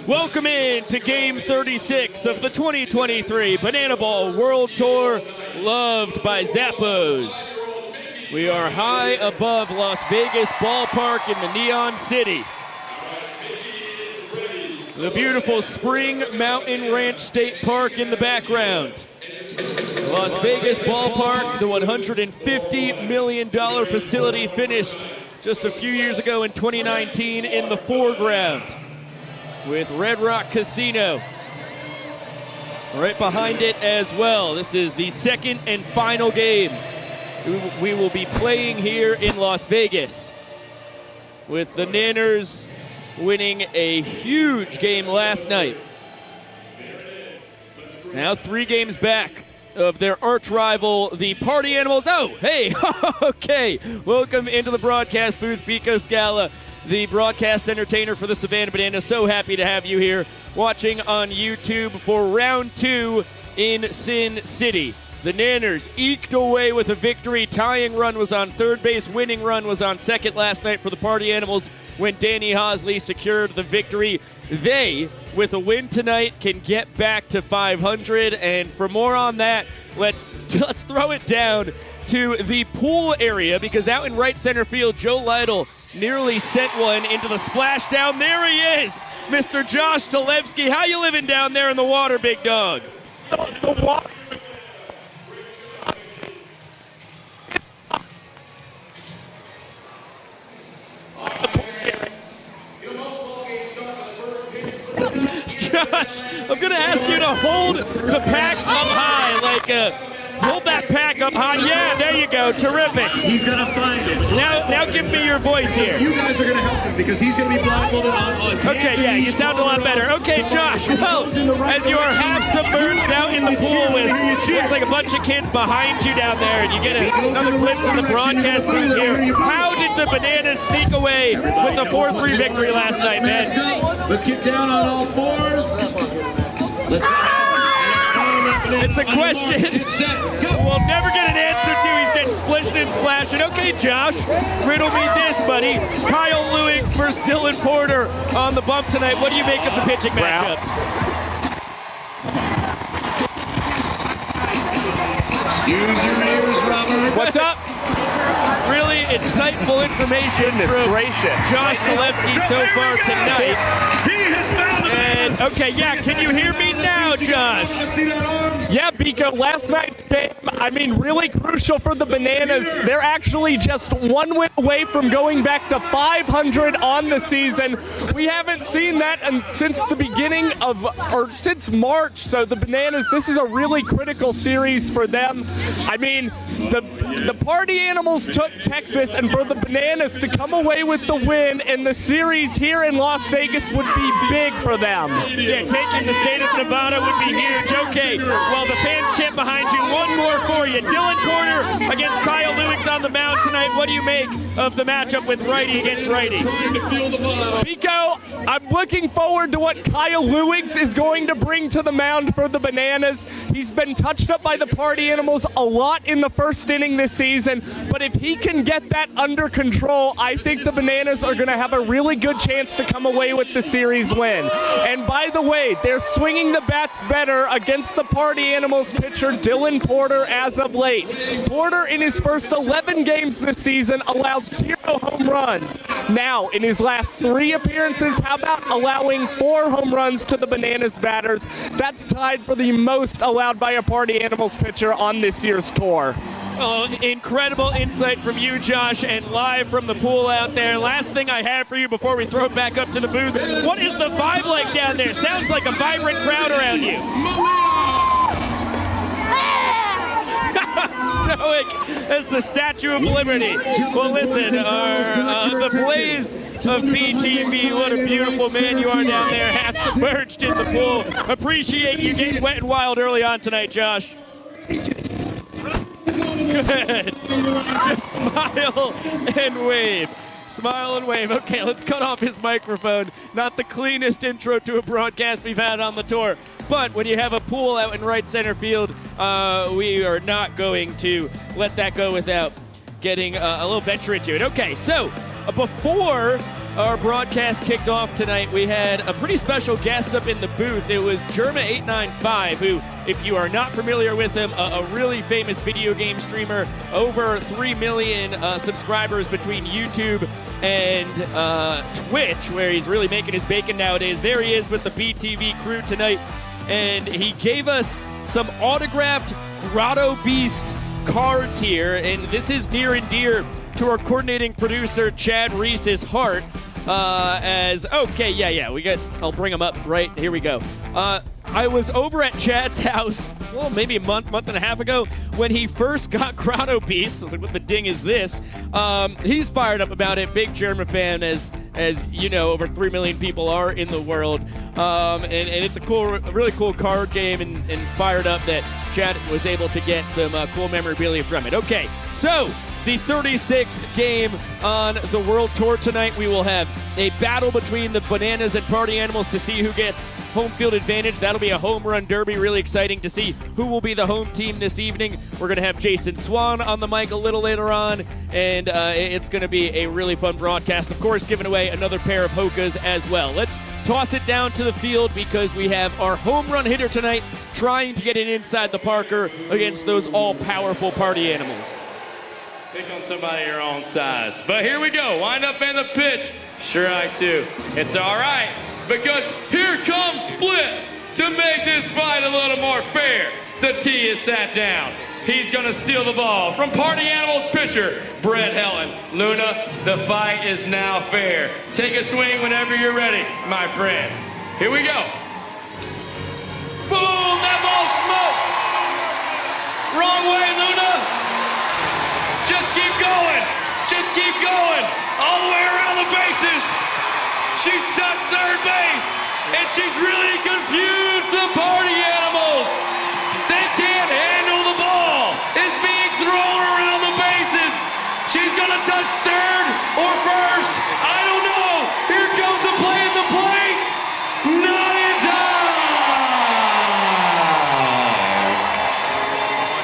Welcome in to Game 36 of the 2023 Banana Ball World Tour, loved by Zappos. We are high above Las Vegas Ballpark in the Neon City. The beautiful Spring Mountain Ranch State Park in the background. Las Vegas Ballpark, the $150 million facility, finished just a few years ago in 2019 in the foreground, with Red Rock Casino right behind it as well. This is the second and final game we will be playing here in Las Vegas, with the Nanners winning a huge game last night. Now 3 games back of their arch rival, the Party Animals. Oh, hey, okay. Welcome into the broadcast booth, Pico Scala, the broadcast entertainer for the Savannah Bananas. So happy to have you here watching on YouTube for round 2 in Sin City. The Nanners eked away with a victory. Tying run was on third base. Winning run was on second last night for the Party Animals when Danny Hosley secured the victory. They, with a win tonight, can get back to 500. And for more on that, let's throw it down to the pool area, because out in right center field, Joe Lytle nearly sent one into the splashdown. There he is, Mr. Josh Talevsky. How you living down there in the water, big dog? The water. Josh, I'm going to ask you to hold the packs up high, hold that pack up high. Yeah, there you go. Terrific. He's going to find it. Now give me your voice here. You guys are going to help him because he's going to be blindfolded on us. Okay, yeah, you sound a lot better. Okay, Josh, well, as you are half submerged out in the pool with, looks like a bunch of kids behind you down there, and you get another glimpse of the broadcast booth here. How did the Bananas sneak away with a 4-3 victory last night, man? Let's get down on all fours. Let's go. It's a question we'll never get an answer to. He's getting splished and splashing. Okay, Josh, riddle me this, buddy. Kyle Lewix versus Dylan Porter on the bump tonight. What do you make of the pitching matchup? Use your ears, Robert. What's up? Really insightful information from Josh Talevsky so far tonight. He has found the And, okay, yeah, can you hear me now, Josh? Yeah, Biko, last night's game, really crucial for the Bananas. They're actually just 1 win away from going back to 500 on the season. We haven't seen that since the beginning of, or since March. So the Bananas, this is a really critical series for them. The Party Animals took Texas, and for the Bananas to come away with the win in the series here in Las Vegas would be big for them. Yeah, taking the state of Nevada would be huge. Okay, well, the fans chant behind you. One more for you. Dylan Porter against Kyle Lewix on the mound tonight. What do you make of the matchup with righty against righty? Pico, I'm looking forward to what Kyle Lewix is going to bring to the mound for the Bananas. He's been touched up by the Party Animals a lot in the first inning this season, but if he can get that under control, I think the Bananas are going to have a really good chance to come away with the series win. And by the way, they're swinging the bats better against the Party Animals pitcher Dylan Porter as of late. Porter in his first 11 games this season allowed 0 home runs. Now, in his last 3 appearances, how about allowing 4 home runs to the Bananas batters? That's tied for the most allowed by a Party Animals pitcher on this year's tour. Oh, incredible insight from you, Josh, and live from the pool out there. Last thing I have for you before we throw it back up to the booth. What is the vibe like down there? Sounds like a vibrant crowd around you. Stoic as the Statue of Liberty. Well, listen, the blaze of BTV, what a beautiful man you are down there, half submerged in the pool. Appreciate you getting wet and wild early on tonight, Josh. Good. Just smile and wave. Smile and wave. Okay, let's cut off his microphone. Not the cleanest intro to a broadcast we've had on the tour. But when you have a pool out in right center field, we are not going to let that go without getting a little venture into it. Okay, so before our broadcast kicked off tonight, we had a pretty special guest up in the booth. It was Germa895, who, if you are not familiar with him, a really famous video game streamer, over 3 million subscribers between YouTube and Twitch, where he's really making his bacon nowadays. There he is with the BTV crew tonight, and he gave us some autographed Grotto Beast cards here, and this is near and dear to our coordinating producer Chad Reese's heart. I'll bring him up right here. We go. I was over at Chad's house, well, maybe a month and a half ago, when he first got Grotto Beast. I was like, what the ding is this? He's fired up about it. Big Germa fan, as you know, over 3 million people are in the world. And it's a really cool card game, and fired up that Chad was able to get some cool memorabilia from it. Okay, so the 36th game on the World Tour tonight. We will have a battle between the Bananas and Party Animals to see who gets home field advantage. That'll be a home run derby. Really exciting to see who will be the home team this evening. We're going to have Jason Swan on the mic a little later on, and it's going to be a really fun broadcast. Of course, giving away another pair of Hokas as well. Let's toss it down to the field because we have our home run hitter tonight trying to get it inside the Parker against those all-powerful Party Animals. Pick on somebody your own size. But here we go. Wind up in the pitch. Strike two. It's all right because here comes Split to make this fight a little more fair. The tee is sat down. He's going to steal the ball from Party Animals pitcher, Brett Helen. Luna, the fight is now fair. Take a swing whenever you're ready, my friend. Here we go. Boom! That ball smoked. Wrong way, Luna. Just keep going. Just keep going. All the way around the bases. She's touched third base. And she's really confused the Party Animals. They can't handle the ball. It's being thrown around the bases. She's going to touch third or first. I don't know. Here comes the play at the plate. Not in time.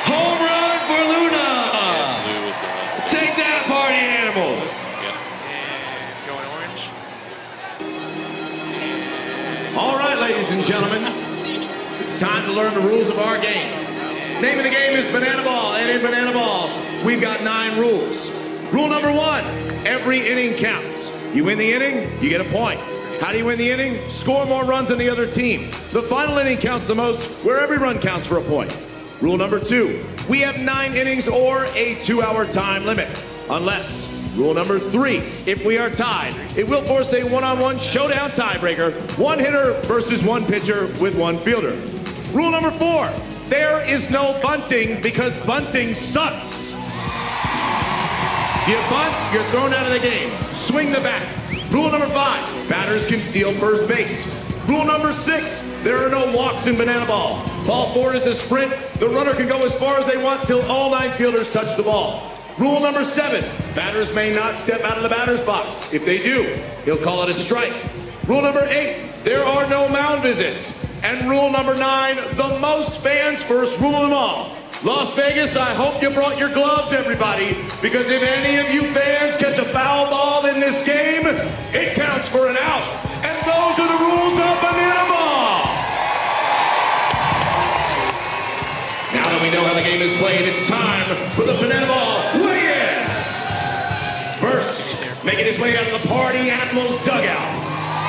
Home run for Luna. Take that, Party Animals. And going orange. All right, ladies and gentlemen, it's time to learn the rules of our game. Name of the game is Banana Ball, and in Banana Ball, we've got 9 rules. Rule number 1, every inning counts. You win the inning, you get a point. How do you win the inning? Score more runs than the other team. The final inning counts the most, where every run counts for a point. Rule number 2, we have 9 innings or a 2-hour time limit, unless, rule number 3, if we are tied, it will force a one-on-one showdown tiebreaker, 1 hitter versus 1 pitcher with 1 fielder. Rule number 4, there is no bunting because bunting sucks. If you bunt, you're thrown out of the game. Swing the bat. Rule number 5, batters can steal first base. Rule number 6, there are no walks in Banana Ball. Ball 4 is a sprint. The runner can go as far as they want till all 9 fielders touch the ball. Rule number 7, batters may not step out of the batter's box. If they do, he'll call it a strike. Rule number 8, there are no mound visits. And rule number 9, the most fans first rule of them all. Las Vegas, I hope you brought your gloves, everybody, because if any of you fans catch a foul ball in this game, it counts for an out. And those are the rules of Banana Ball. Now that we know how the game is played, it's time for the Banana Ball weigh-in. First, making his way out of the Party Animals dugout.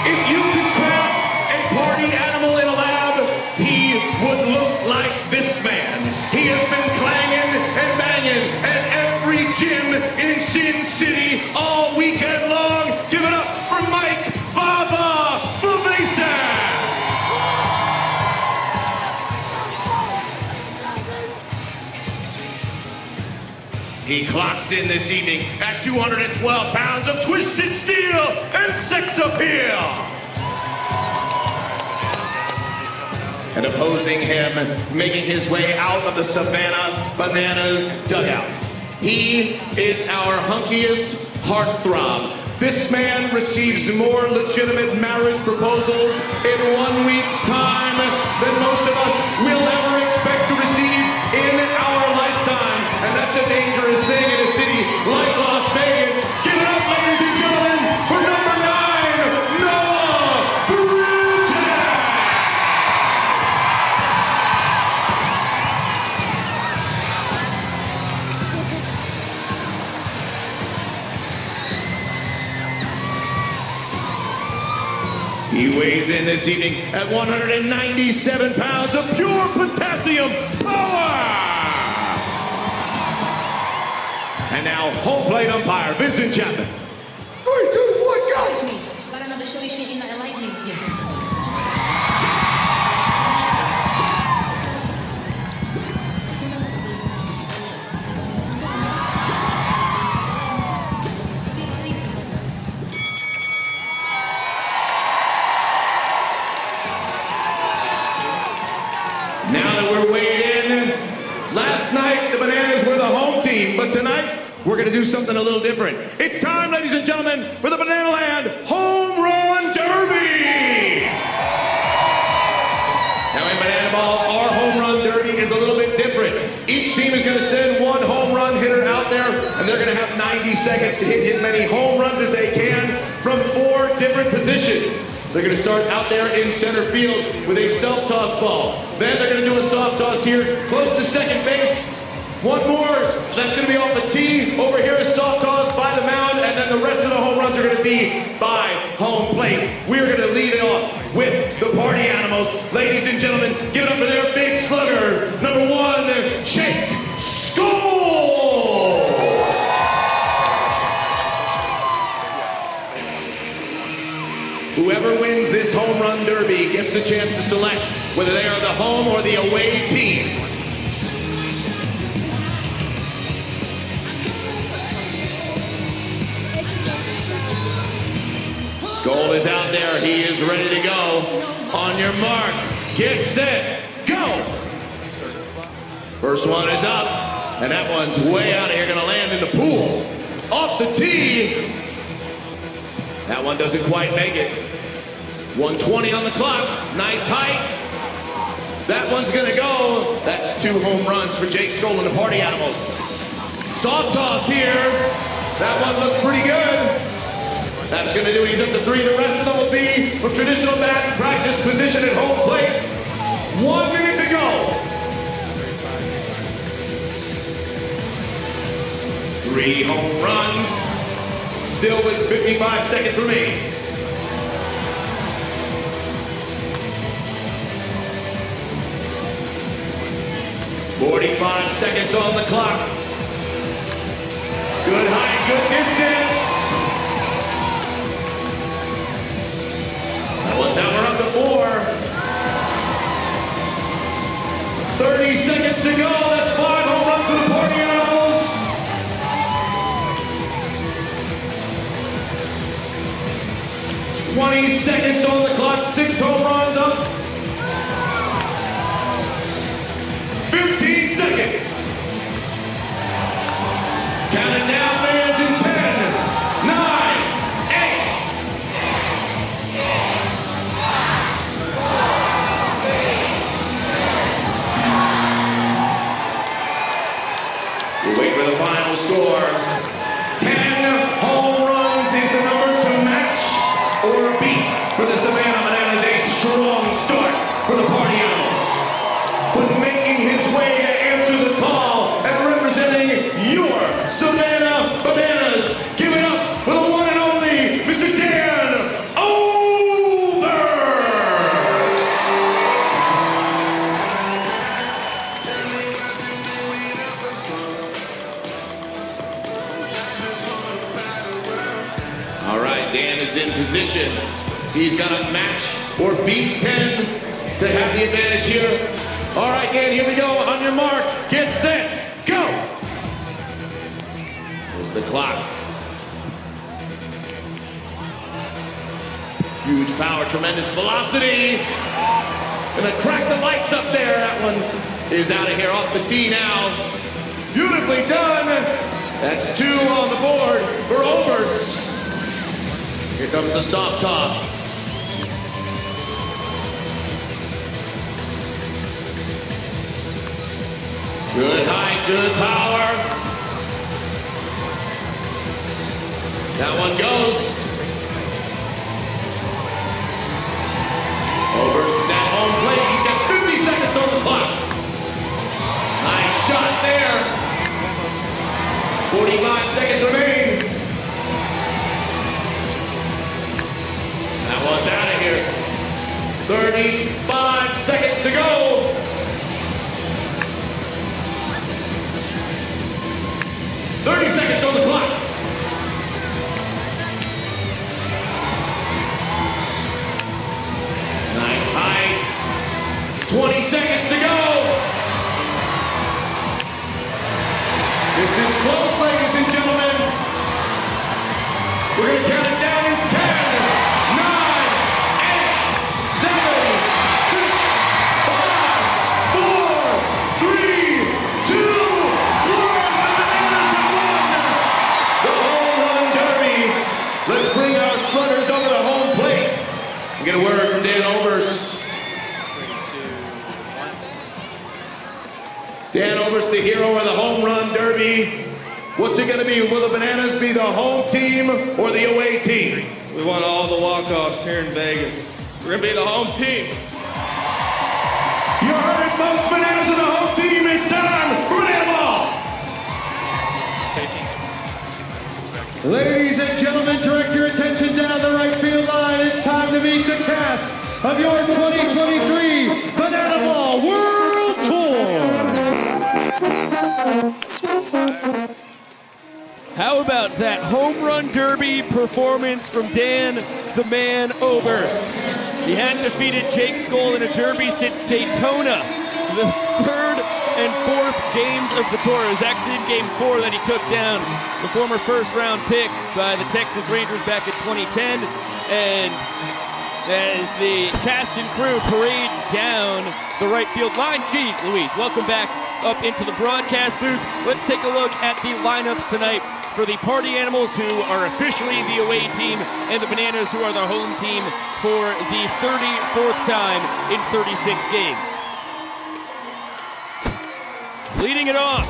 If you could craft a party animal in a lab, he would look like this man. He has been clanging and banging at every gym in Sin City all weekend long. Give it up for Mike Fava Fubisas. He clocks in this evening at 212 pounds of twisted steel and sex appeal. And opposing him, making his way out of the Savannah Bananas dugout. He is our hunkiest heartthrob. This man receives more legitimate marriage proposals in 1 week's time than most of us will ever expect to receive in our lifetime. And that's a dangerous thing in a city like Las Vegas. Give it up, ladies and gentlemen, for number 9. weighs in this evening at 197 pounds of pure potassium power. And now, home plate umpire, Vincent Chapman. 3, 2, 1, go! Got another shorty shaking nothing like me. Yeah. Now that we're weighed in, last night the Bananas were the home team, but tonight we're gonna do something a little different. It's time, ladies and gentlemen, for the Banana Land Home Run Derby! Now in Banana Ball, our Home Run Derby is a little bit different. Each team is gonna send one home run hitter out there, and they're gonna have 90 seconds to hit as many home runs as they can from 4 different positions. They're gonna start out there in center field with a self-toss ball. Then they're gonna do a soft toss here, close to second base. One more, that's gonna be off the tee. Over here is soft toss by the mound, and then the rest of the home runs are gonna be by home plate. We're gonna lead it off with the party animals. Ladies and gentlemen, give it up for their big slugger, number 1, Jake Skoll! Whoever wins this home run derby gets the chance to select whether they are the home or the away team. Skoll is out there. He is ready to go. On your mark, get set, go! First one is up, and that one's way out of here, gonna land in the pool. Off the tee. That one doesn't quite make it. 120 on the clock, nice height. That one's gonna go. That's 2 home runs for Jake Skoll and the Party Animals. Soft toss here. That one looks pretty good. That's gonna do it, he's up to 3. The rest of them will be from traditional batting practice position at home plate. 1 minute to go. 3 home runs. Still with 55 seconds remaining. .45 seconds on the clock. Good height, good distance. That one's out, we're up to 4. 30 seconds to go, that's 5 home runs for the Party Animals. .20 seconds on the clock, 6 home runs up. 15 seconds. Count it down, fans, in 10, 9, 8. We'll wait for the final score. 10 home runs is the number to match or beat for the Savannah Bananas. A strong start for the Party Animals. But making his way to answer the call and representing your Savannah Bananas, give it up for the one and only Mr. Dan Obergs. All right, Dan is in position. He's got to match or beat 10 to have the advantage here. All right, Dan, here we go. On your mark, get set, go! There's the clock. Huge power, tremendous velocity. Gonna crack the lights up there. That one is out of here, off the tee now. Beautifully done. That's 2 on the board for Obergs. Here comes the soft toss. Good height, good power. That one goes. Obergs is at home plate. He's got 50 seconds on the clock. Nice shot there. 45 seconds remain. That one's out of here. We're going to count it down in 10, 9, 8, 7, 6, 5, 4, 3, 2, 1. The Bananas have won the Home Run Derby. Let's bring our sluggers over to home plate. Get a word from Dan Overs. 3, 2, 1. Dan Overs, the hero of the Home Run Derby. What's it going to be? Will the Bananas be the home team or the away team? We want all the walk-offs here in Vegas. We're gonna be the home team. You heard it, folks. Bananas are the home team. It's time for Banana Ball. Safety. Ladies and gentlemen, direct your attention down the right field line. It's time to meet the cast of your 2023 Banana Ball World Tour. How about that home run derby performance from Dan the Man Oberst? He hadn't defeated Jake Skoll in a derby since Daytona. The third and fourth games of the tour. It was actually in game 4 that he took down the former first-round pick by the Texas Rangers back in 2010. And as the cast and crew parades down the right field line, geez Louise, welcome back up into the broadcast booth. Let's take a look at the lineups tonight for the Party Animals, who are officially the away team, and the Bananas, who are the home team for the 34th time in 36 games. Leading it off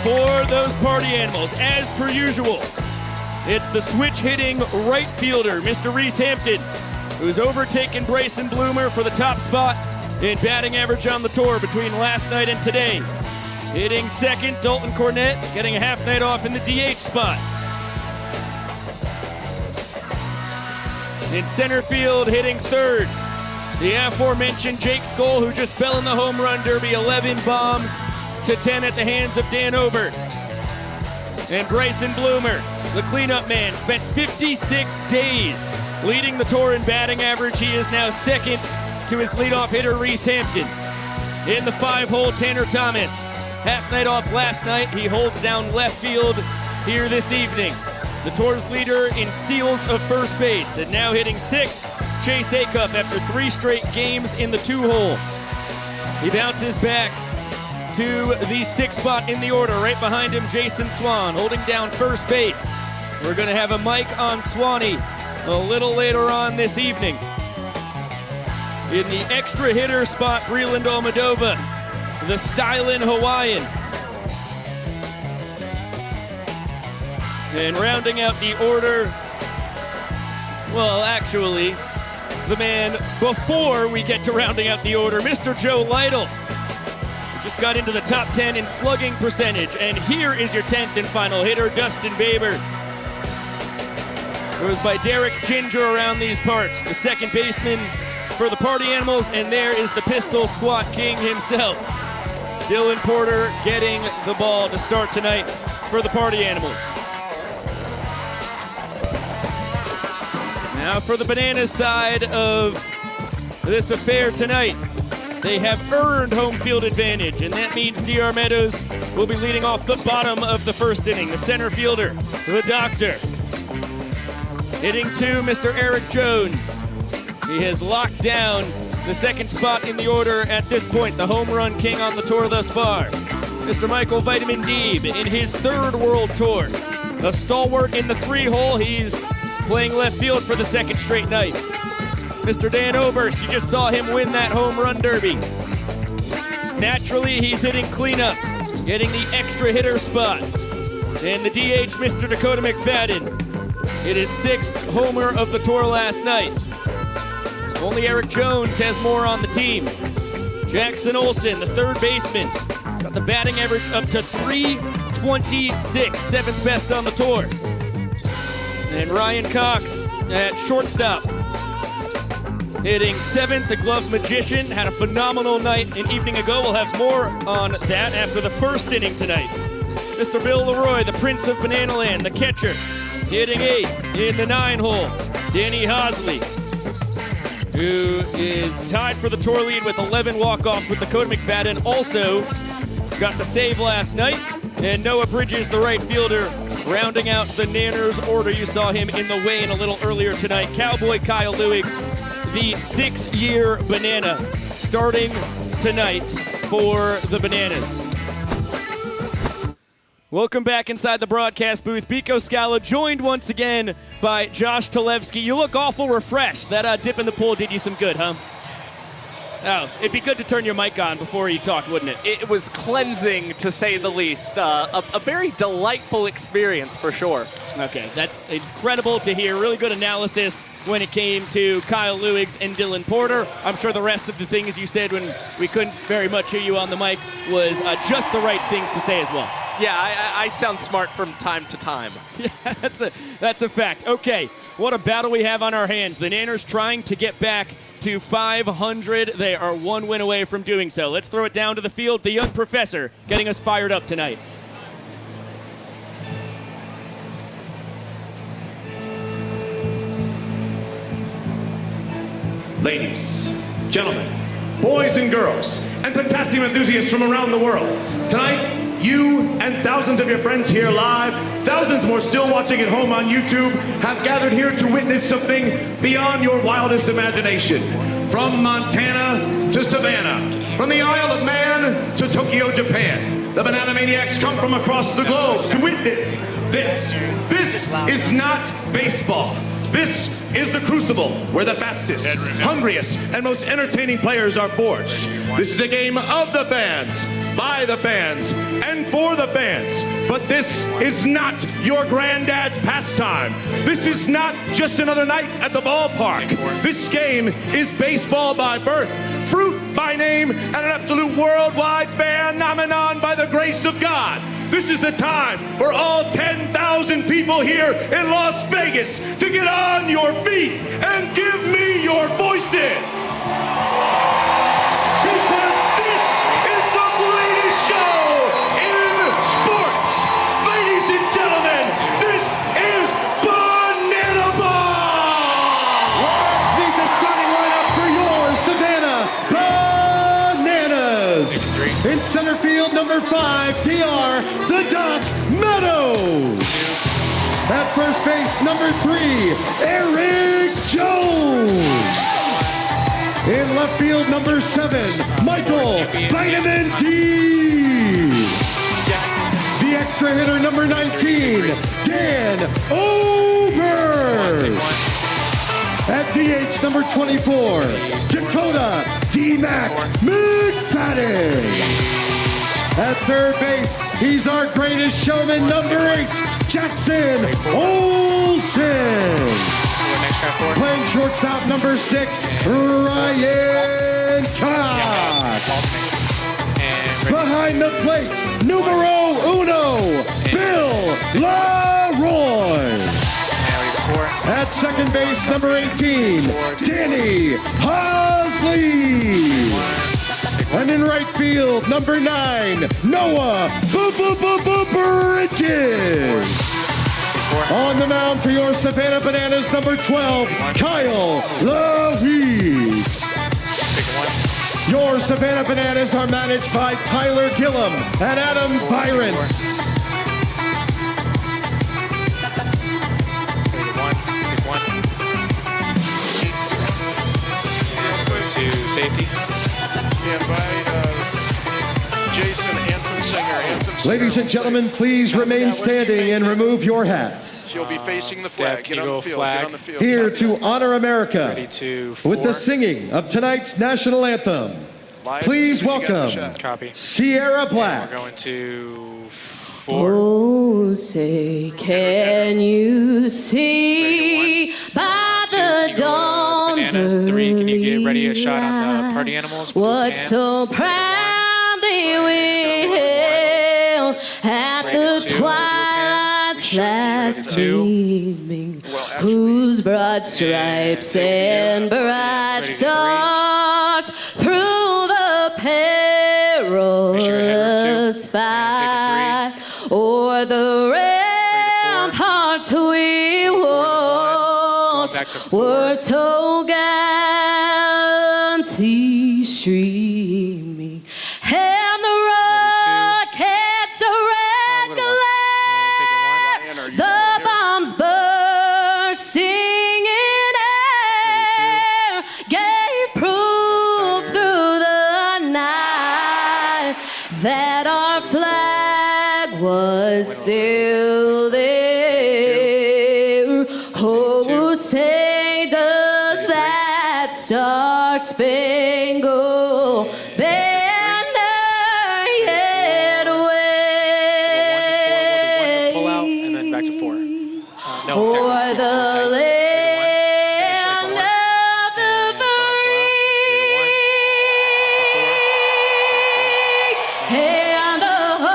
for those Party Animals, as per usual, it's the switch-hitting right fielder, Mr. Reese Hampton, who's overtaken Bryson Bloomer for the top spot in batting average on the tour between last night and today. Hitting second, Dalton Cornett, getting a half night off in the DH spot. In center field, hitting third, the aforementioned Jake Skoll, who just fell in the home run derby, 11 bombs to 10 at the hands of Dan Oberst. And Bryson Bloomer, the cleanup man, spent 56 days leading the tour in batting average. He is now second to his leadoff hitter, Reese Hampton. In the 5-hole, Tanner Thomas. Half night off last night. He holds down left field here this evening. The tour's leader in steals of first base, and now hitting 6th, Chase Acuff after 3 straight games in the 2-hole. He bounces back to the 6th spot in the order. Right behind him, Jason Swan holding down first base. We're going to have a mic on Swanee a little later on this evening. In the extra hitter spot, Breland Almodovar, the stylin' Hawaiian. And rounding out the order, well, actually, the man before we get to rounding out the order, Mr. Joe Lytle. He just got into the top 10 in slugging percentage. And here is your 10th and final hitter, Dustin Baber. Goes by Derek Ginger around these parts, the second baseman for the Party Animals, and there is the pistol squat king himself, Dylan Porter, getting the ball to start tonight for the Party Animals. Now for the Bananas side of this affair tonight, they have earned home field advantage, and that means DR Meadows will be leading off the bottom of the first inning. The center fielder, the Doctor. Hitting 2, Mr. Eric Jones. He has locked down the second spot in the order at this point, the home run king on the tour thus far. Mr. Michael Vitamin Deeb in his 3rd World Tour. A stalwart in the 3-hole. He's playing left field for the 2nd straight night. Mr. Dan Oberst, you just saw him win that home run derby. Naturally, he's hitting cleanup, getting the extra hitter spot. And the DH, Mr. Dakota McFadden. It is 6th homer of the tour last night. Only Eric Jones has more on the team. Jackson Olsen, the 3rd baseman, got the batting average up to .326, 7th best on the tour. And Ryan Cox at shortstop, hitting 7th, the glove magician, had a phenomenal night an evening ago. We'll have more on that after the 1st inning tonight. Mr. Bill Leroy, the Prince of Bananaland, the catcher, hitting 8th in the 9-hole. Danny Hosley, who is tied for the tour lead with 11 walk-offs with Dakota McFadden, also got the save last night. And Noah Bridges, the right fielder, Rounding out the Nanners order, you saw him in the weigh-in a little earlier tonight. Cowboy Kyle Lewis, the 6-year Banana, starting tonight for the Bananas. Welcome back inside the broadcast booth. Pico Scala joined once again by Josh Talevsky. You look awful refreshed. That dip in the pool did you some good, huh? Oh, it'd be good to turn your mic on before you talk, wouldn't it? It was cleansing, to say the least. A very delightful experience, for sure. Okay, that's incredible to hear. Really good analysis when it came to Kyle Lewis and Dylan Porter. I'm sure the rest of the things you said when we couldn't very much hear you on the mic was just the right things to say as well. Yeah, I sound smart from time to time. Yeah, that's a fact. Okay, what a battle we have on our hands. The Nanners trying to get back to 500. They are one win away from doing so. Let's throw it down to the field. The young professor getting us fired up tonight. Ladies, gentlemen, boys and girls, and potassium enthusiasts from around the world, tonight, you and thousands of your friends here live, thousands more still watching at home on YouTube, have gathered here to witness something beyond your wildest imagination. From Montana to Savannah, from the Isle of Man to Tokyo, Japan, the Banana Maniacs come from across the globe to witness this. This is not baseball. This is the crucible where the fastest, hungriest, and most entertaining players are forged. This is a game of the fans, by the fans, and for the fans. But this is not your granddad's pastime. This is not just another night at the ballpark. This game is baseball by birth, fruit by name, and an absolute worldwide phenomenon by the grace of God. This is the time for all 10,000 people here in Las Vegas to get on your feet and give me your voices. Because this is the greatest show in sports. Ladies and gentlemen, this is Banana Ball. Let's meet the starting lineup for your Savannah Bananas. In center field, number 5, DR, the Doc Meadows. At first base, number 3, Eric Jones. In left field, number 7, Michael Vitamin D. The extra hitter, number 19, Dan Oberst. At DH, number 24, Dakota D-Mac McFadden. At third base, he's our greatest showman, number 8, Jackson Olsen. Playing shortstop, number 6, Ryan Cox. Behind the plate, numero uno, Bill LaRoy. At second base, number 18, Danny Hosley. And in right field, number 9, Noah Bridges. On the mound for your Savannah Bananas, number 12, Kyle Lewis. Your Savannah Bananas are managed by Tyler Gillum and Adam Byron. Safety. Ladies and gentlemen, please remain standing and remove your hats. She'll be facing the flag. Get on the field. Get on the field. Here to honor America Ready to with the singing of tonight's national anthem. Please welcome Copy. Sierra We're Black. going to 4. Oh, say, can you see by the dawn's Bananas. 3. Can you get ready a early shot on the light party animals? what so proudly we hailed at the twilight's last gleaming, whose broad stripes and bright stars through the perilous fight o'er the ramparts we walked were so gallantly streaming, and the rockets are red glare that our flag was still there. Oh, say does that star-spangled banner yet wave? Pull out and then back to 4. No, O'er the land of the free and the home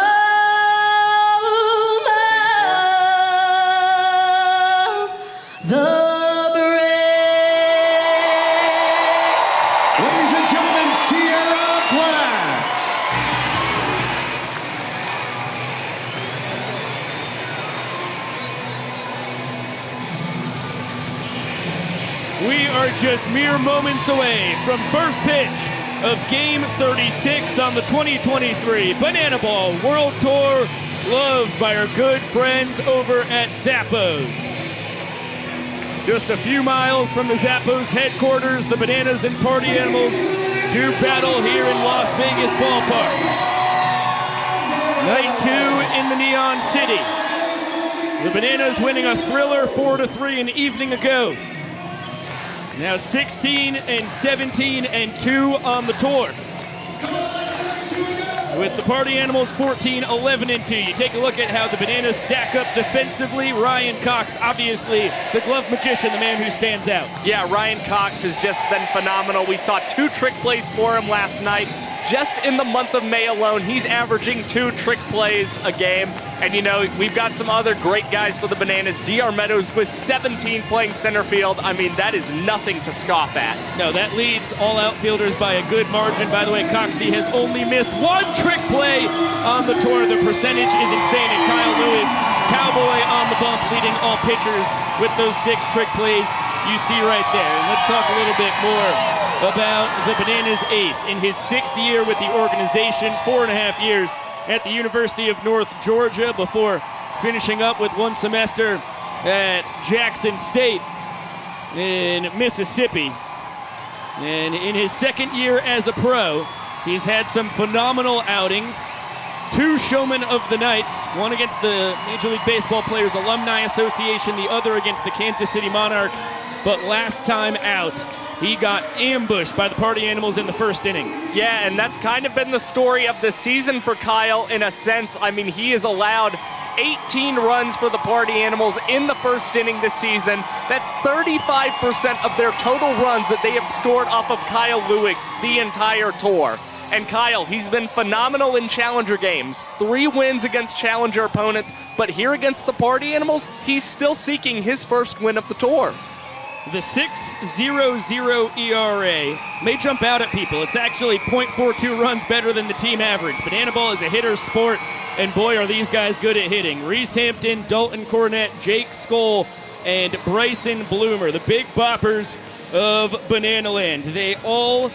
of the brave. Ladies and gentlemen, Sierra Black. We are just mere moments away from first pitch of Game 36 on the 2023 Banana Ball World Tour, loved by our good friends over at Zappos. Just a few miles from the Zappos headquarters, the Bananas and Party Animals do battle here in Las Vegas Ballpark. Night 2 in the Neon City. The Bananas winning a thriller 4-3 an evening ago. Now 16-17-2 on the tour. With the Party Animals 14-11-2. You take a look at how the Bananas stack up defensively. Ryan Cox, obviously the glove magician, the man who stands out. Yeah, Ryan Cox has just been phenomenal. We saw 2 trick plays for him last night. Just in the month of May alone, he's averaging 2 trick plays a game. And, you know, we've got some other great guys for the Bananas. D.R. Meadows with 17 playing center field. I mean, that is nothing to scoff at. No, that leads all outfielders by a good margin. By the way, Coxie has only missed 1 trick play on the tour. The percentage is insane. And Kyle Lewis, Cowboy on the bump, leading all pitchers with those 6 trick plays you see right there. And let's talk a little bit more about the Bananas ace. In his 6th year with the organization, 4.5 years at the University of North Georgia before finishing up with 1 semester at Jackson State in Mississippi. And in his 2nd year as a pro, he's had some phenomenal outings. 2 Showmen of the Nights, one against the Major League Baseball Players Alumni Association, the other against the Kansas City Monarchs. But last time out, he got ambushed by the Party Animals in the 1st inning. Yeah, and that's kind of been the story of the season for Kyle in a sense. I mean, he has allowed 18 runs for the Party Animals in the 1st inning this season. That's 35% of their total runs that they have scored off of Kyle Lewis the entire tour. And Kyle, he's been phenomenal in challenger games. 3 wins against challenger opponents, but here against the Party Animals, he's still seeking his 1st win of the tour. The 6.00 ERA may jump out at people. It's actually 0.42 runs better than the team average. Banana Ball is a hitter's sport, and boy, are these guys good at hitting. Reese Hampton, Dalton Cornett, Jake Skoll, and Bryson Bloomer, the big boppers of Banana Land. They all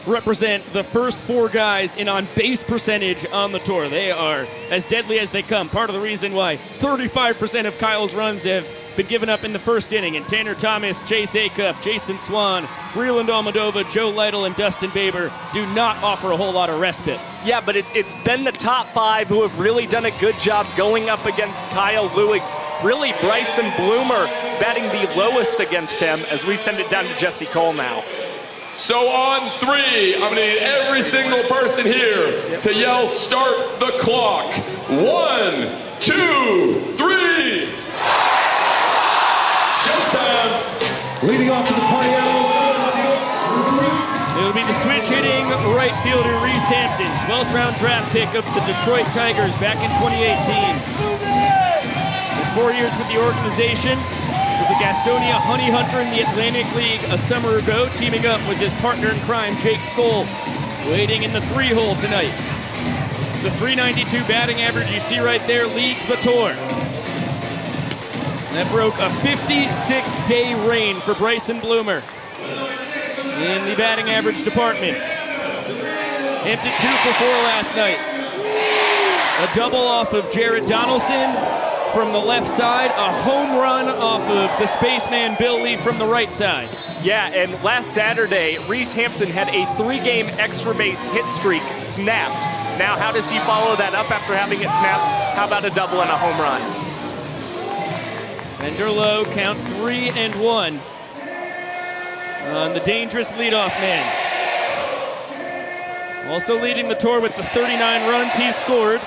represent the first 4 guys in on-base percentage on the tour. They are as deadly as they come. Part of the reason why 35% of Kyle's runs have been given up in the 1st inning. And Tanner Thomas, Chase Acuff, Jason Swan, Breland Almodovar, Joe Lytle, and Dustin Baber do not offer a whole lot of respite. Yeah, but it's been the top 5 who have really done a good job going up against Kyle Lewis. Really, Bryson Bloomer batting the lowest against him as we send it down to Jesse Cole now. So on 3, I'm gonna need every single person here to yell, start the clock. 1, 2, 3. Showtime. Leading off to the Party Animals. It'll be the switch hitting right fielder Reese Hampton, 12th round draft pick of the Detroit Tigers back in 2018. In 4 years with the organization, was a Gastonia honey hunter in the Atlantic League a summer ago, teaming up with his partner in crime, Jake Skoll, waiting in the 3-hole tonight. The .392 batting average you see right there leads the tour. That broke a 56-day reign for Bryson Bloomer in the batting average department. Hampton 2 for 4 last night. A double off of Jared Donaldson from the left side, a home run off of the spaceman Bill Lee from the right side. Yeah, and last Saturday, Reese Hampton had a 3-game extra base hit streak snapped. Now, how does he follow that up after having it snapped? How about a double and a home run? Bender low, count 3-1 on the dangerous leadoff man. Also leading the tour with the 39 runs he's scored.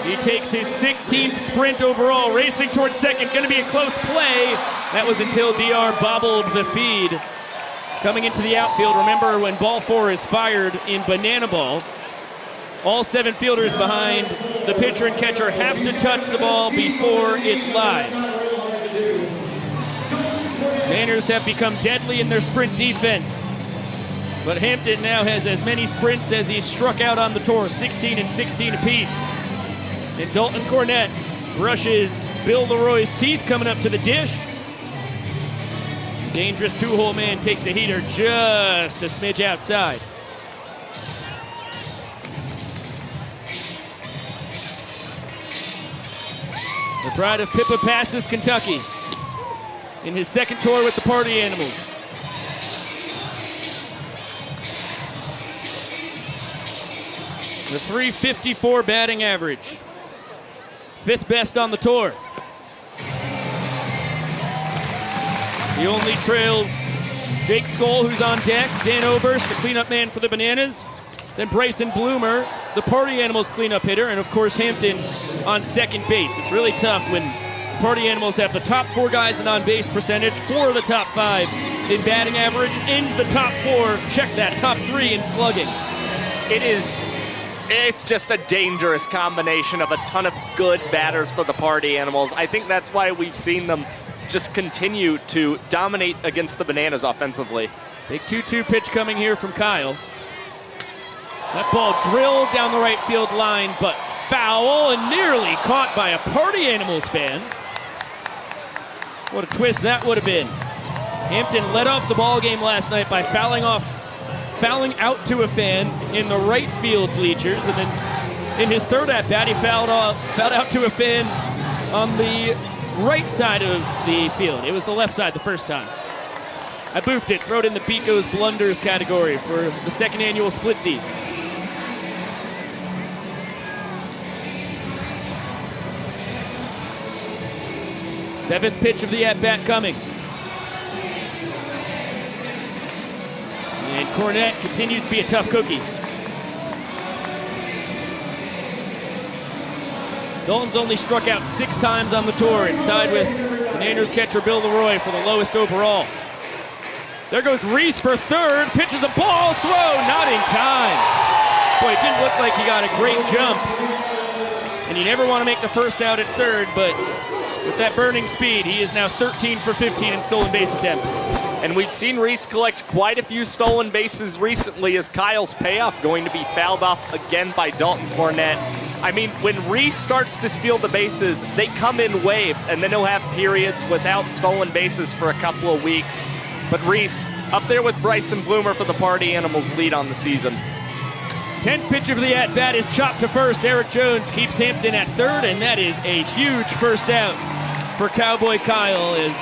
He takes his 16th sprint overall, racing towards second. Going to be a close play. That was until DR bobbled the feed. Coming into the outfield, remember when ball 4 is fired in banana ball, all 7 fielders behind the pitcher and catcher have to touch the ball before it's live. Manners have become deadly in their sprint defense. But Hampton now has as many sprints as he struck out on the tour, 16 and 16 apiece. And Dalton Cornette brushes Bill Leroy's teeth coming up to the dish. Dangerous 2-hole man takes a heater just a smidge outside. The pride of POTASSIUM, Kentucky, in his second tour with the Party Animals. The .354 batting average. 5th best on the tour. He only trails Jake Skoll, who's on deck, Dan Oberst, the cleanup man for the Bananas, then Bryson Bloomer, the Party Animals cleanup hitter, and of course Hampton on second base. It's really tough when Party Animals have the top 4 guys in on-base percentage, 4 of the top 5 in batting average, and the top 4, check that, top 3 in slugging. It's just a dangerous combination of a ton of good batters for the Party Animals. I think that's why we've seen them just continue to dominate against the Bananas offensively. Big 2-2 pitch coming here from Kyle. That ball drilled down the right field line, but foul and nearly caught by a Party Animals fan. What a twist that would have been. Hampton led off the ball game last night by fouling out to a fan in the right field bleachers, and then in his third at-bat, he fouled out to a fan on the right side of the field. It was the left side the first time. I boofed it, throw it in the Pico's blunders category for the second annual Splitsies. Seventh pitch of the at-bat coming. And Cornette continues to be a tough cookie. Dalton's only struck out 6 times on the tour. It's tied with Bananas catcher Bill Leroy for the lowest overall. There goes Reese for third, pitches a ball, throw, not in time. Boy, it didn't look like he got a great jump. And you never want to make the first out at third, but with that burning speed, he is now 13 for 15 in stolen base attempts. And we've seen Reese collect quite a few stolen bases recently as Kyle's payoff going to be fouled off again by Dalton Cornette. I mean, when Reese starts to steal the bases, they come in waves, and then he'll have periods without stolen bases for a couple of weeks. But Reese, up there with Bryson Bloomer for the Party Animals lead on the season. 10th pitch of the at-bat is chopped to first. Eric Jones keeps Hampton at third, and that is a huge first out for Cowboy Kyle as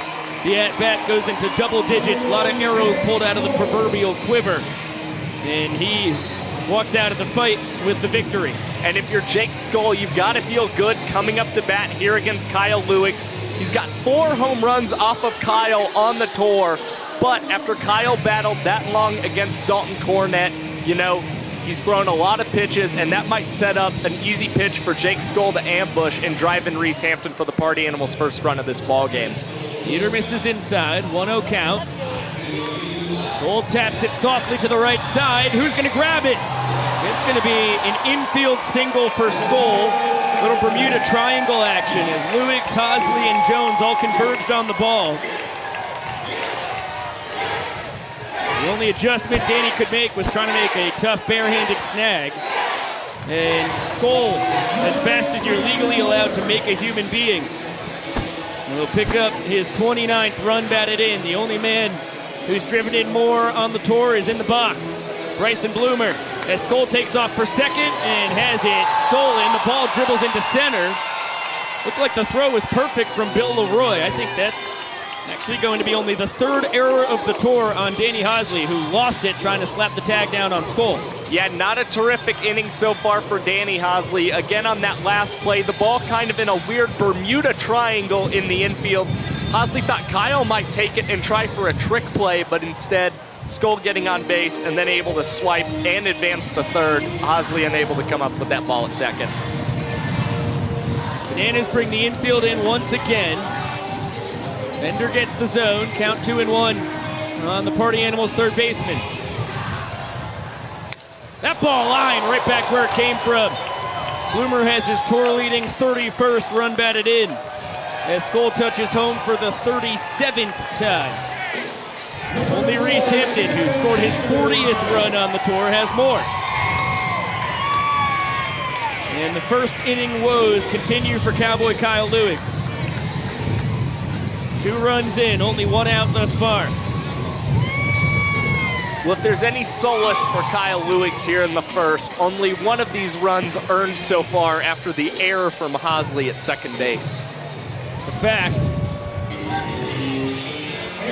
the at-bat goes into double digits. A lot of arrows pulled out of the proverbial quiver. And he walks out of the fight with the victory. And if you're Jake Skoll, you've got to feel good coming up to bat here against Kyle Lewicks. He's got 4 home runs off of Kyle on the tour. But after Kyle battled that long against Dalton Cornette, you know, he's thrown a lot of pitches, and that might set up an easy pitch for Jake Skoll to ambush and drive in Reese Hampton for the Party Animals' first run of this ball game. Heater misses inside, 1-0 count. Skoll taps it softly to the right side. Who's going to grab it? It's going to be an infield single for Skoll. Little Bermuda triangle action as Lewicks, Hosley, and Jones all converged on the ball. The only adjustment Danny could make was trying to make a tough barehanded snag. And Skoll, as fast as you're legally allowed to make a human being, will pick up his 29th run batted in. The only man who's driven in more on the tour is in the box, Bryson Bloomer, as Skoll takes off for second and has it stolen. The ball dribbles into center. Looked like the throw was perfect from Bill Leroy. I think that's Actually going to be only the third error of the tour on Danny Hosley, who lost it trying to slap the tag down on Skoll. Yeah, not a terrific inning so far for Danny Hosley. Again, on that last play, the ball kind of in a weird Bermuda triangle in the infield. Hosley thought Kyle might take it and try for a trick play, but instead, Skoll getting on base and then able to swipe and advance to third. Hosley unable to come up with that ball at second. Bananas bring the infield in once again. Bender gets the zone, count 2-1 on the Party Animals third baseman. That ball line right back where it came from. Bloomer has his tour leading 31st run batted in as Skoll touches home for the 37th time. Only Reese Hampton, who scored his 40th run on the tour, has more. And the first inning woes continue for Cowboy Kyle Lewicks. 2 runs in, only 1 out thus far. Well, if there's any solace for Kyle Lewicks here in the first, only 1 of these runs earned so far after the error from Hosley at second base. It's a fact.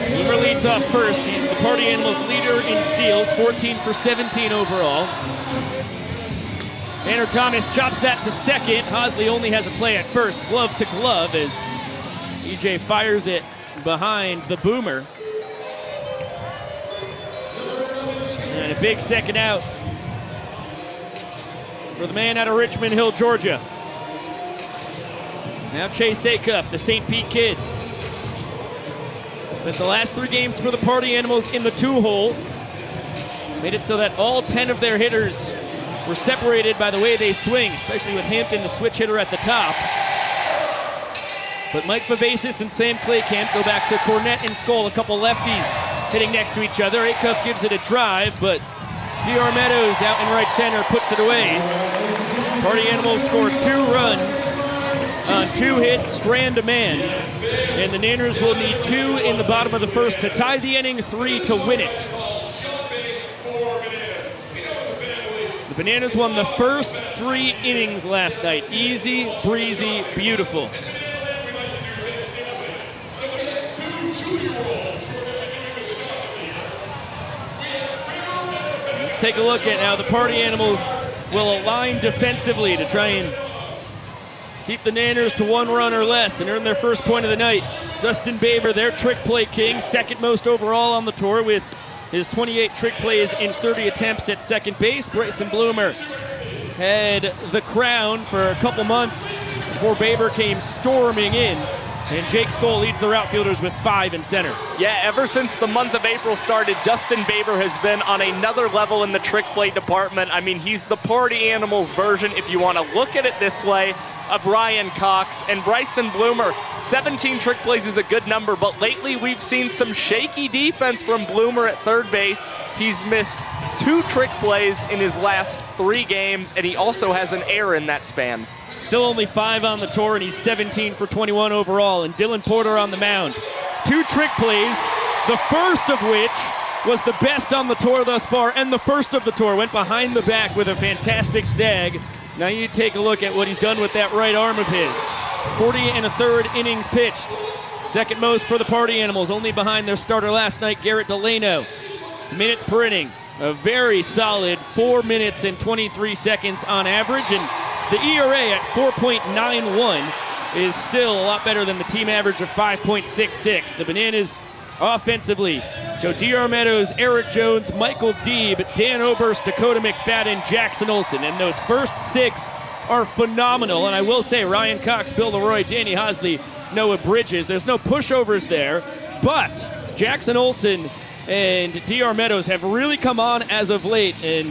Bloomer leads off first. He's the Party Animals leader in steals, 14 for 17 overall. Tanner Thomas chops that to second. Hosley only has a play at first, glove to glove, as EJ fires it behind the Boomer. And a big second out for the man out of Richmond Hill, Georgia. Now Chase Acuff, the St. Pete kid. Spent the last 3 games for the Party Animals in the 2-hole. Made it so that all 10 of their hitters were separated by the way they swing, especially with Hampton, the switch hitter at the top. But Mike Vivacis and Sam Claycamp go back to Cornette and Skoll, a couple lefties hitting next to each other. Acuff gives it a drive, but D.R. Meadows out in right center puts it away. Party Animals scored 2 runs on 2 hits, strand a man. And the Nanners will need 2 in the bottom of the first to tie the inning, 3 to win it. The Bananas won the first 3 innings last night. Easy, breezy, beautiful. Let's take a look at how the Party Animals will align defensively to try and keep the Nanners to 1 run or less and earn their first point of the night. Dustin Baber, their trick play king, second most overall on the tour with his 28 trick plays in 30 attempts at second base. Bryson Bloomer had the crown for a couple months before Baber came storming in. And Jake Skoll leads the outfielders with 5 in center. Yeah, ever since the month of April started, Dustin Baber has been on another level in the trick play department. I mean, he's the Party Animals version, if you want to look at it this way, of Ryan Cox. And Bryson Bloomer, 17 trick plays is a good number, but lately we've seen some shaky defense from Bloomer at third base. He's missed 2 trick plays in his last 3 games, and he also has an error in that span. Still only 5 on the tour, and he's 17 for 21 overall. And Dylan Porter on the mound. 2 trick plays, the first of which was the best on the tour thus far, and the first of the tour. Went behind the back with a fantastic snag. Now you take a look at what he's done with that right arm of his. 40 1/3 innings pitched. Second most for the Party Animals, only behind their starter last night, Garrett Delano. Minutes per inning, a very solid 4 minutes and 23 seconds on average, and the ERA at 4.91 is still a lot better than the team average of 5.66. The Bananas offensively go D.R. Meadows, Eric Jones, Michael Deeb, Dan Oberst, Dakota McFadden, Jackson Olsen. And those first 6 are phenomenal. And I will say Ryan Cox, Bill Leroy, Danny Hosley, Noah Bridges. There's no pushovers there, but Jackson Olsen and D.R. Meadows have really come on as of late and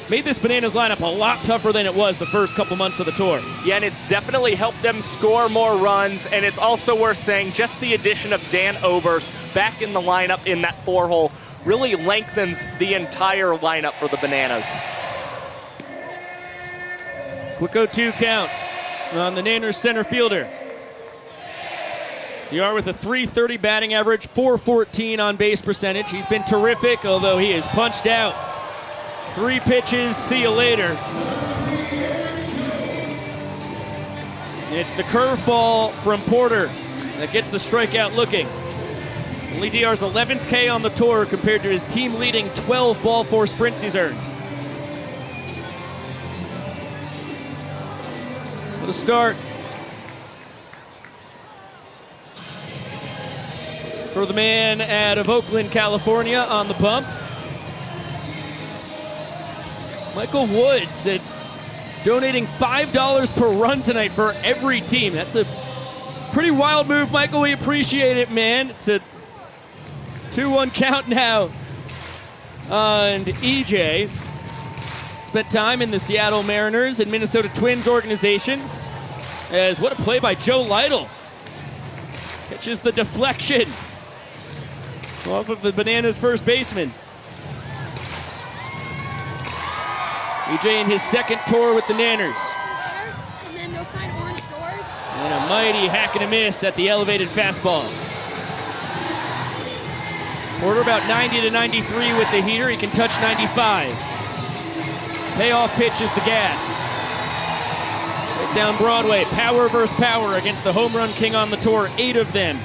made this Bananas lineup a lot tougher than it was the first couple months of the tour. Yeah, and it's definitely helped them score more runs, and it's also worth saying just the addition of Dan Oberst back in the lineup in that 4-hole really lengthens the entire lineup for the Bananas. Quick 0-2 count on the Nanners center fielder. DR with a .330 batting average, .414 on base percentage. He's been terrific, although he is punched out. 3 pitches, see you later. It's the curveball from Porter that gets the strikeout looking. Only DR's 11th K on the tour compared to his team-leading 12 ball four sprints he's earned. What a start for the man out of Oakland, California on the bump. Michael Woods at donating $5 per run tonight for every team. That's a pretty wild move, Michael. We appreciate it, man. It's a 2-1 count now. And EJ spent time in the Seattle Mariners and Minnesota Twins organizations. As what a play by Joe Lytle. Catches the deflection off of the Bananas first baseman. EJ in his second tour with the Nanners. And then they'll find orange doors. And a mighty hack and a miss at the elevated fastball. Porter about 90 to 93 with the heater. He can touch 95. Payoff pitch is the gas. Right down Broadway, power versus power against the home run king on the tour. 8 of them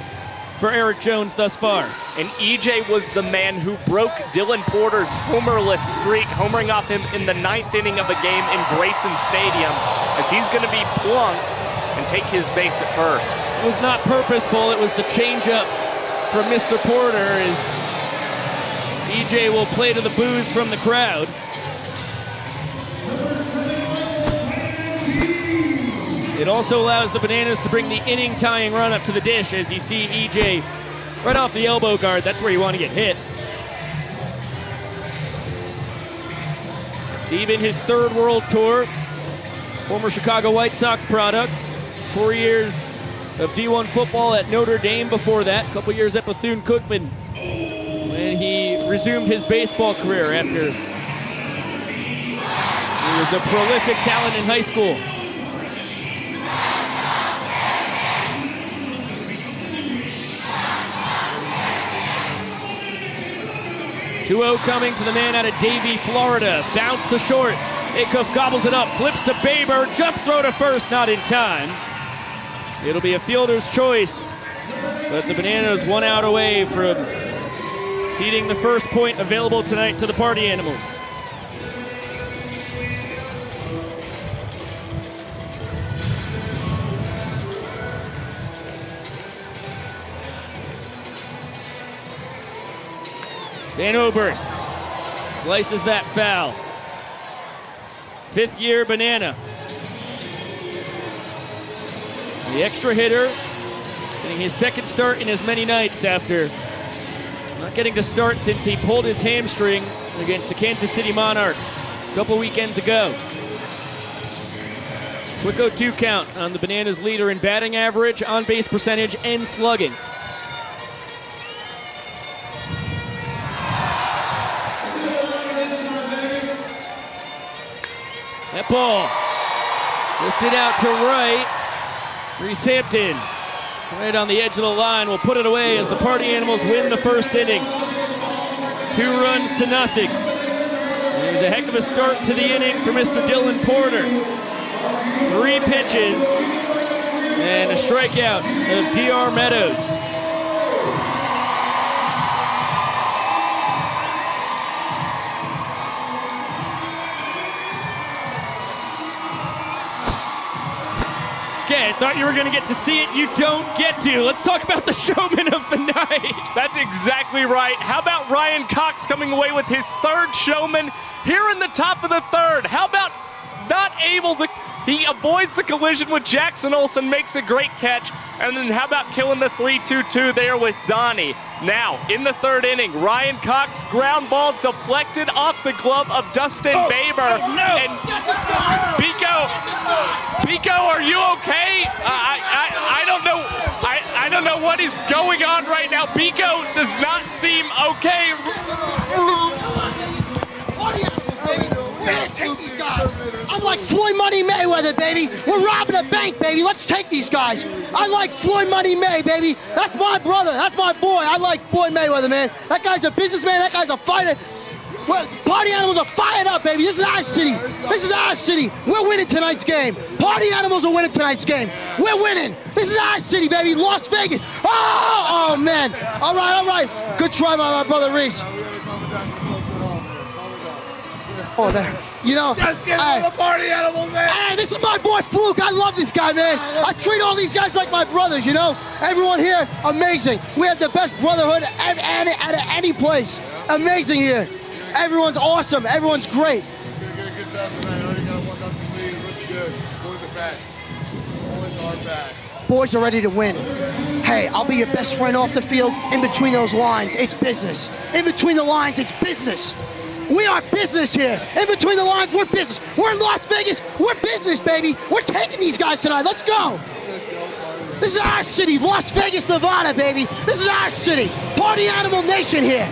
for Eric Jones thus far. And EJ was the man who broke Dylan Porter's homerless streak, homering off him in the 9th inning of a game in Grayson Stadium, as he's going to be plunked and take his base at first. It was not purposeful. It was the changeup from Mr. Porter as EJ will play to the boos from the crowd. It also allows the Bananas to bring the inning-tying run up to the dish as you see EJ right off the elbow guard. That's where you want to get hit. Steve in his 3rd World Tour, former Chicago White Sox product. 4 years of D1 football at Notre Dame before that. A couple years at Bethune-Cookman when he resumed his baseball career after he was a prolific talent in high school. 2-0 coming to the man out of Davie, Florida. Bounce to short. Acuff gobbles it up, flips to Baber. Jump throw to first, not in time. It'll be a fielder's choice, but the Bananas 1 out away from ceding the first point available tonight to the Party Animals. Van Oberst slices that foul. 5th year Banana. The extra hitter getting his 2nd start in as many nights after not getting to start since he pulled his hamstring against the Kansas City Monarchs a couple weekends ago. Quick 0-2 count on the Bananas leader in batting average, on-base percentage, and slugging. That ball lifted out to right. Reese Hampton right on the edge of the line will put it away as the Party Animals win the first inning. 2 runs to nothing. It was a heck of a start to the inning for Mr. Dylan Porter. 3 pitches and a strikeout of DR Meadows. Okay, I thought you were going to get to see it. You don't get to. Let's talk about the showman of the night. That's exactly right. How about Ryan Cox coming away with his 3rd showman here in the top of the 3rd? How about not able to... He avoids the collision with Jackson Olsen, makes a great catch. And then how about killing the 3-2-2 there with Donnie? Now, in the 3rd inning, Ryan Cox ground ball deflected off the glove of Dustin Baber. Oh, no. And Pico, are you okay? I don't know. I don't know what is going on right now. Pico does not seem okay. We're gonna take these guys. I'm like Floyd Money Mayweather, baby. We're robbing a bank, baby. Let's take these guys. I like Floyd Money May, baby. That's my brother. That's my boy. I like Floyd Mayweather, man. That guy's a businessman. That guy's a fighter. Party Animals are fired up, baby. This is our city. This is our city. We're winning tonight's game. Party Animals are winning tonight's game. We're winning. This is our city, baby. Las Vegas. Oh man. All right. Good try by my brother Reese. Oh, man. You know, Just get on the party animals, man. Hey, this is my boy Fluke. I love this guy, man. I treat all these guys like my brothers, you know? Everyone here, amazing. We have the best brotherhood at any place. Amazing here. Everyone's awesome. Everyone's great. Boys are ready to win. Hey, I'll be your best friend off the field. In between those lines, it's business. In between the lines, it's business. We are business here. In between the lines, we're business. We're in Las Vegas. We're business, baby. We're taking these guys tonight. Let's go. This is our city, Las Vegas, Nevada, baby. This is our city. Party Animal Nation here.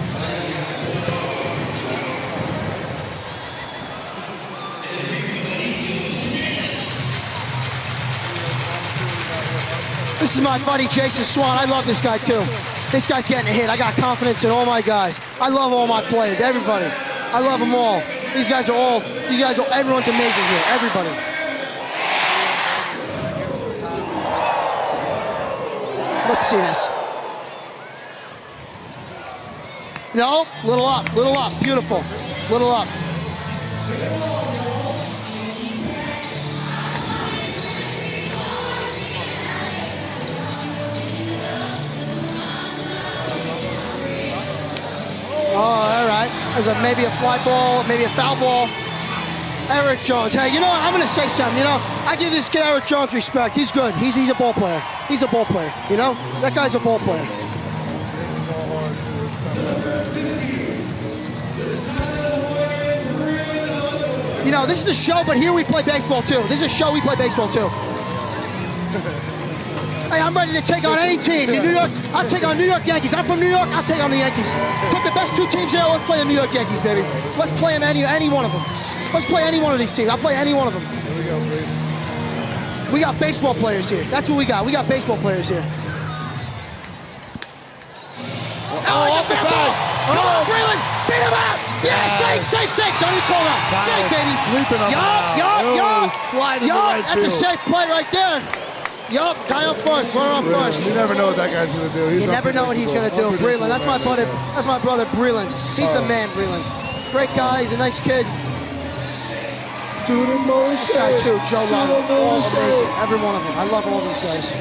This is my buddy Jason Swan. I love this guy too. This guy's getting a hit. I got confidence in all my guys. I love all my players, everybody. I love them all. Everyone's amazing here, everybody. Let's see this. No, little up, beautiful. Little up. Oh, all right. There's maybe a fly ball, maybe a foul ball. Eric Jones. Hey, you know what? I'm going to say something. You know, I give this kid Eric Jones respect. He's good. He's a ball player. He's a ball player. You know, that guy's a ball player. You know, this is a show, but here we play baseball too. This is a show, we play baseball too. Hey, I'm ready to take on any team. In New York, I'll take on New York Yankees. I'm from New York, I'll take on the Yankees. Put the best two teams there, let's play the New York Yankees, baby. Let's play them any one of them. Let's play any one of these teams. I'll play any one of them. Here we go, Brady. We got baseball players here. That's what we got. We got baseball players here. Oh, off the ball. Come on, Breland. Beat him out. Yeah, safe. Don't even call that. Safe, baby. Sleeping on sliding to right That's field. a safe play right there. Yup, guy on first, runner on first. You never know what that guy's gonna do. You never know what he's gonna do. Breland, that's my brother. That's my brother Breland. He's the man, Breland. Great guy. He's a nice kid. This guy too, Joe Love. All amazing. Every one of them. I love all these guys.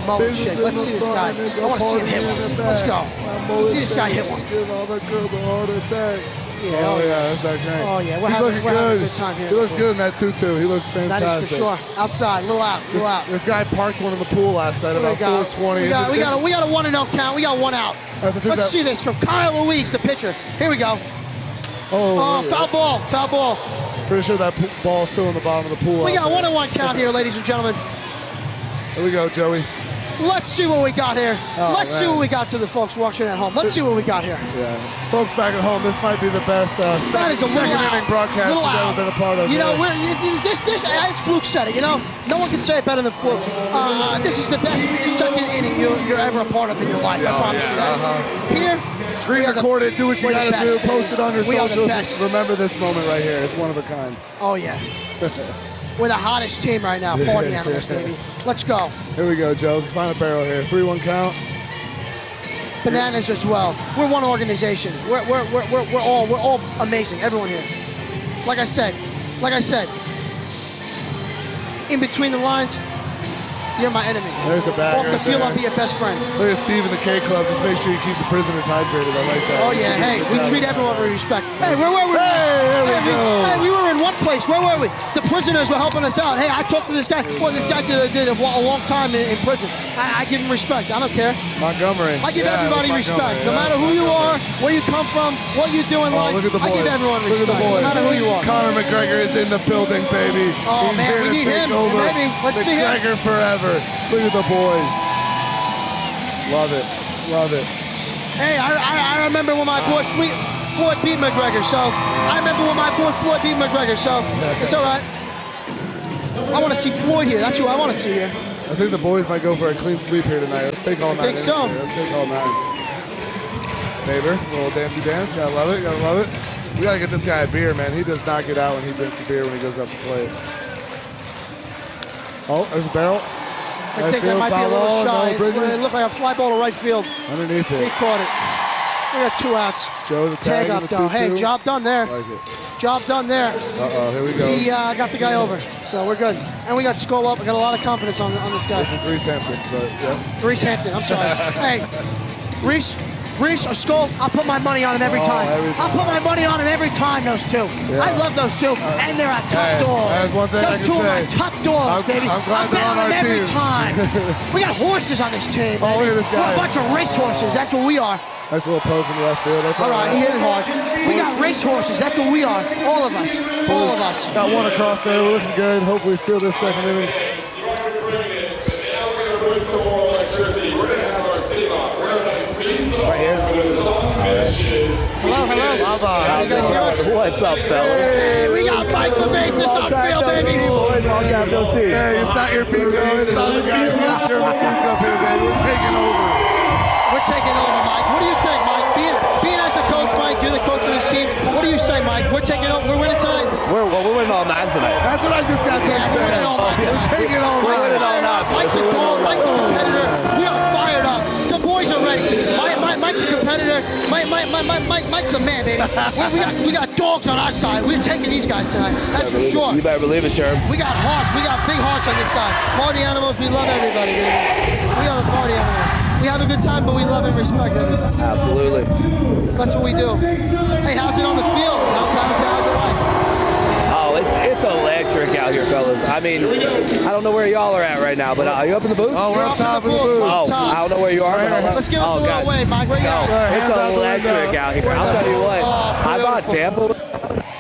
Mullet shake. Let's see this guy. I want to see him hit one. Let's go. Let's see this guy hit one. Give all the girls a heart attack. Yeah, oh yeah, that's that great. Oh yeah, we're He's having a good time here. He looks good in that tutu. He looks fantastic. That is for sure. Outside, little out. This guy parked one in the pool last night about 4:20. We got a 1-0 count. We got one out. Let's see this from Kyle Louise, the pitcher. Here we go. Oh, foul ball. Pretty sure that ball's still in the bottom of the pool. We got 1-1 count here, ladies and gentlemen. Here we go, Joey. Let's see what we got here. Let's see what we got to the folks watching at home. Let's see what we got here. Yeah, folks back at home, this might be the best second inning broadcast we've ever been a part of. You know, this as Fluke said it. You know, no one can say it better than Fluke. This is the best second inning you're ever a part of in your life. I promise you that. Here, screen record it. Do what you gotta do. Post it on your socials. Best. Remember this moment right here. It's one of a kind. Oh yeah. We're the hottest team right now. Party Animals, baby. Let's go. Here we go, Joe. Find a barrel here. 3-1 count. Bananas as well. We're one organization. We're all amazing. Everyone here. Like I said. In between the lines, you're my enemy. There's a bat. Off the field, I'll be your best friend. Look at Steve in the K Club. Just make sure you keep the prisoners hydrated. I like that. Oh yeah. Hey, we treat everyone with respect. Hey, where were we? Hey, we were in one place. Where were we? The prisoners were helping us out. Hey, I talked to this guy. Well, this guy did a long time in prison. I give him respect. I don't care. Montgomery. I give everybody respect. No matter who you are, where you come from, what you do in life. Look at the boys. I give everyone respect. Look at the boys. No matter who you are. Conor McGregor is in the building, baby. Oh, He's man, here we to need take him. over. Maybe. Let's see him. McGregor forever. Look at the boys. Love it. Hey, I remember when my boy Floyd beat McGregor, so it's all right. I want to see Floyd here. That's who I want to see here. I think the boys might go for a clean sweep here tonight. Let's take all 9. I think so. Let's take all 9. Neighbor, little dancey dance. Gotta love it. We gotta get this guy a beer, man. He does not get out when he drinks a beer when he goes up to play. Oh, there's a barrel. I think that might be a little shy. It looked like a fly ball to right field. Underneath it. He caught it. We got 2 outs. Joe, the tag up, though. Hey, job done there. Like it. Job done there. Uh-oh, here we go. He got the guy over, so we're good. And we got Skull up. We got a lot of confidence on this guy. This is Reese Hampton, but yeah. Reese Hampton, I'm sorry. Hey, Reese or Skull, I'll put my money on him every time. I'll put my money on him every time, those two. Yeah. I love those two, and they're our top dogs. That's one thing I those can two say. are my top dogs, baby. I'm glad they're on them our every team. time. We got horses on this team, baby. Oh, look at this guy. We're a bunch of race horses. That's what we are. Nice little poke in left field. That's all right, he hit it hard. We got race horses. That's what we are. All of us. All of us. Got one across there. We're looking good. Hopefully steal this second inning. Right here. Hello. Bye-bye. You guys hear us? What's up, fellas? Hey, we got Mike Basis on field, baby. Hey, it's not your Pico. It's not the guys. We got Sherman Funk up here, baby. We're taking over. We're taking over, Mike. What do you think, Mike? Being as the coach, Mike, you're the coach of this team. What do you say, Mike? We're taking over. We're winning tonight. We're winning all 9 tonight. That's what I just got done saying. We're winning all 9 tonight. We're taking all Mike's 9. fired up. Mike's a dog. Mike's a competitor. We are fired up. The boys are ready. Mike's a competitor. Mike's the man, baby. We got dogs on our side. We're taking these guys tonight. That's for sure. You better believe it, Sherm. We got hearts. We got big hearts on this side. Party animals. We love everybody, baby. We are the party animals. We have a good time, but we love and respect everybody. Absolutely. That's what we do. Hey, how's it on the field? How's it like? Oh, it's electric out here, fellas. I mean, I don't know where y'all are at right now, but are you up in the booth? Oh, we're up top of the booth. Oh, I don't know where you are. Let's give us a little wave, Mike. Where you at? It's electric out here. I'll tell you what. I thought Tampa.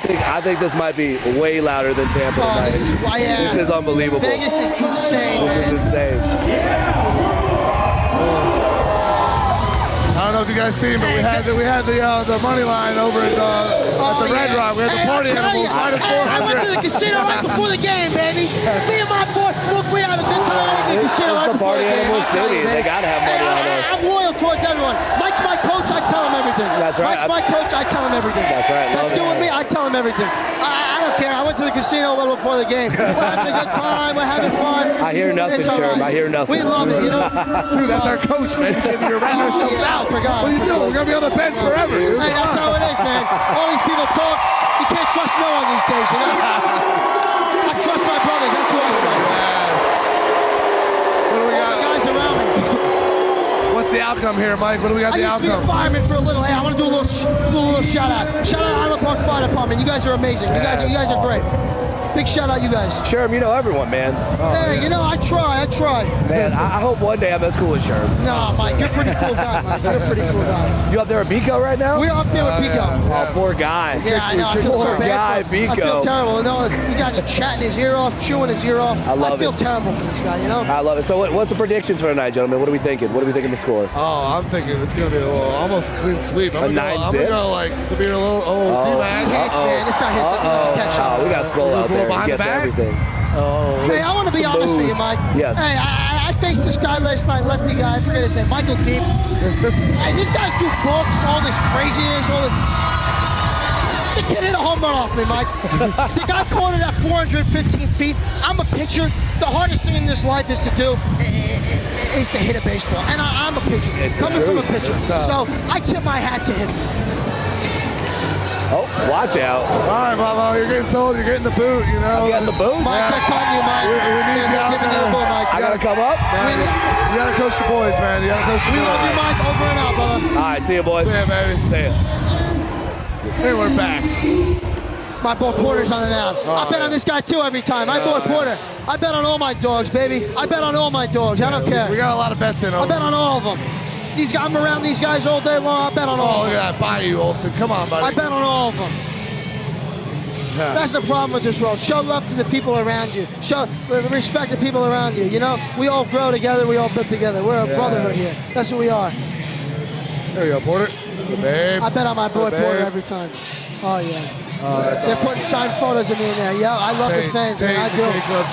I think this might be way louder than Tampa tonight. This is unbelievable. Vegas is insane. This is insane. I don't know if you guys seen, but we had the money line over at the Red Rock. We had the party animals minus 400. I went to the casino right before the game, baby. Me and my boy Fluke, we have a good time. I went to the casino right before the game. It's the party animal city. They gotta have money on us. I'm loyal towards everyone. Mike's my coach. I tell him everything. That's right. Mike's my coach. I tell him everything. That's right. That's good with me. I tell him everything. I don't care. I went to the casino a little before the game. We're having a good time. We're having fun. I hear nothing, Sherm. I hear nothing. We love it, you know. Dude, that's our coach, man. You're ratting ourselves out. What are you doing? We're going to be on the bench forever, dude. Hey, that's how it is, man. All these people talk. You can't trust no one these days, you know? I trust my brothers. That's who I trust. Yes. What do we got? All the guys around me. What's the outcome here, Mike? What do we got the I used to be a outcome? fireman for a little. Hey, I want to do a little shout out. Shout out Island Park Fire Department. You guys are amazing. You guys are great. Big shout out, you guys. Sherm, you know everyone, man. Hey, you know, I try. Man, I hope one day I'm as cool as Sherm. No, Mike, you're a pretty cool guy, Mike. You're a pretty cool guy. You up there at Pico right now? We're up there with Pico. Oh, poor guy. Yeah, I know. I feel so Poor bad. guy, Pico. I feel terrible. No, you guys are chatting his ear off, chewing his ear off. I feel terrible for this guy, you know? I love it. So what's the predictions for tonight, gentlemen? What are we thinking? What are we thinking the score? Oh, I'm thinking it's going to be almost a clean sweep. I'm going to go like to be a little D-Mac. He hits, man. This guy hits it. He lets it catch up. We got Skull out there. He gets everything. Hey, I want to be honest with you, Mike. Yes. Hey, I faced this guy last night, lefty guy. I forget his name. Michael Deep. Hey, these guys do books, all this craziness, all the... The kid hit a home run off me, Mike. The guy caught it at 415 feet. I'm a pitcher. The hardest thing in this life is to do is to hit a baseball. And I'm a pitcher, coming from a pitcher. So I tip my hat to him. Oh, watch out. All right, Bravo, you're getting told you're getting the boot, you know. You got the boot? Mike, I'm calling you, Mike. We need you out there. I got to come up? Man, you got to coach the boys, man. You got to coach the boys. We love you, Mike. Over and out, brother. All right, see you, boys. See ya, baby. See ya. Hey, we're back. My boy Porter's on the mound. I bet on this guy, too, every time. My boy Porter. I bet on all my dogs, baby. I bet on all my dogs. I don't care. We got a lot of bets in on I bet on all of them. These guys, I'm around these guys all day long. I bet on all Oh, of look them. at that Bayou, Olsen. Come on, buddy. I bet on all of them. That's the problem with this world. Show love to the people around you. Show respect the people around you. You know, we all grow together. We all build together. We're a brotherhood here. That's what we are. There you go, Porter. Good babe. I bet on my boy Good Porter babe. every time. Oh, yeah. Oh, that's They're awesome. putting signed photos of me in there. Yeah, I love the fans, man. I do.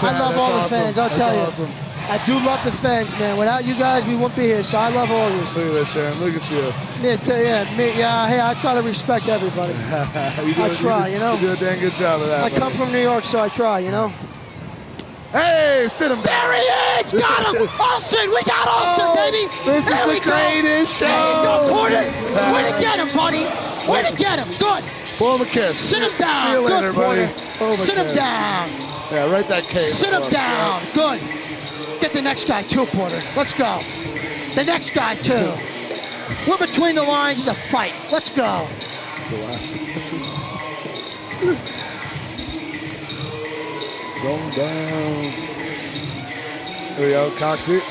I love all the fans. I'll tell you. Awesome. I do love the fans, man. Without you guys, we wouldn't be here. So I love all of you. Look at this, Sharon. Look at you. Hey, I try to respect everybody. I try, you know. You do a damn good job of that. I come from New York, so I try, you know. Hey, sit him down. There he is! Got him! Olsen! We got Olsen, baby! This is the greatest show! There you go, Porter! Way to get him, buddy! Way to get him! Good! Blow him a kiss. Sit him down! See you later, Good, buddy. Porter! Sit him down! Yeah, right that cave. Sit him down! Good! Get the next guy too, Porter. Let's go. The next guy too. We're between the lines. It's a fight. Let's go. Going down. Here we go, Coxie.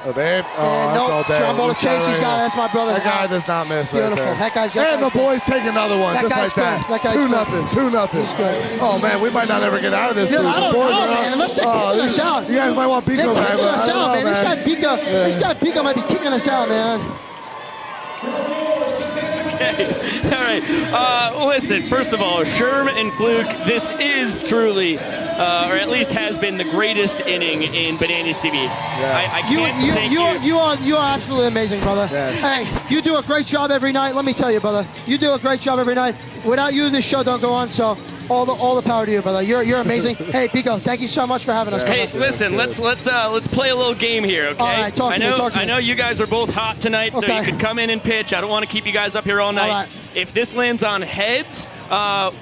Oh, babe. Oh, And that's no, all day. Jumbo to This guy chase. He's right got here. That's my brother. That guy does not miss right Beautiful. there. That guy's And the boys take another one, That just guy's like that. good. That guy's good. 2-0, 2-0. He's good. Oh, man, we might not ever get out of this. Dude, booth. I The don't boys know, are up. man. Unless they're kicking us out. You guys might want They're Pico back, kicking but us I don't out, know, man. This guy Pico might be kicking us out, man. All right. Listen, first of all, Sherm and Fluke, this is truly, or at least has been, the greatest inning in Bananas TV. I can't thank You are absolutely amazing, brother. Yes. Hey, you do a great job every night. Let me tell you, brother. You do a great job every night. Without you, this show don't go on. So all the power to you, brother. You're amazing. Hey, Pico, thank you so much for having us. Hey, brother. listen, let's play a little game here, okay? All right, talk to me. I know you guys are both hot tonight, so Okay. you could come in and pitch. I don't want to keep you guys up here all night. right. If this lands on heads,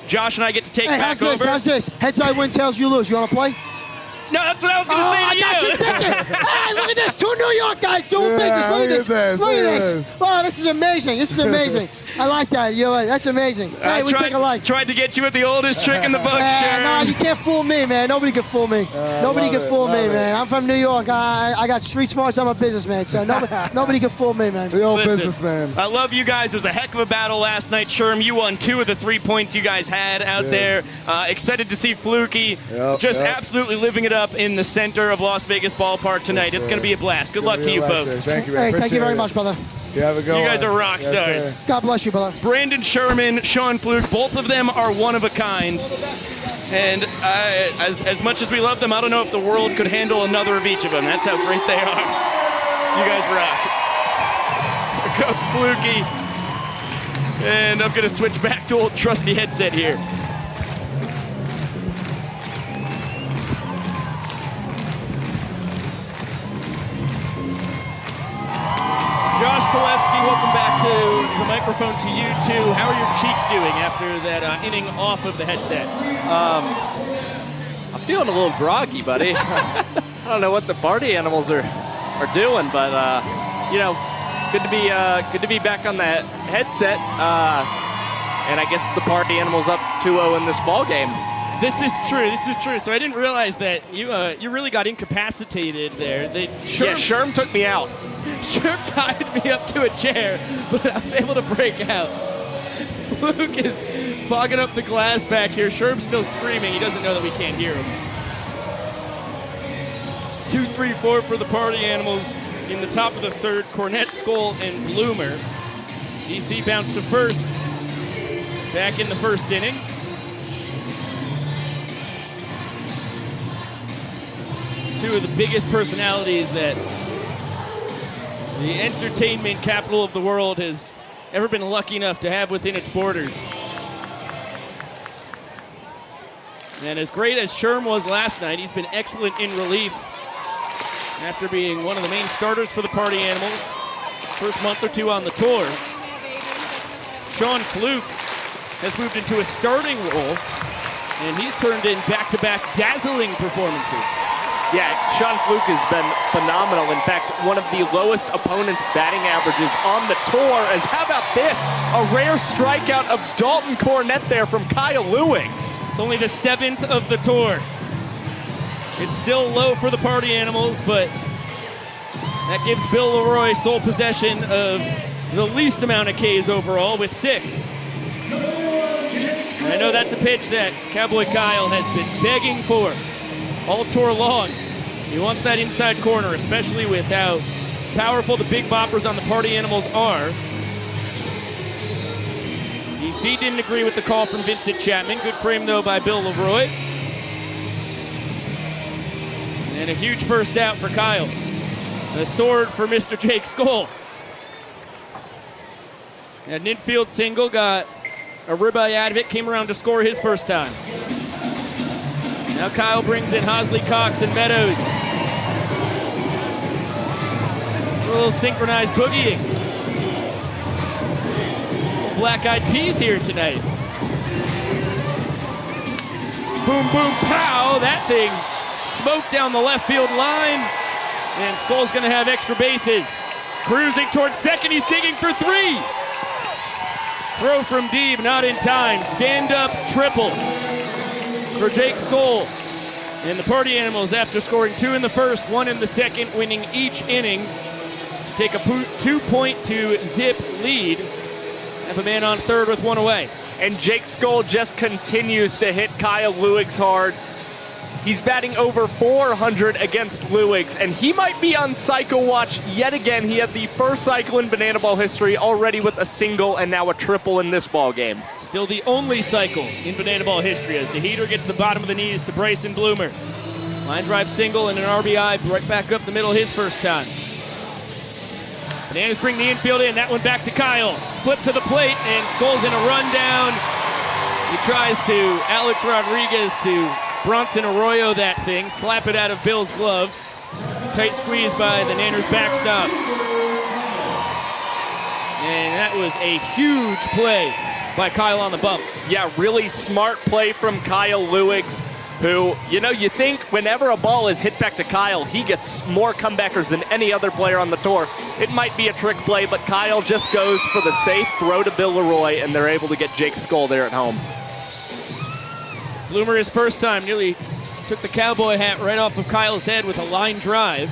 Josh and I get to take Hey, back how's this? Heads I win, tails you lose. You want to play? No, that's what I was going to say to I you. got you thinking. Hey, look at this. 2 New York guys doing Yeah, business. Look at this. look at Look at this. this. Oh, this is amazing. This is amazing. I like that. That's amazing. Hey, we think alike. Tried to get you with the oldest trick in the book, Sherm. No, you can't fool me, man. Nobody can fool me. Nobody can fool me, man. I'm from New York. I got street smarts. I'm a businessman, so nobody can fool me, man. The old Listen, businessman. I love you guys. It was a heck of a battle last night. Sherm, you won 2 of the 3 points you guys had out there. Excited to see Fluky just absolutely living it up in the center of Las Vegas ballpark tonight. It's going to be a blast. Good luck to you folks. Thank you, man. Hey, thank you very Appreciate much, it. brother. You have a good one. You guys are rock Yes, stars. sir. God bless you, brother. Brandon Sherman, Sean Fluke, both of them are one of a kind. And as much as we love them, I don't know if the world could handle another of each of them. That's how great they are. You guys rock. Here comes Fluky. And I'm going to switch back to old trusty headset here. Josh Talevsky, welcome back to the microphone to you too. How are your cheeks doing after that inning off of the headset? I'm feeling a little groggy, buddy. I don't know what the party animals are doing, but you know, good to be back on that headset. And I guess the party animals up 2-0 in this ball game. This is true. This is true. So I didn't realize that you really got incapacitated there. Sherm took me out. Sherm tied me up to a chair, but I was able to break out. Luke is fogging up the glass back here. Sherm's still screaming. He doesn't know that we can't hear him. It's 2-3-4 for the party animals in the top of the third. Cornette, Skull, and Bloomer. DC bounced to first back in the first inning. Two of the biggest personalities that the entertainment capital of the world has ever been lucky enough to have within its borders. And as great as Sherm was last night, he's been excellent in relief after being one of the main starters for the party animals first month or two on the tour. Sean Fluke has moved into a starting role, and he's turned in back-to-back dazzling performances. Yeah, Sean Fluke has been phenomenal. In fact, one of the lowest opponents' batting averages on the tour. As how about this? A rare strikeout of Dalton Cornette there from Kyle Lewings. It's only the 7th of the tour. It's still low for the party animals, but that gives Bill Leroy sole possession of the least amount of Ks overall with 6. And I know that's a pitch that Cowboy Kyle has been begging for all tour long. He wants that inside corner, especially with how powerful the big boppers on the party animals are. DC didn't agree with the call from Vincent Chapman. Good frame, though, by Bill Leroy. And a huge first out for Kyle. The sword for Mr. Jake Skull. An infield single, got a ribeye out of it, came around to score his first time. Now Now Kyle brings in Hosley, Cox, and Meadows. A little synchronized boogieing. Black-eyed peas here tonight. Boom, boom, pow. That thing smoked down the left field line. And Skull's gonna have extra bases. Cruising towards second, he's digging for 3. Throw from deep, not in time. Stand-up triple for Jake Skull. And the Party Animals, after scoring 2 in the first, 1 in the second, winning each inning, take a 2.2-zip lead. Have a man on third with 1 away. And Jake Skull just continues to hit Kyle Lewicks hard. He's batting over 400 against Lewicks, and he might be on cycle watch yet again. He had the first cycle in Banana Ball history already with a single and now a triple in this ball game. Still the only cycle in Banana Ball history as the heater gets the bottom of the knees to Bryson Bloomer. Line drive single and an RBI right back up the middle his first time. Bananas bring the infield in, that one back to Kyle. Flip to the plate, and Skull's in a rundown. He tries to Alex Rodriguez to Bronson Arroyo that thing, slap it out of Bill's glove. Tight squeeze by the Nanners backstop. And that was a huge play by Kyle on the bump. Yeah, really smart play from Kyle Lewicks, who, you know, you think whenever a ball is hit back to Kyle, he gets more comebackers than any other player on the tour. It might be a trick play, but Kyle just goes for the safe throw to Bill Leroy, and they're able to get Jake Skull there at home. Bloomer his first time nearly took the cowboy hat right off of Kyle's head with a line drive.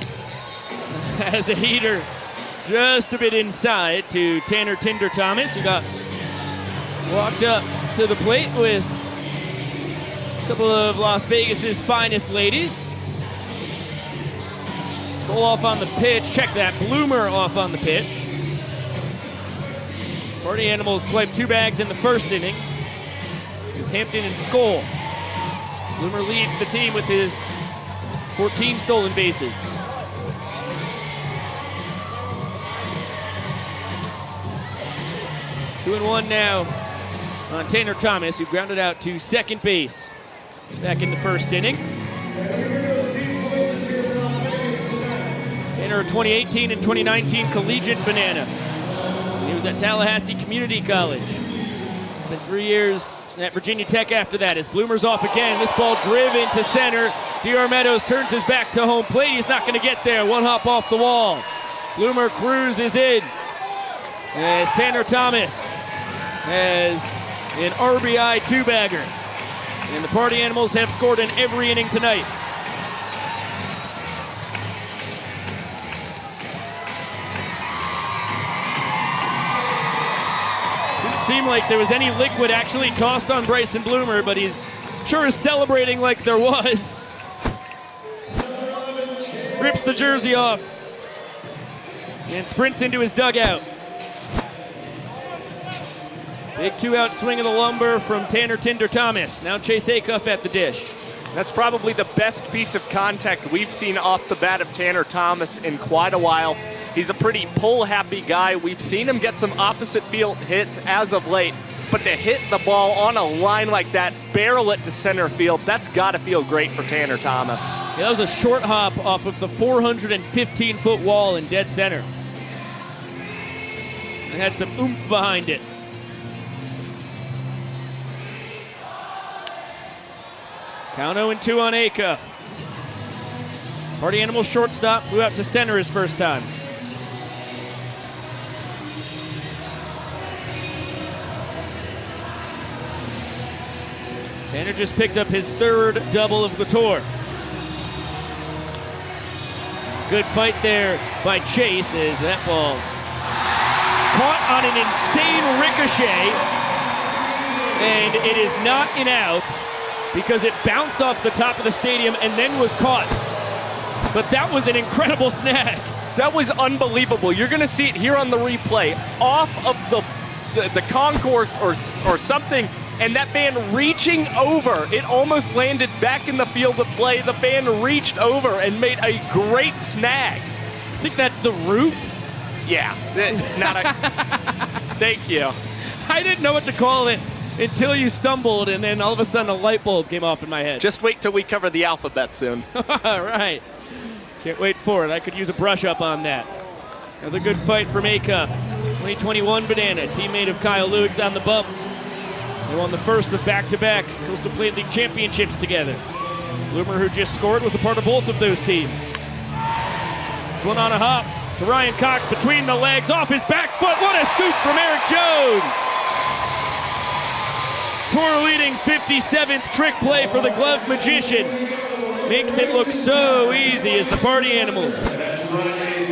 As a heater just a bit inside to Tanner Tinder Thomas, who got walked up to the plate with a couple of Las Vegas's finest ladies. Skull off on the pitch. Check that. Bloomer off on the pitch. Party Animals swiped 2 bags in the first inning. It was Hampton and Skull. Bloomer leads the team with his 14 stolen bases. Two and 1 now on Tanner Thomas, who grounded out to second base back in the first inning. Tanner, 2018 and 2019 collegiate Banana. He was at Tallahassee Community College. Spent 3 years at Virginia Tech after that. As Bloomer's off again, this ball driven to center. D.R. Meadows turns his back to home plate. He's not going to get there. One hop off the wall. Bloomer cruises in as Tanner Thomas has an RBI 2-bagger. And the Party Animals have scored in every inning tonight. Seemed like there was any liquid actually tossed on Bryson Bloomer, but he sure is celebrating like there was. Rips the jersey off and sprints into his dugout. Big 2-out swing of the lumber from Tanner Tinder Thomas. Now Chase Acuff at the dish. That's probably the best piece of contact we've seen off the bat of Tanner Thomas in quite a while. He's a pretty pull-happy guy. We've seen him get some opposite field hits as of late, but to hit the ball on a line like that, barrel it to center field, that's got to feel great for Tanner Thomas. Yeah, that was a short hop off of the 415-foot wall in dead center. It had some oomph behind it. Count 0-2 on Acuff. Party Animal shortstop flew out to center his first time. Tanner just picked up his 3rd double of the tour. Good fight there by Chase as that ball caught on an insane ricochet, and it is not an out because it bounced off the top of the stadium and then was caught. But that was an incredible snag. That was unbelievable. You're going to see it here on the replay. Off of the concourse or something, and that fan reaching over. It almost landed back in the field of play. The fan reached over and made a great snag. I think that's the roof. Yeah, not a. Thank you. I didn't know what to call it. until you stumbled, and then all of a sudden a light bulb came off in my head. Just wait till we cover the alphabet soon. All right. Can't wait for it. I could use a brush up on that. Another good fight from A-Cup. 2021 Banana, teammate of Kyle Lewis on the bump. They won the first of back-to-back Coastal Plate League championships together. Bloomer, who just scored, was a part of both of those teams. This one on a hop to Ryan Cox between the legs, off his back foot. What a scoop from Eric Jones! Tour-leading 57th trick play for the Glove Magician. Makes it look so easy as the Party Animals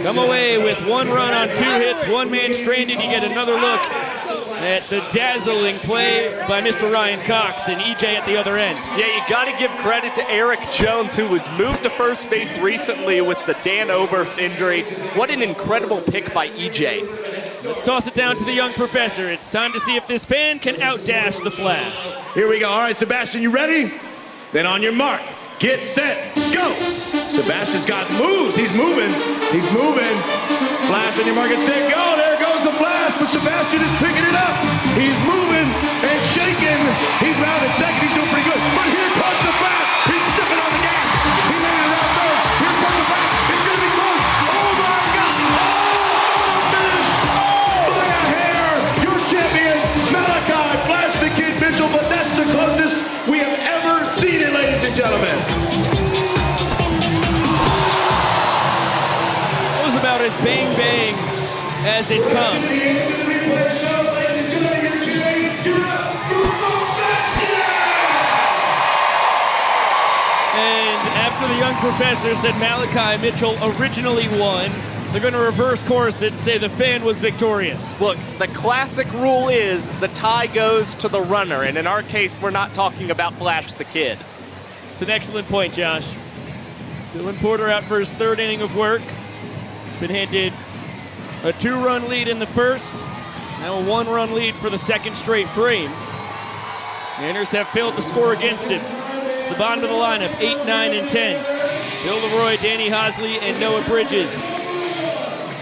come away with one run on 2 hits, one man stranded. You get another look at the dazzling play by Mr. Ryan Cox and EJ at the other end. Yeah, you got to give credit to Eric Jones, who was moved to first base recently with the Dan Oberst injury. What an incredible pick by EJ. Let's toss it down to the young professor. It's time to see if this fan can outdash the Flash. Here we go. All right, Sebastian, you ready? Then on your mark, get set, go! Sebastian's got moves. He's moving. He's moving. Flash on your mark, get set, go! There goes the Flash, but Sebastian is picking it up. He's moving and shaking. He's rounded second. He's doing pretty good. But here comes the Flash. He's stepping on the gas. He made it around third. Here comes the Flash. It's going to be close. Oh, my God. Oh, finish. Oh, by a hair. Your champion, Malachi Flash the Kid Mitchell, but that's the closest we have ever seen it, ladies and gentlemen. That was about as bang-bang as it comes. And after the young professor said Malachi Mitchell originally won, they're going to reverse course and say the fan was victorious. Look, the classic rule is the tie goes to the runner, and in our case, we're not talking about Flash the Kid. It's an excellent point, Josh. Dylan Porter out for his 3rd inning of work. He's been handed a 2-run lead in the first, now a 1-run lead for the 2nd straight frame. Niners have failed to score against him. It's the bottom of the lineup, 8, 9, and 10. Bill Leroy, Danny Hosley, and Noah Bridges.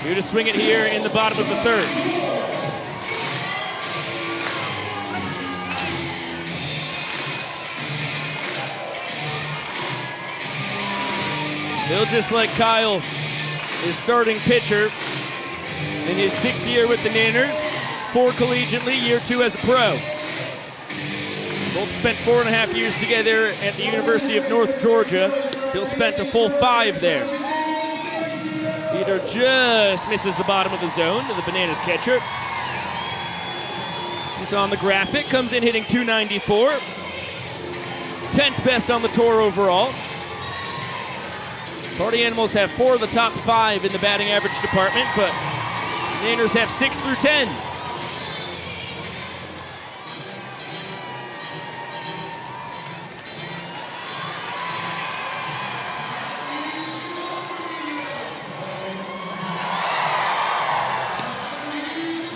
Due to swing it here in the bottom of the 3rd. Bill, just like Kyle, is starting pitcher in his 6th year with the Niners, 4 collegiately, year 2 as a pro. Both spent 4.5 years together at the University of North Georgia. Bill spent a full 5 there. Peter just misses the bottom of the zone to the Bananas catcher. You saw on the graphic, comes in hitting .294. 10th best on the tour overall. Party Animals have 4 of the top 5 in the batting average department, but Niners have 6 through 10.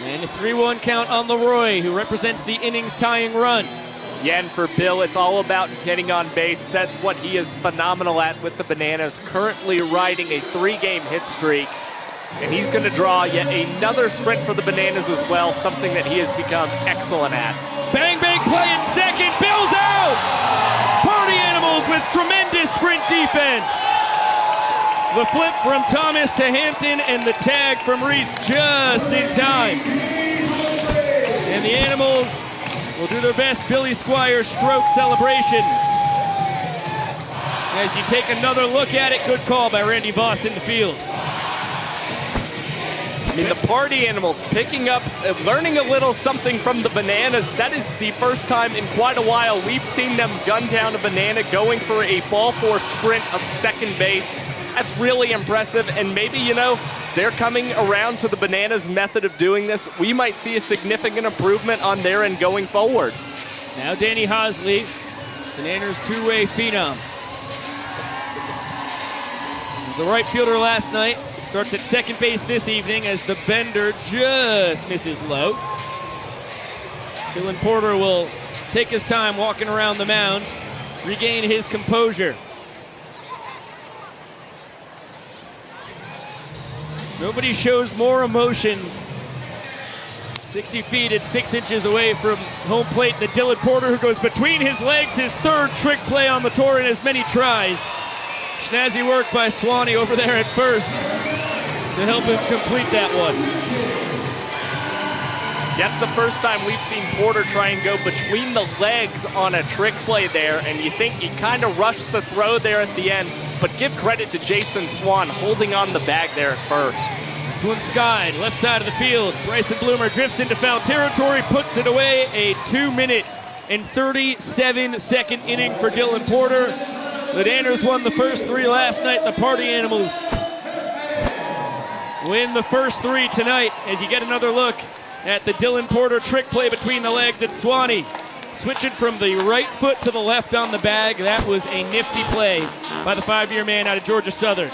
And a 3-1 count on Leroy, who represents the innings tying run. Yeah, and for Bill, it's all about getting on base. That's what he is phenomenal at with the Bananas, currently riding a 3-game hit streak. And he's going to draw yet another sprint for the Bananas as well, something that he has become excellent at. Bang, bang, play at second. Bill's out! Party Animals with tremendous sprint defense. The flip from Thomas to Hampton and the tag from Reese just in time. And the Animals will do their best Billy Squire stroke celebration. As you take another look at it, good call by Randy Voss in the field. I mean, the Party Animals picking up, learning a little something from the Bananas. That is the first time in quite a while we've seen them gun down a Banana going for a ball four sprint of second base. That's really impressive, and maybe, you know, they're coming around to the Bananas method of doing this. We might see a significant improvement on their end going forward. Now Danny Hosley, Bananas two-way phenom. He was the right fielder last night. Starts at second base this evening as the bender just misses low. Dylan Porter will take his time walking around the mound, regain his composure. Nobody shows more emotions 60 feet and 6 inches away from home plate. The Dylan Porter, who goes between his legs, his third trick play on the tour in as many tries. Snazzy work by Swanee over there at first to help him complete that one. That's the first time we've seen Porter try and go between the legs on a trick play there, and you think he kind of rushed the throw there at the end, but give credit to Jason Swan holding on the bag there at first. This one's skied, left side of the field. Bryson Bloomer drifts into foul territory, puts it away. A 2-minute and 37-second inning for Dylan Porter. The Danners won the first 3 last night. The Party Animals win the first 3 tonight as you get another look at the Dylan Porter trick play between the legs at Swanee. Switching from the right foot to the left on the bag. That was a nifty play by the 5-year man out of Georgia Southern.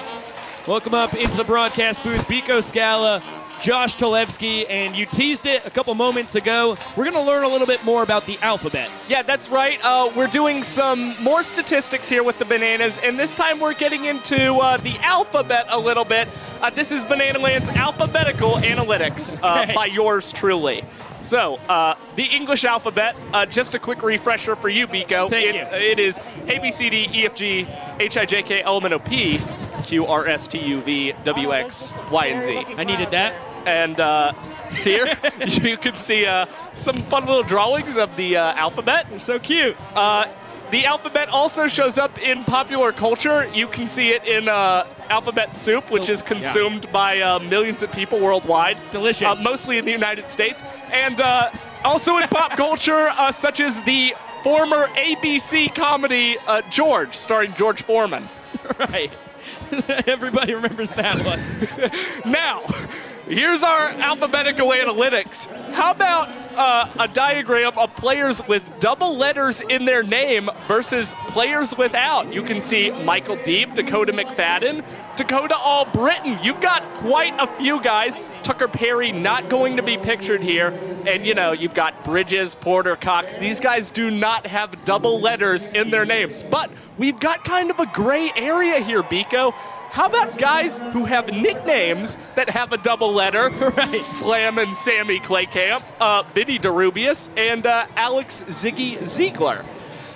Welcome up into the broadcast booth, Biko Scala, Josh Talevsky, and you teased it a couple moments ago. We're going to learn a little bit more about the alphabet. Yeah, that's right. We're doing some more statistics here with the Bananas, and this time we're getting into the alphabet a little bit. This is Banana Land's alphabetical analytics by yours truly. So, the English alphabet, just a quick refresher for you, Biko. Thank you. It is A, B, C, D, E, F, G, H, I, J, K, L, M, N, O, P, Q, R, S, T, U, V, W, X, Y, and Z. I needed that. And here you can see some fun little drawings of the alphabet. They're so cute. The alphabet also shows up in popular culture. You can see it in alphabet soup, which is consumed by millions of people worldwide. Delicious. Mostly in the United States. And also in pop culture, such as the former ABC comedy George, starring George Foreman. Right. Everybody remembers that one. Now, here's our alphabetical analytics. How about a diagram of players with double letters in their name versus players without? You can see Michael Deeb, Dakota McFadden, Dakota All-Britain. You've got quite a few guys. Tucker Perry not going to be pictured here. And, you know, you've got Bridges, Porter, Cox. These guys do not have double letters in their names. But we've got kind of a gray area here, Biko. How about guys who have nicknames that have a double letter? Right. Slam and Sammy Claycamp, Vinny DeRubius, and Alex Ziggy Ziegler.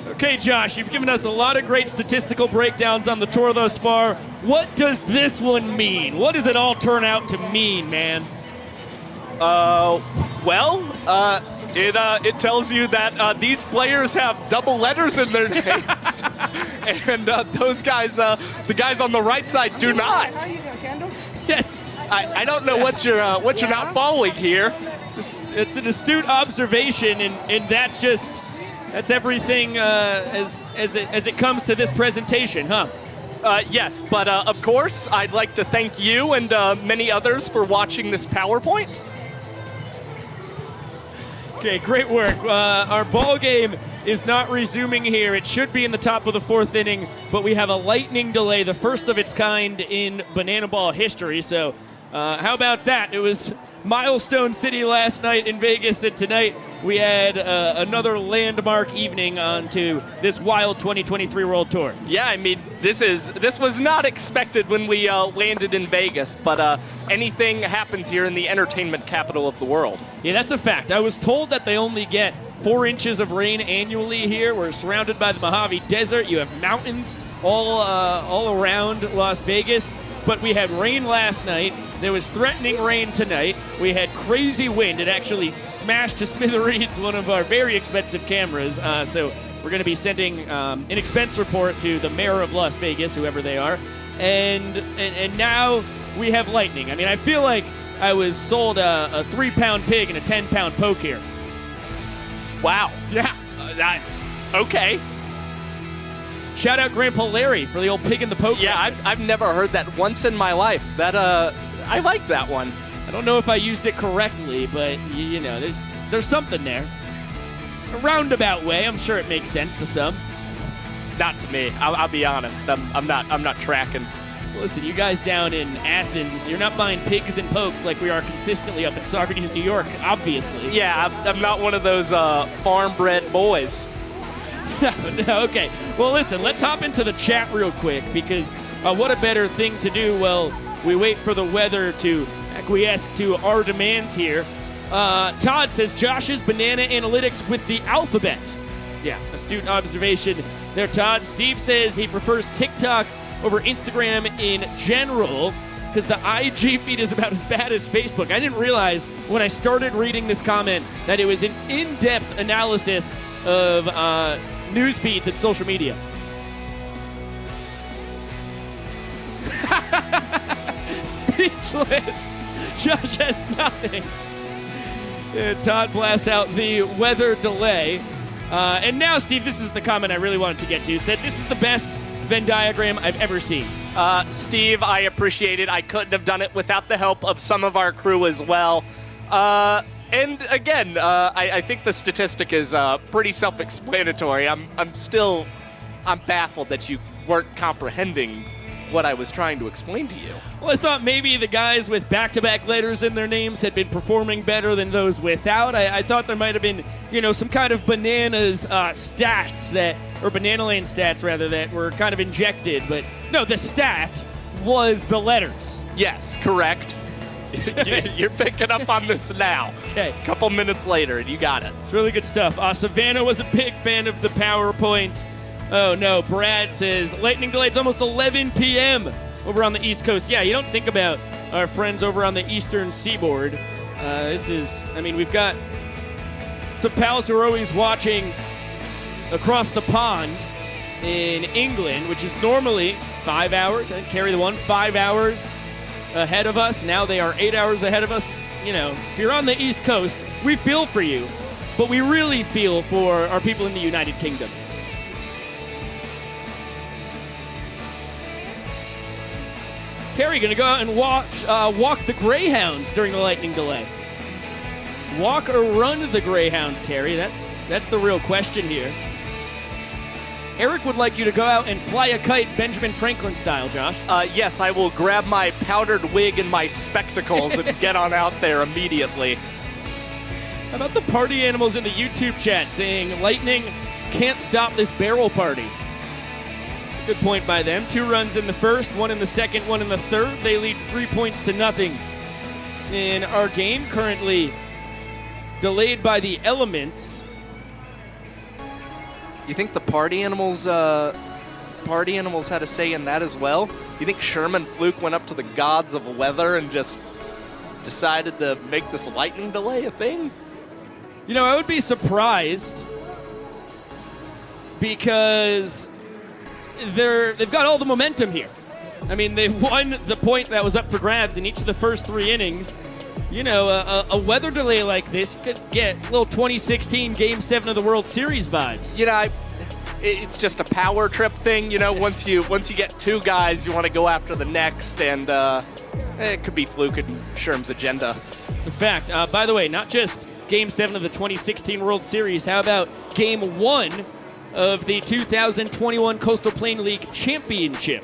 Okay, Josh, you've given us a lot of great statistical breakdowns on the tour thus far. What does this one mean? What does it all turn out to mean, man? It tells you that these players have double letters in their names, and those guys, the guys on the right side, do not. Yes. I don't know what you're not following here. It's an astute observation, and that's everything as it comes to this presentation, huh? Yes, but of course, I'd like to thank you and many others for watching this PowerPoint. Okay, great work. Our ball game is not resuming here. It should be in the top of the 4th inning, but we have a lightning delay, the first of its kind in Banana Ball history. So how about that? It was Milestone City last night in Vegas, and tonight we had another landmark evening onto this wild 2023 World Tour. Yeah, I mean, this was not expected when we landed in Vegas, but anything happens here in the entertainment capital of the world. Yeah, that's a fact. I was told that they only get 4 inches of rain annually here. We're surrounded by the Mojave Desert. You have mountains all around Las Vegas. But we had rain last night. There was threatening rain tonight. We had crazy wind. It actually smashed to smithereens one of our very expensive cameras. So we're going to be sending an expense report to the mayor of Las Vegas, whoever they are. And now we have lightning. I mean, I feel like I was sold a 3-pound pig and a 10-pound poke here. Wow. Yeah. Okay. Shout out Grandpa Larry for the old pig in the poke. Yeah, I've never heard that once in my life. That I like that one. I don't know if I used it correctly, but you know, there's something there. A roundabout way, I'm sure it makes sense to some. Not to me. I'll be honest. I'm not tracking. Listen, you guys down in Athens, you're not buying pigs and pokes like we are consistently up in Saugerties, New York, obviously. Yeah, I'm not one of those farm-bred boys. No, okay. Well, listen, let's hop into the chat real quick because what a better thing to do. Well, we wait for the weather to acquiesce to our demands here. Todd says Josh's banana analytics with the alphabet. Yeah, astute observation there, Todd. Steve says he prefers TikTok over Instagram in general because the IG feed is about as bad as Facebook. I didn't realize when I started reading this comment that it was an in-depth analysis of news feeds and social media. Speechless. Josh has nothing. And Todd blasts out the weather delay. And now, Steve, this is the comment I really wanted to get to. Said, this is the best Venn diagram I've ever seen. Steve, I appreciate it. I couldn't have done it without the help of some of our crew as well. And again, I think the statistic is pretty self-explanatory. I'm baffled that you weren't comprehending what I was trying to explain to you. Well, I thought maybe the guys with back-to-back letters in their names had been performing better than those without. I thought there might have been, some kind of bananas stats that, or Banana Lane stats rather, that were kind of injected. But no, the stat was the letters. Yes, correct. You're picking up on this now. Okay. A couple minutes later, and you got it. It's really good stuff. Savannah was a big fan of the PowerPoint. Oh, no. Brad says, lightning delay, it's almost 11 p.m. over on the East Coast. Yeah, you don't think about our friends over on the Eastern Seaboard. We've got some pals who are always watching across the pond in England, which is normally 5 hours. I carry the one, 5 hours ahead of us. Now they are 8 hours ahead of us. If you're on the East Coast, we feel for you, but we really feel for our people in the United Kingdom. Terry going to go out and walk the Greyhounds during the lightning delay. Walk or run the Greyhounds, Terry? That's the real question here. Eric would like you to go out and fly a kite Benjamin Franklin style, Josh. Yes, I will grab my powdered wig and my spectacles and get on out there immediately. How about the party animals in the YouTube chat saying lightning can't stop this barrel party? Good point by them. 2 runs in the first, 1 in the second, 1 in the third. They lead 3 points to nothing in our game. Currently delayed by the elements. You think the party animals had a say in that as well? You think Sherman Fluke went up to the gods of weather and just decided to make this lightning delay a thing? I would be surprised because they've got all the momentum here. They've won the point that was up for grabs in each of the first 3 innings. A weather delay like this could get little 2016 Game 7 of the World Series vibes. It's just a power trip thing. Once you get 2 guys, you want to go after the next, and it could be Fluke and Sherm's agenda. It's a fact. By the way, not just Game 7 of the 2016 World Series. How about Game 1 of the 2021 Coastal Plain League Championship?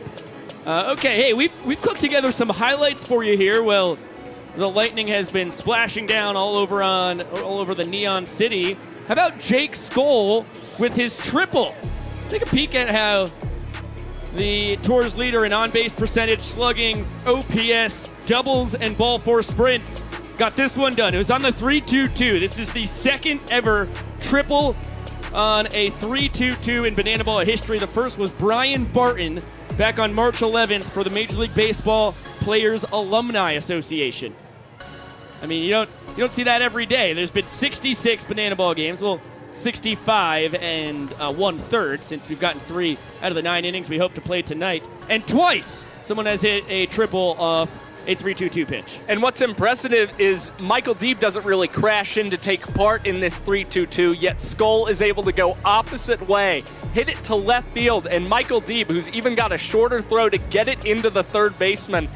Hey, we've cooked together some highlights for you here. Well, the lightning has been splashing down all over the Neon City. How about Jake Skoll with his triple? Let's take a peek at how the tour's leader in on-base percentage, slugging, OPS, doubles, and ball force sprints got this one done. It was on the 3-2-2. This is the second ever triple on a 3-2-2 in Banana Ball history. The first was Brian Barton back on March 11th for the Major League Baseball Players Alumni Association. You don't see that every day. There's been 66 Banana Ball games. Well, 65 and 1/3 since we've gotten 3 out of the 9 innings we hope to play tonight. And twice someone has hit a triple off a 3-2-2 pitch. And what's impressive is Michael Deeb doesn't really crash in to take part in this 3-2-2, yet Skoll is able to go opposite way, hit it to left field, and Michael Deeb, who's even got a shorter throw to get it into the third baseman.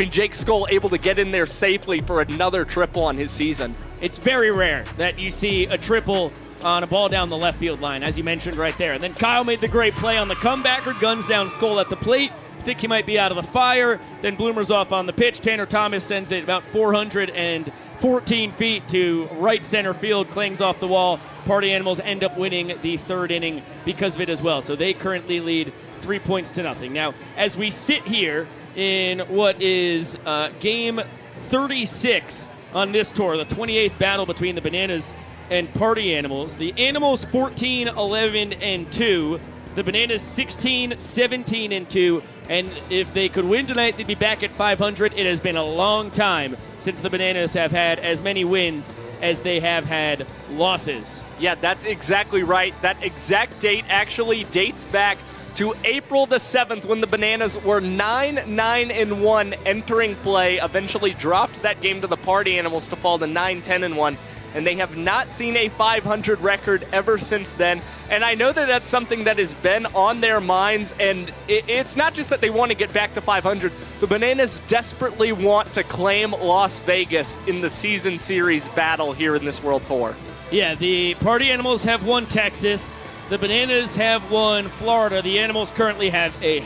Jake Skoll able to get in there safely for another triple on his season. It's very rare that you see a triple on a ball down the left field line, as you mentioned right there. And then Kyle made the great play on the comebacker, guns down Skoll at the plate. Think he might be out of the fire. Then Bloomer's off on the pitch. Tanner Thomas sends it about 414 feet to right center field, clings off the wall. Party Animals end up winning the 3rd inning because of it as well. So they currently lead 3 points to nothing. Now, as we sit here in what is game 36 on this tour, the 28th battle between the Bananas and Party Animals. The Animals 14, 11, and 2. The Bananas 16, 17, and 2. And if they could win tonight, they'd be back at 500. It has been a long time since the Bananas have had as many wins as they have had losses. Yeah, that's exactly right. That exact date actually dates back to April the 7th when the Bananas were 9-9-1 entering play, eventually dropped that game to the Party Animals to fall to 9-10-1. And they have not seen a 500 record ever since then. And I know that that's something that has been on their minds, and it's not just that they want to get back to 500. The Bananas desperately want to claim Las Vegas in the season series battle here in this World Tour. Yeah, the Party Animals have won Texas. The Bananas have won Florida. The Animals currently have a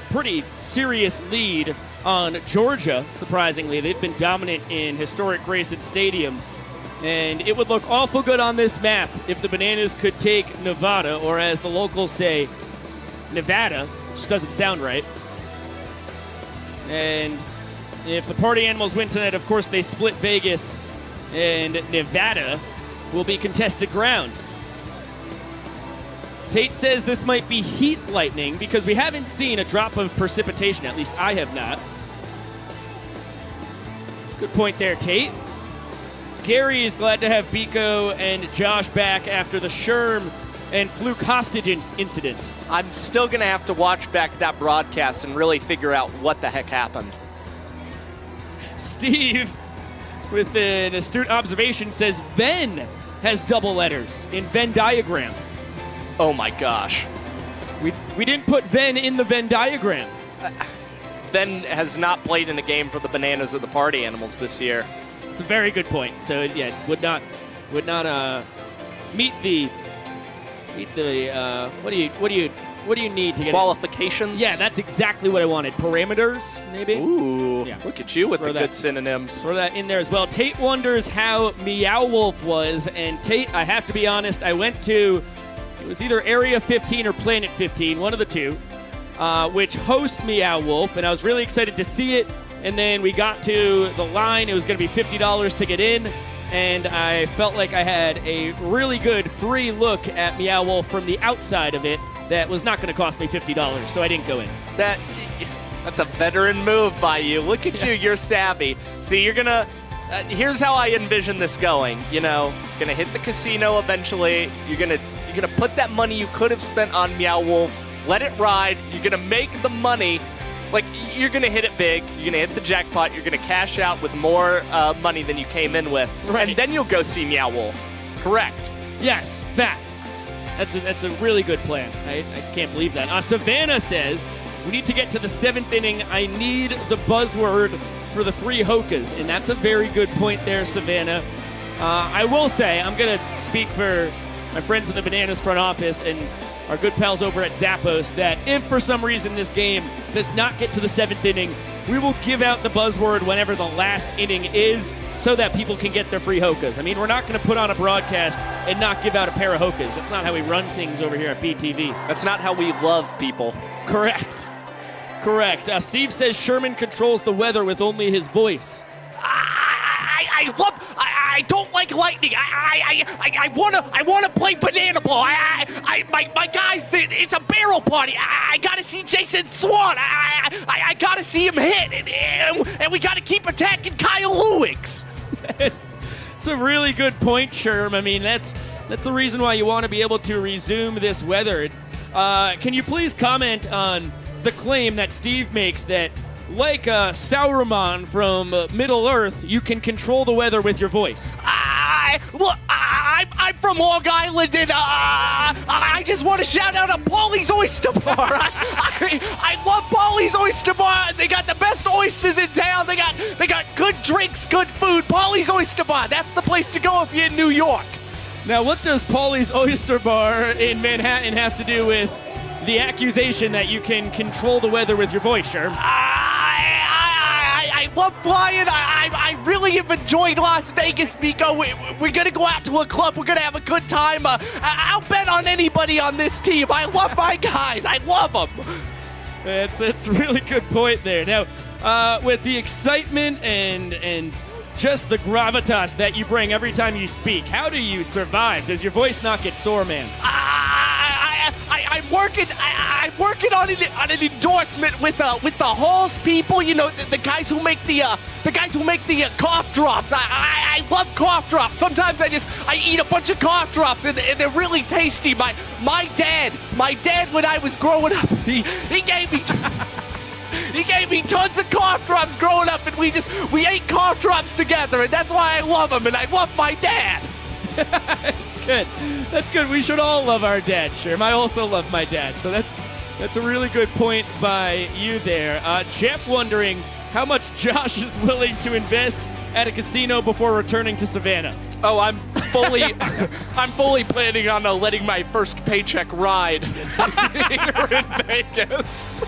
pretty serious lead on Georgia, surprisingly. They've been dominant in historic Grayson Stadium. And it would look awful good on this map if the Bananas could take Nevada, or as the locals say, Nevada, which doesn't sound right. And if the Party Animals win tonight, of course, they split Vegas, and Nevada will be contested ground. Tate says this might be heat lightning because we haven't seen a drop of precipitation. At least I have not. That's a good point there, Tate. Gary is glad to have Biko and Josh back after the Sherm and Fluke hostage incident. I'm still going to have to watch back that broadcast and really figure out what the heck happened. Steve, with an astute observation, says Venn has double letters in Venn diagram. Oh my gosh. We didn't put Venn in the Venn diagram. Venn has not played in a game for the Bananas or the Party Animals this year. It's a very good point. So yeah, would not meet the what do you need to get qualifications? Yeah, that's exactly what I wanted. Parameters, maybe. Ooh, yeah. Look at you with the good synonyms. Throw that in there as well. Tate wonders how Meow Wolf was, and Tate, I have to be honest, I went to, it was either Area 15 or Planet 15, one of the two, which hosts Meow Wolf, and I was really excited to see it. And then we got to the line. It was going to be $50 to get in, and I felt like I had a really good free look at Meow Wolf from the outside of it that was not going to cost me $50, so I didn't go in. That's a veteran move by you. Look at you, you're savvy. See, you're going to, here's how I envision this going. You know, going to hit the casino eventually. You're going to put that money you could have spent on Meow Wolf, let it ride. You're going to make the money. Like, you're going to hit it big. You're going to hit the jackpot. You're going to cash out with more money than you came in with. Right. And then you'll go see Meow Wolf. Correct. Yes, fact. That's a really good plan. I can't believe that. Savannah says, we need to get to the 7th inning. I need the buzzword for the 3 Hokas. And that's a very good point there, Savannah. I will say, I'm going to speak for my friends in the Bananas front office and our good pals over at Zappos, that if for some reason this game does not get to the 7th inning, we will give out the buzzword whenever the last inning is so that people can get their free Hokas. I mean, we're not going to put on a broadcast and not give out a pair of Hokas. That's not how we run things over here at BTV. That's not how we love people. Correct. Steve says Sherman controls the weather with only his voice. I don't like lightning. I wanna play Banana Ball. My guys, it's a barrel party. I gotta see Jason Swan. I gotta see him hit, and we gotta keep attacking Kyle Lewicks. It's a really good point, Sherm. I mean, that's the reason why you want to be able to resume this weather. Can you please comment on the claim that Steve makes that, like Sauron from Middle Earth, you can control the weather with your voice? I'm from Long Island, and I just want to shout out Paulie's Oyster Bar. I love Paulie's Oyster Bar. They got the best oysters in town. They got good drinks, good food. Paulie's Oyster Bar. That's the place to go if you're in New York. Now, what does Paulie's Oyster Bar in Manhattan have to do with the accusation that you can control the weather with your voice, Sherm? I love playing. I really have enjoyed Las Vegas, Miko. We're going to go out to a club. We're going to have a good time. I'll bet on anybody on this team. I love my guys. I love them. That's a really good point there. Now, with the excitement and just the gravitas that you bring every time you speak. How do you survive? Does your voice not get sore, man? I'm working on an endorsement with the Halls people. You know, the guys who make the cough drops. I love cough drops. Sometimes I eat a bunch of cough drops and they're really tasty. My dad when I was growing up, he gave me. He gave me tons of cough drops growing up, and we ate cough drops together, and that's why I love him, and I love my dad. That's good. That's good. We should all love our dad, Sherm. I also love my dad, so that's a really good point by you there. Jeff wondering how much Josh is willing to invest at a casino before returning to Savannah. Oh, I'm fully planning on letting my first paycheck ride here in Vegas.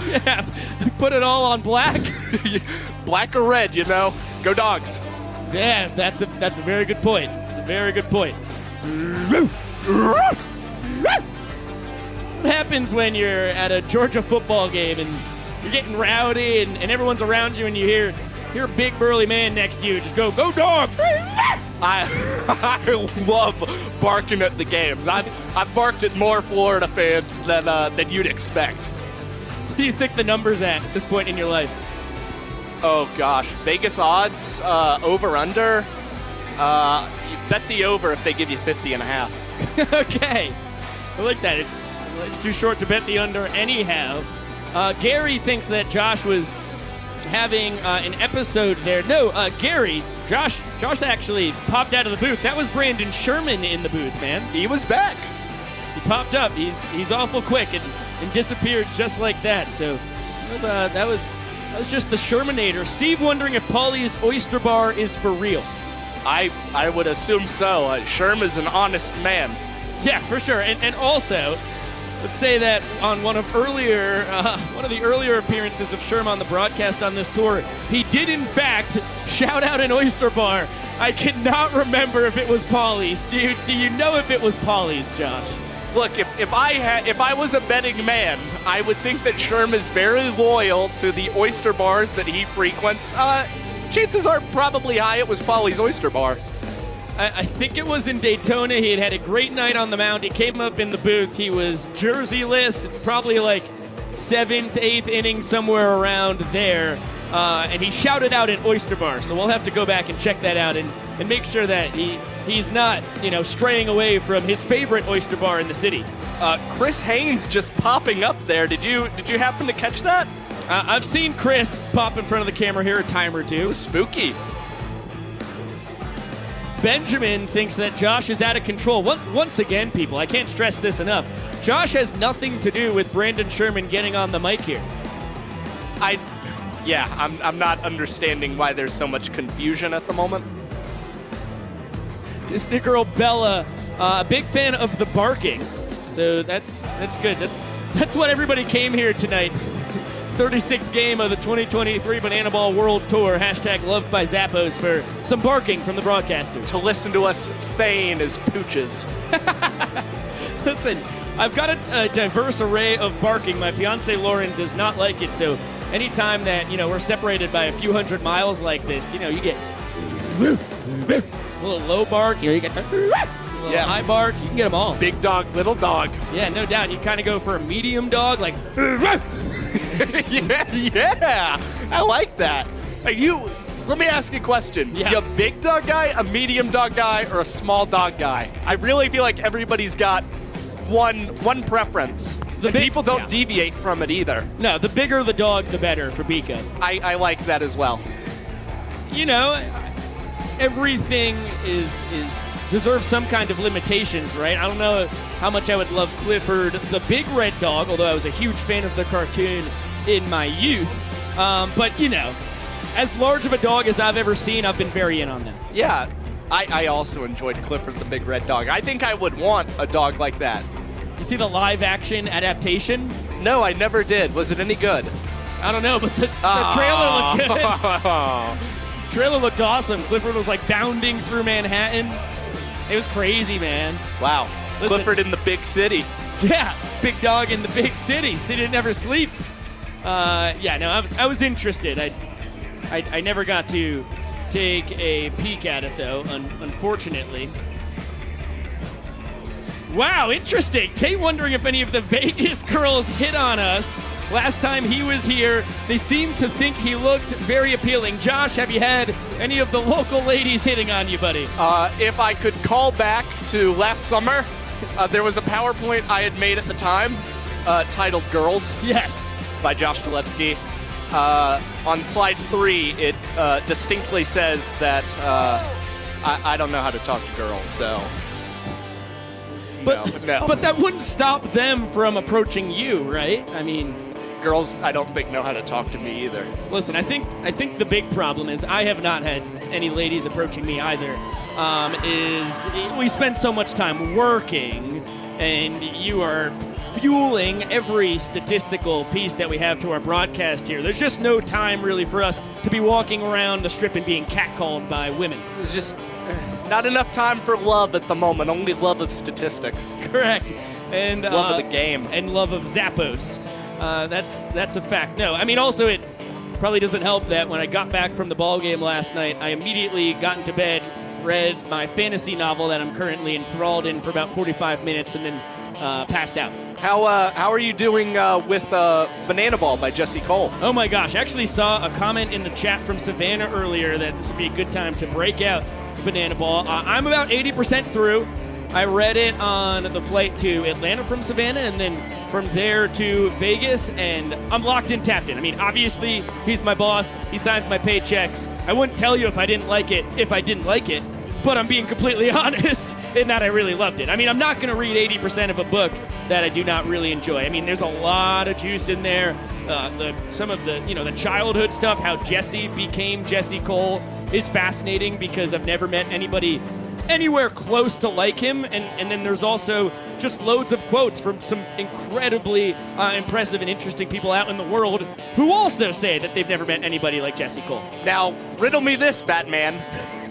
Yeah, put it all on black. Black or red, you know. Go Dogs. Yeah, that's a very good point. It's a very good point. What happens when you're at a Georgia football game and you're getting rowdy and everyone's around you and you hear a big burly man next to you just go Dogs? I love barking at the games. I've barked at more Florida fans than you'd expect. What do you think the number's at this point in your life? Oh gosh, Vegas odds, over under. You bet the over if they give you 50.5. Okay, I like that. It's too short to bet the under anyhow. Gary thinks that Josh was having an episode there. No, Gary, Josh actually popped out of the booth. That was Brandon Sherman in the booth, man. He was back. He popped up. He's awful quick and disappeared just like that. So that was just the Shermanator. Steve wondering if Paulie's Oyster Bar is for real. I would assume so. Sherm is an honest man. Yeah, for sure. And also, let's say that on one of the earlier appearances of Sherm on the broadcast on this tour, he did in fact shout out an Oyster Bar. I cannot remember if it was Paulie's. Do you know if it was Paulie's, Josh? Look, if I was a betting man, I would think that Sherm is very loyal to the oyster bars that he frequents. Chances are probably high it was Paulie's Oyster Bar. I think it was in Daytona. He had a great night on the mound. He came up in the booth. He was jersey-less. It's probably like 7th, 8th inning, somewhere around there. And he shouted out an Oyster Bar. So we'll have to go back and check that out and make sure that he's not, straying away from his favorite oyster bar in the city. Chris Haynes just popping up there. Did you happen to catch that? I've seen Chris pop in front of the camera here a time or two. It was spooky. Benjamin thinks that Josh is out of control. Once again, people, I can't stress this enough. Josh has nothing to do with Brandon Sherman getting on the mic here. I'm not understanding why there's so much confusion at the moment. Disney girl Bella, a big fan of the barking, so that's good. That's what everybody came here tonight. 36th game of the 2023 Banana Ball World Tour. #loved by Zappos for some barking from the broadcasters. To listen to us feign as pooches. Listen, I've got a diverse array of barking. My fiance Lauren does not like it, so anytime that we're separated by a few hundred miles like this, you get a little low bark, you get the high bark. You can get them all. Big dog, little dog. Yeah, no doubt. You kind of go for a medium dog, like. yeah, I like that. Let me ask you a question. Yeah. You a big dog guy, a medium dog guy, or a small dog guy? I really feel like everybody's got one preference. People don't deviate from it either. No, the bigger the dog, the better for Bika. I like that as well. Everything deserves some kind of limitations, right? I don't know how much I would love Clifford, the big red dog, although I was a huge fan of the cartoon in my youth. But, as large of a dog as I've ever seen, I've been very in on that. Yeah, I also enjoyed Clifford the big red dog. I think I would want a dog like that. You see the live-action adaptation? No, I never did. Was it any good? I don't know, but the trailer looked good. Trailer looked awesome. Clifford was bounding through Manhattan. It was crazy, man. Wow. Listen, Clifford in the big city. Yeah, big dog in the big city. City that never sleeps. I was interested. I never got to take a peek at it, though, unfortunately. Wow, interesting. Tate wondering if any of the Vegas girls hit on us. Last time he was here, they seemed to think he looked very appealing. Josh, have you had any of the local ladies hitting on you, buddy? If I could call back to last summer, there was a PowerPoint I had made at the time titled Girls. Yes. By Josh Dolevsky. On slide 3, it distinctly says that I don't know how to talk to girls, so... But that wouldn't stop them from approaching you, right? I mean... Girls, I don't think, know how to talk to me either. Listen, I think the big problem is I have not had any ladies approaching me either. Is we spend so much time working, and you are fueling every statistical piece that we have to our broadcast here. There's just no time really for us to be walking around the strip and being catcalled by women. There's just not enough time for love at the moment, only love of statistics. Correct. And love of the game. And love of Zappos. That's a fact. No, I mean, also it probably doesn't help that when I got back from the ball game last night, I immediately got into bed, read my fantasy novel that I'm currently enthralled in for about 45 minutes, and then passed out. How are you doing with Banana Ball by Jesse Cole? Oh my gosh, I actually saw a comment in the chat from Savannah earlier that this would be a good time to break out Banana Ball. I'm about 80% through. I read it on the flight to Atlanta from Savannah, and then from there to Vegas, and I'm locked in, tapped in. I mean, obviously, he's my boss. He signs my paychecks. I wouldn't tell you if I didn't like it, but I'm being completely honest in that I really loved it. I mean, I'm not going to read 80% of a book that I do not really enjoy. I mean, there's a lot of juice in there. Some of the childhood stuff, how Jesse became Jesse Cole, is fascinating because I've never met anybody anywhere close to like him, and then there's also just loads of quotes from some incredibly impressive and interesting people out in the world who also say that they've never met anybody like Jesse Cole. Now, riddle me this, Batman.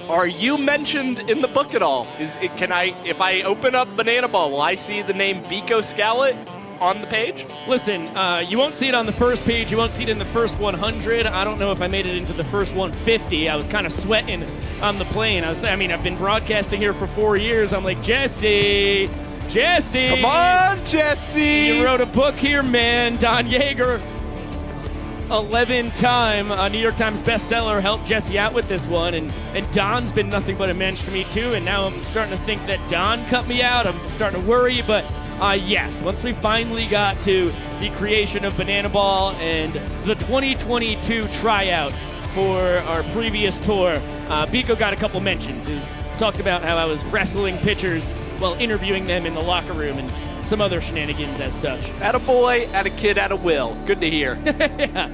Are you mentioned in the book at all? If I open up Banana Ball, will I see the name Vico Scalet on the page? Listen, you won't see it on the first page. You won't see it in the first 100. I don't know if I made it into the first 150. I was kind of sweating on the plane. I've been broadcasting here for 4 years. I'm like, Jesse. Come on, Jesse. You wrote a book here, man. Don Yeager, 11-time New York Times bestseller, helped Jesse out with this one. And Don's been nothing but a mensch to me, too. And now I'm starting to think that Don cut me out. I'm starting to worry, but... yes, once we finally got to the creation of Banana Ball and the 2022 tryout for our previous tour, Biko got a couple mentions. He's talked about how I was wrestling pitchers while interviewing them in the locker room and some other shenanigans as such. Atta boy, atta kid, atta will. Good to hear. Yeah.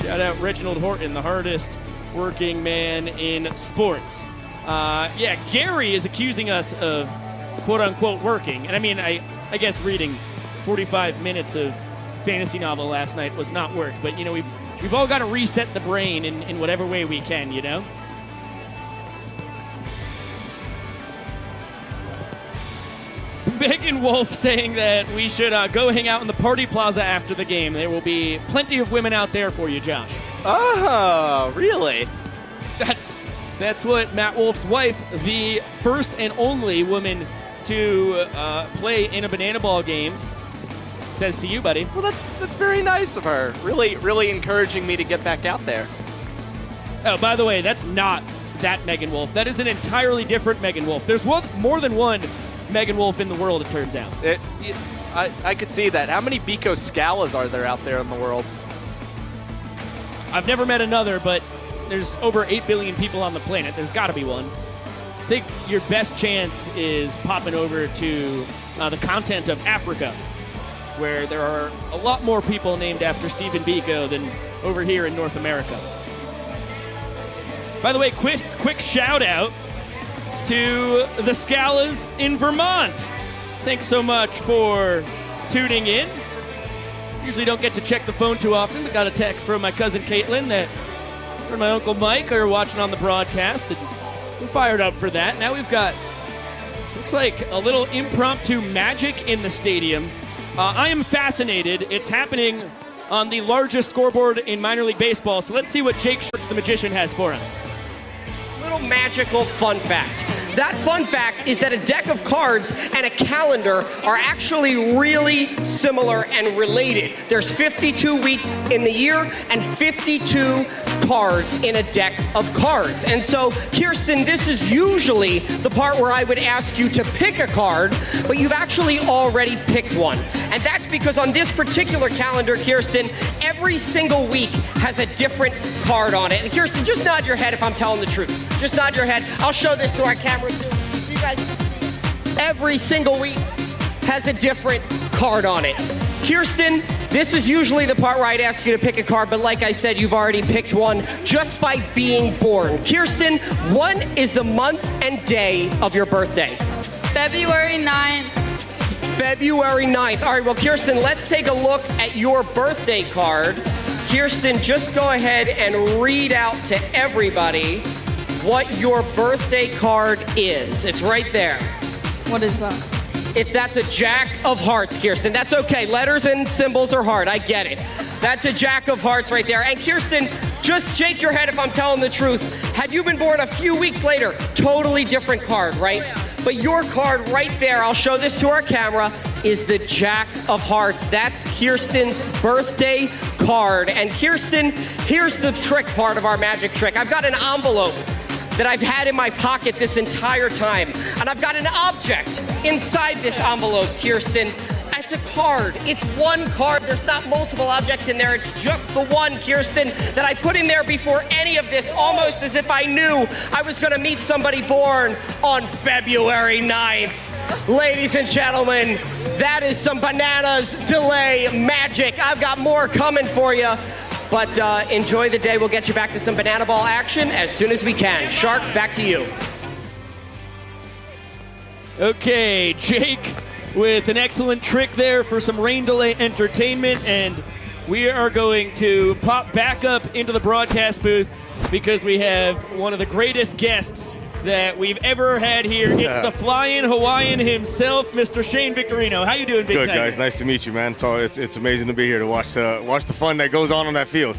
Shout out Reginald Horton, the hardest working man in sports. Gary is accusing us of quote-unquote working. And I mean, I guess reading 45 minutes of fantasy novel last night was not work, but we've all got to reset the brain in whatever way we can, Megan Wolf saying that we should go hang out in the party plaza after the game. There will be plenty of women out there for you, Josh. Oh, really? That's what Matt Wolf's wife, the first and only woman to play in a Banana Ball game, says to you, buddy. Well, that's very nice of her. Really, really encouraging me to get back out there. Oh, by the way, that's not that Megan Wolf. That is an entirely different Megan Wolf. There's more than one Megan Wolf in the world, it turns out. I could see that. How many Biko Scalas are there out there in the world? I've never met another, but there's over 8 billion people on the planet. There's got to be one. I think your best chance is popping over to the continent of Africa, where there are a lot more people named after Stephen Biko than over here in North America. By the way, quick shout out to the Scalas in Vermont. Thanks so much for tuning in. Usually don't get to check the phone too often. I got a text from my cousin Caitlin that her and my Uncle Mike are watching on the broadcast, and we're fired up for that. Now we've got, looks like a little impromptu magic in the stadium. I am fascinated. It's happening on the largest scoreboard in minor league baseball. So let's see what Jake Sharks the Magician has for us. Little magical fun fact. That fun fact is that a deck of cards and a calendar are actually really similar and related. There's 52 weeks in the year and 52 cards in a deck of cards. And so, Kirsten, this is usually the part where I would ask you to pick a card, but you've actually already picked one. And that's because on this particular calendar, Kirsten, every single week has a different card on it. And Kirsten, just nod your head if I'm telling the truth. Just nod your head. I'll show this to our camera too, so you guys can see. Every single week has a different card on it. Kirsten, this is usually the part where I'd ask you to pick a card, but like I said, you've already picked one just by being born. Kirsten, what is the month and day of your birthday? February 9th. February 9th. All right, well, Kirsten, let's take a look at your birthday card. Kirsten, just go ahead and read out to everybody what your birthday card is. It's right there. What is that? That's a Jack of Hearts, Kirsten. That's okay. Letters and symbols are hard. I get it. That's a Jack of Hearts right there. And Kirsten, just shake your head if I'm telling the truth. Had you been born a few weeks later, totally different card, right? But your card right there, I'll show this to our camera, is the Jack of Hearts. That's Kirsten's birthday card. And Kirsten, here's the trick part of our magic trick. I've got an envelope that I've had in my pocket this entire time. And I've got an object inside this envelope, Kirsten. It's a card. It's one card. There's not multiple objects in there. It's just the one, Kirsten, that I put in there before any of this, almost as if I knew I was gonna meet somebody born on February 9th. Ladies and gentlemen, that is some bananas delay magic. I've got more coming for you. But enjoy the day. We'll get you back to some banana ball action as soon as we can. Shark, back to you. Okay, Jake with an excellent trick there for some rain delay entertainment. And we are going to pop back up into the broadcast booth because we have one of the greatest guests that we've ever had here. It's the flying Hawaiian himself, Mr. Shane Victorino. How you doing, Big Good, Tiger? guys. Nice to meet you, man. So it's amazing to be here to watch the fun that goes on that field.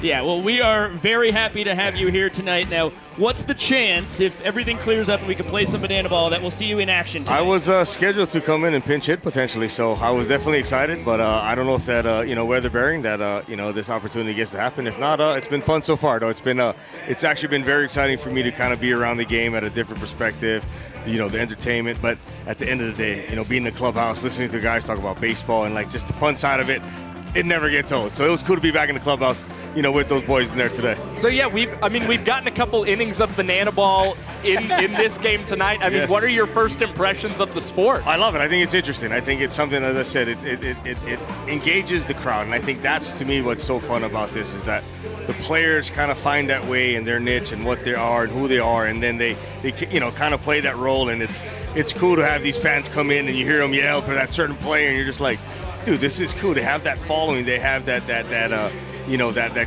Yeah, well, we are very happy to have you here tonight. Now, what's the chance, if everything clears up and we can play some banana ball, that we'll see you in action tonight? I was scheduled to come in and pinch hit potentially, so I was definitely excited, but I don't know if that, weather bearing, that, this opportunity gets to happen. If not, it's been fun so far, though. It's actually been very exciting for me to kind of be around the game at a different perspective, the entertainment, but at the end of the day, being in the clubhouse, listening to the guys talk about baseball and, just the fun side of it, it never gets old. So it was cool to be back in the clubhouse, with those boys in there today. So yeah, we've gotten a couple innings of banana ball in this game tonight. Yes. What are your first impressions of the sport? I love it. I think it's interesting. I think it's something, as I said, it engages the crowd, and I think that's, to me, what's so fun about this is that the players kind of find that way in their niche and what they are and who they are, and then they kind of play that role, and it's cool to have these fans come in and you hear them yell for that certain player, and you're just like, dude, this is cool. They have that following. They have that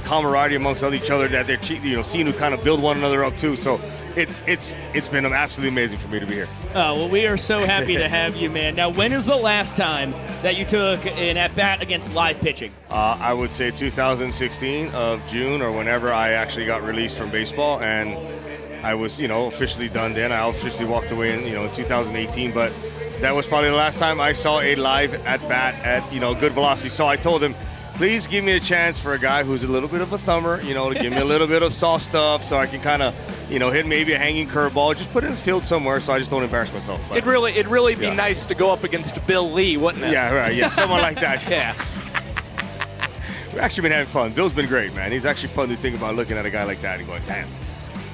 camaraderie amongst each other that they're seeing to kind of build one another up too. So it's been absolutely amazing for me to be here. Oh, well, we are so happy to have you, man. Now, when is the last time that you took an at-bat against live pitching? I would say 2016 of June or whenever I actually got released from baseball, and I was officially done then. I officially walked away in 2018, but that was probably the last time I saw a live at-bat at good velocity. So I told him, please give me a chance for a guy who's a little bit of a thumber, to give me a little bit of soft stuff so I can kind of, hit maybe a hanging curveball, just put it in the field somewhere so I just don't embarrass myself. But, It'd really be nice to go up against Bill Lee, wouldn't it? Yeah, right. Yeah, someone like that. Yeah. We've actually been having fun. Bill's been great, man. He's actually fun to think about looking at a guy like that and going, damn.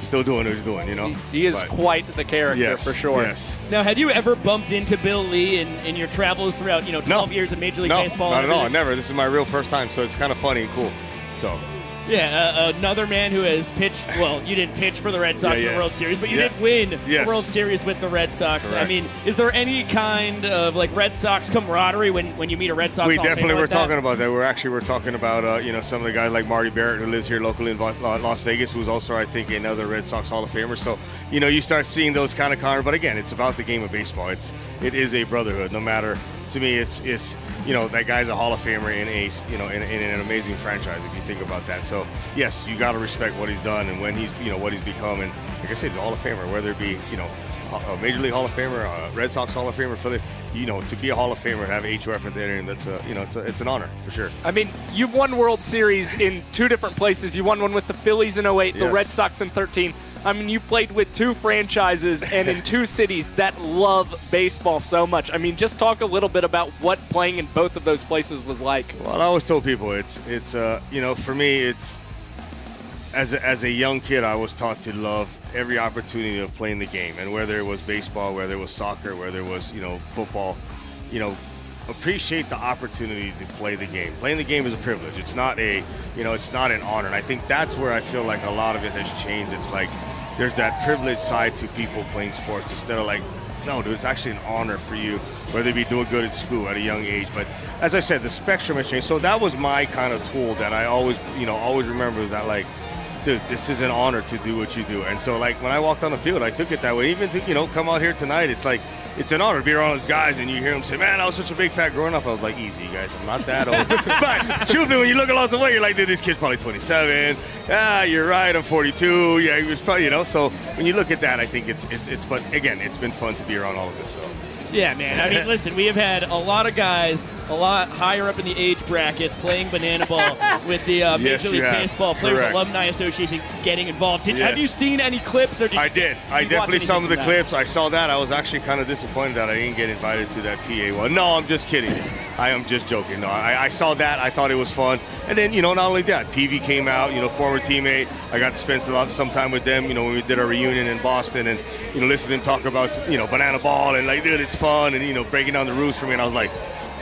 Still doing what he's doing, He is quite the character, for sure. Yes. Now, have you ever bumped into Bill Lee in your travels throughout, 12 years of Major League Baseball? No, not at all. Never. This is my real first time, so it's kind of funny and cool. So. Yeah, another man who has pitched. Well, you didn't pitch for the Red Sox in the World Series, but you did win the World Series with the Red Sox. Correct. I mean, is there any kind of Red Sox camaraderie when you meet a Red Sox? We Hall of definitely Famer were like that? talking about that. We're talking about some of the guys like Marty Barrett, who lives here locally in Las Vegas, who's also, I think, another Red Sox Hall of Famer. So you start seeing those kind of conversations. But again, it's about the game of baseball. It is a brotherhood, no matter to me, it's that guy's a Hall of Famer in in an amazing franchise if you think about that. So yes, you got to respect what he's done and when he's what he's become. And like I said, he's a Hall of Famer, whether it be a Major League Hall of Famer, a Red Sox Hall of Famer, to be a Hall of Famer and have HOF at the end, that's it's an honor for sure. I mean, you've won World Series in 2 different places. You won one with the Phillies in 08, the Red Sox in 13. I mean, you played with 2 franchises and in 2 cities that love baseball so much. I mean, just talk a little bit about what playing in both of those places was like. Well, I always told people it's for me, it's as a young kid, I was taught to love every opportunity of playing the game, and whether it was baseball, whether it was soccer, whether it was football, appreciate the opportunity to play the game. Playing the game is a privilege. It's not it's not an honor. And I think that's where I feel like a lot of it has changed. It's like there's that privilege side to people playing sports instead of like, no, dude, it's actually an honor for you, whether it be doing good at school at a young age. But as I said, the spectrum has changed. So that was my kind of tool that I always remember, is that like, dude, this is an honor to do what you do. And so like when I walked on the field, I took it that way. Even to come out here tonight, it's like, it's an honor to be around those guys and you hear them say, man, I was such a big fan growing up. I was like, easy, you guys, I'm not that old. But truthfully, when you look along the way, you're like, dude, this kid's probably 27. You're right, I'm 42. Yeah, he was probably, so when you look at that, I think it's but again, it's been fun to be around all of this. So. Yeah, man. I mean, listen, we have had a lot of guys a lot higher up in the age brackets playing banana ball with the Major League Baseball Players Alumni Association getting involved. Have you seen any clips? Or I did. I definitely some of the clips. I saw that. I was actually kind of disappointed that I didn't get invited to that PA one. No, I'm just kidding. I am just joking. No, I saw that. I thought it was fun. And then, not only that, PV came out, former teammate. I got to spend some time with them, when we did our reunion in Boston and, listen to them talk about, banana ball and like, dude, it's fun and, breaking down the rules for me. And I was like,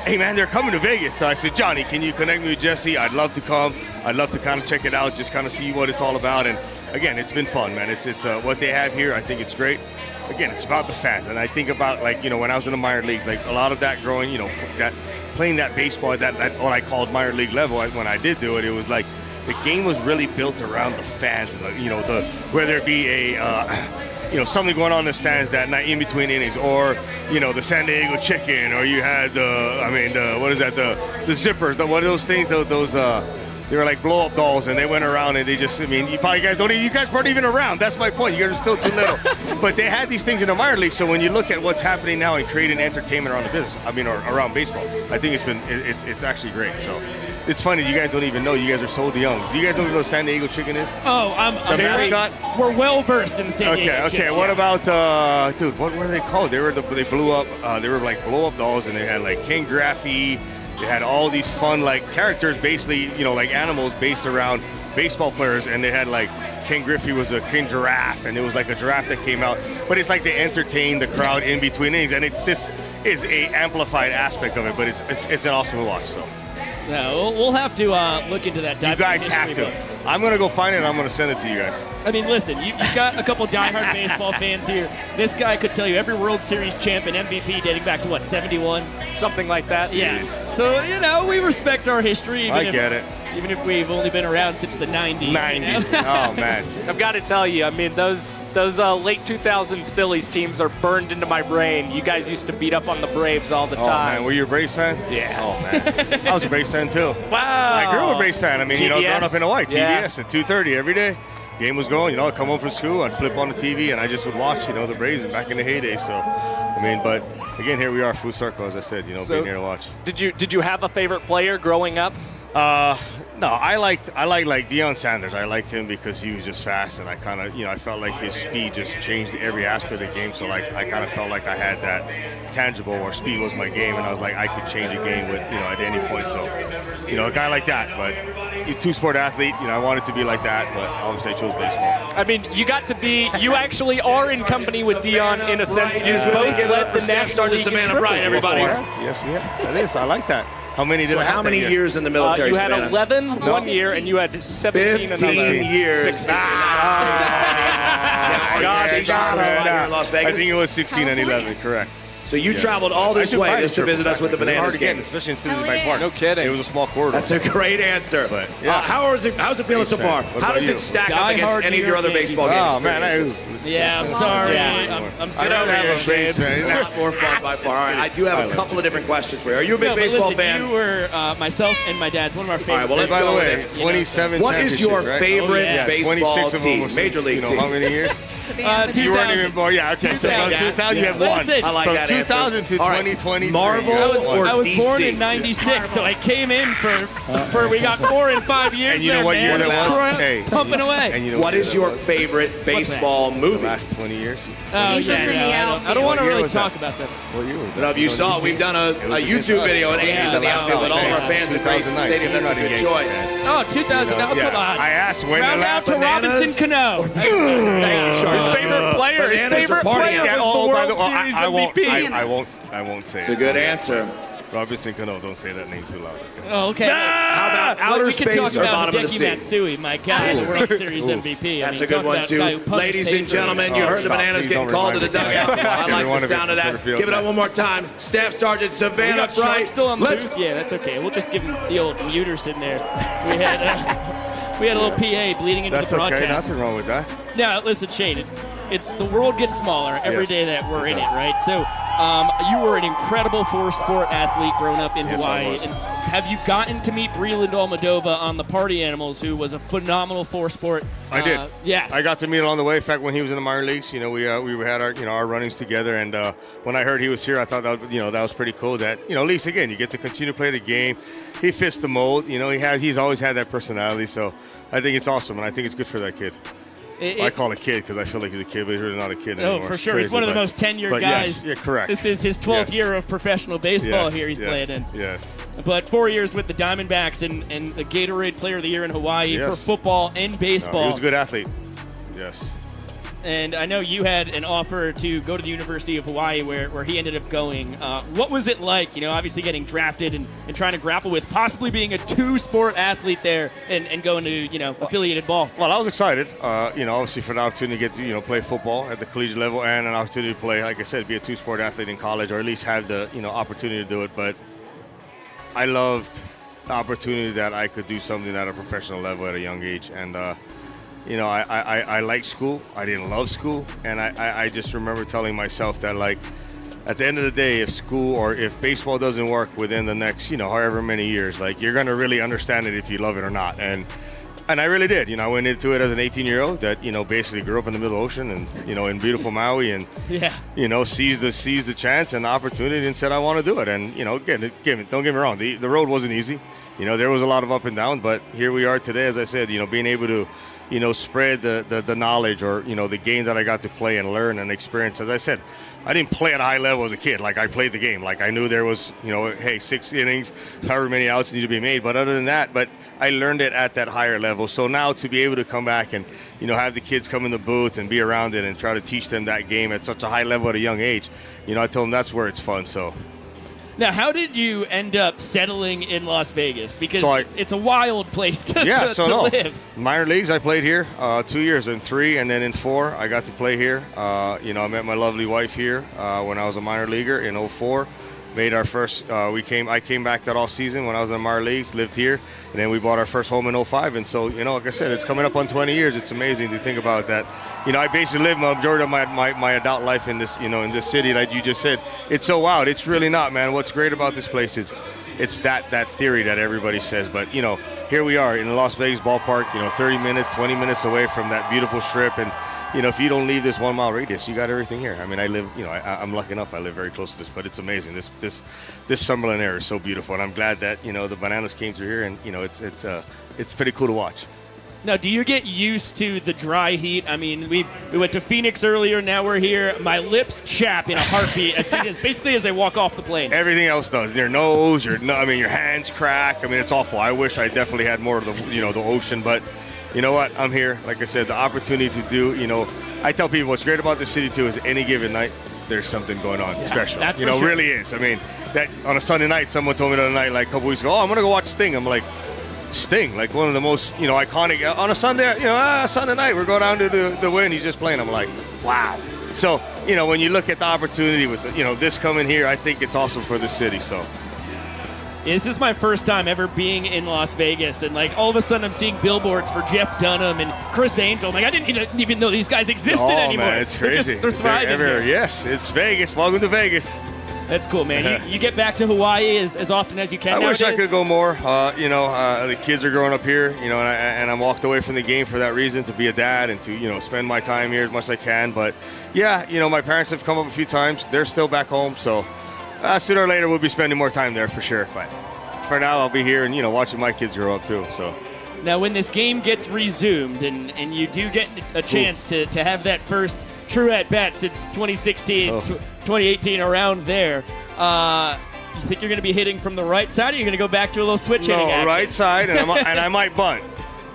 hey, man, they're coming to Vegas. So I said, Johnny, can you connect me with Jesse? I'd love to come. I'd love to kind of check it out, just kind of see what it's all about. And again, it's been fun, man. It's what they have here. I think it's great. Again, it's about the fans. And I think about, like, when I was in the minor leagues, like a lot of that growing, playing that baseball at that what I called minor league level, when I did do it, it was like the game was really built around the fans and whether it be a something going on in the stands that night in between innings, or the San Diego chicken, or you had the zippers, what are those things, those they were like blow-up dolls, and they went around and they just, you guys weren't even around. That's my point. You guys are still too little. But they had these things in the minor league. So when you look at what's happening now and creating entertainment around the business, or around baseball, I think it's actually great. So it's funny. You guys don't even know. You guys are so young. Do you guys know what the San Diego chicken is? Oh, I'm the mascot. We're well versed in San Diego. Okay. What about dude? What were they called? They blew up. They were like blow-up dolls, and they had like King Graffy. They had all these fun, like, characters, basically, like animals based around baseball players. And they had, like, King Griffey was a king giraffe, and it was like a giraffe that came out. But it's like they entertain the crowd in between innings. And this is a amplified aspect of it, but it's an awesome watch, so. Yeah, we'll have to look into that. You guys have to. Books. I'm going to go find it, and I'm going to send it to you guys. I mean, listen, you've got a couple diehard baseball fans here. This guy could tell you every World Series champ and MVP dating back to, 71? Something like that. Yeah. So, we respect our history. I get it. Even if we've only been around since the 90s. 90s. Oh, man. I've got to tell you, those late 2000s Phillies teams are burned into my brain. You guys used to beat up on the Braves all the time. Oh, man. Were you a Braves fan? Yeah. Oh, man. I was a Braves fan, too. Wow. I grew up a Braves fan. TBS. Growing up in Hawaii, TBS at 2:30 every day. Game was going, I'd come home from school, I'd flip on the TV, and I just would watch, the Braves back in the heyday. So, but again, here we are, full circle, as I said, being here to watch. Did you have a favorite player growing up? No, I liked like Deion Sanders. I liked him because he was just fast, and I kind of, I felt like his speed just changed every aspect of the game. So like, I kind of felt like I had that tangible, or speed was my game, and I was like, I could change a game with, at any point. So, a guy like that. But a two-sport athlete, I wanted to be like that, but obviously I chose baseball. You actually are in company with Deion in a sense. You both led the National League in triples. Right, everybody. Yes, we have. That is. I like that. How many did I have? How many years in the military? You had 11 one year, and you had 17 another. 15 years. 16. I think it was 16 and 11, correct. So you traveled all this way just to visit us with the Bananas game. Especially in Citizens Bank Park. No kidding. It was a small corridor. That's a great answer. But, yeah. How's it feeling so far? How does it stack up against any of your other baseball games? Oh, man. I'm sorry. I'm sitting over here, A lot more fun by far. All right, I do have a couple of different questions for you. Are you a big baseball fan? You were myself and my dad's one of our favorites. All right, well, let's go with it. 27 What is your favorite right? baseball 26 of team? them Major league team. how many years? 2000. You weren't even born. Yeah, okay. So from 2000, you have one. Listen, I like from that 2000 answer. to All right, 2023. Marvel I was DC? born in '96, so I came in for we got 4 and 5 years. And you know what year that was? Pumping away. And you know What is your favorite baseball the movie? last 20 years? Oh, yeah, I don't want to really talk about that. What year was that? No, if you saw, we've done a YouTube video at Angels in the outfield with all of our fans at Grayson Stadium. That's a good choice. Oh, 2000. Now, Yeah. come on. I asked when Round the out last to Robinson Cano. His favorite player. His favorite player was the World Series MVP. I won't say It's it. a good answer. Robinson Cano, don't say that name too loud. Okay? Oh, okay. How about outer we can space talk or about bottom of the Hideki sea? Matsui, my guy, the World Series MVP. That's a good one, too. Ladies and gentlemen, you heard the Bananas Please getting don't called to the remind me. dugout. I Every like one the of you sound of consider that. field Give it up that. one more time. Staff Sergeant We Savannah got Shark Bright. still on the Let's- booth. Yeah, that's okay. We'll just give him the old muter sitting there. We had a little PA bleeding into That's the broadcast. okay. Nothing wrong with that. Now, listen, Shane, it's the world gets smaller every Yes, day that we're it in it, does. right? So you were an incredible four-sport athlete growing up in Yes, I Hawaii. was. And have you gotten to meet Breland Almadova on the Party Animals, who was a phenomenal four-sport? I did. Yes. I got to meet along the way. In fact, when he was in the minor leagues, we had our our runnings together. And when I heard he was here, I thought that that was pretty cool. That at least again you get to continue to play the game. He fits the mold. He's always had that personality. So I think it's awesome, and I think it's good for that kid. I call it kid because I feel like he's a kid, but he's really not a kid anymore. Oh, for It's sure. He's crazy, one of the but- most tenured but guys. Yes, yeah, correct. This is his 12th Yes. year of professional baseball Yes, here he's yes, playing in. Yes. But 4 years with the Diamondbacks and the Gatorade Player of the Year in Hawaii for Yes. football and baseball. He was a good athlete. Yes. And I know you had an offer to go to the University of Hawaii where he ended up going. What was it like, obviously getting drafted and trying to grapple with possibly being a two-sport athlete there and going to, affiliated ball? Well, I was excited, obviously for the opportunity to get to, play football at the collegiate level and an opportunity to play, like I said, be a two-sport athlete in college or at least have the, opportunity to do it. But I loved the opportunity that I could do something at a professional level at a young age. And, I liked school. I didn't love school. And I just remember telling myself that, like, at the end of the day, if school or if baseball doesn't work within the next, however many years, like, you're going to really understand it if you love it or not. And I really did. I went into it as an 18-year-old that, basically grew up in the middle ocean and, in beautiful Maui and, seized the chance and the opportunity and said, I want to do it. And, again, don't get me wrong, the road wasn't easy. There was a lot of up and down, but here we are today, as I said, being able to, spread the knowledge or, the game that I got to play and learn and experience. As I said, I didn't play at a high level as a kid. Like, I played the game. Like, I knew there was, hey, 6 innings, however many outs need to be made. But other than that, I learned it at that higher level. So now to be able to come back and, have the kids come in the booth and be around it and try to teach them that game at such a high level at a young age, I told them that's where it's fun. So. Now, how did you end up settling in Las Vegas? Because it's a wild place to live. Minor leagues, I played here 2 years, in 3, and then in 4, I got to play here. I met my lovely wife here when I was a minor leaguer in 04. Made our first, I came back that off season when I was in the minor leagues, lived here, and then we bought our first home in 05. And so, like I said, it's coming up on 20 years. It's amazing to think about that. I basically lived my majority of my adult life in this, in this city, like you just said. It's so wild. It's really not, man. What's great about this place is it's that theory that everybody says. But, here we are in the Las Vegas ballpark, 30 minutes, 20 minutes away from that beautiful strip. And, if you don't leave this 1 mile radius, you got everything here. I mean, I live, I'm lucky enough. I live very close to this, but it's amazing. This Summerlin area is so beautiful, and I'm glad that the Bananas came through here, and it's pretty cool to watch. Now, do you get used to the dry heat? I mean, we went to Phoenix earlier. Now we're here. My lips chap in a heartbeat basically as I walk off the plane. Everything else does. Your nose, your hands crack. I mean, it's awful. I wish I definitely had more of the the ocean, but. You know what? I'm here. Like I said, the opportunity to do, I tell people what's great about this city, too, is any given night, there's something going on special. That's for sure. Really is. I mean, that on a Sunday night, someone told me the other night, like a couple weeks ago, I'm going to go watch Sting. I'm like, Sting, like one of the most, iconic, on a Sunday, Sunday night, we're going down to the Wynn, he's just playing. I'm like, wow. So you know, when you look at the opportunity with, you know, this coming here, I think it's awesome for the city, so. This is my first time ever being in Las Vegas, and like all of a sudden I'm seeing billboards for Jeff Dunham and Chris Angel. Like I didn't even know these guys existed anymore. Man, it's crazy. They're thriving everywhere. here. Yes, it's Vegas. Welcome to Vegas. That's cool, man. You get back to Hawaii as often as you can. I wish I nowadays. could go more. You know, the kids are growing up here. You know, and I'm walked away from the game for that reason, to be a dad and to, you know, spend my time here as much as I can. But yeah, you know, my parents have come up a few times. They're still back home, so sooner or later we'll be spending more time there for sure. But for now, I'll be here and, you know, watching my kids grow up too. So. Now, when this game gets resumed and you do get a chance to have that first true at-bat since 2016, 2018, around there, you think you're going to be hitting from the right side, or you're going to go back to a little switch hitting action? Right side, and I might bunt.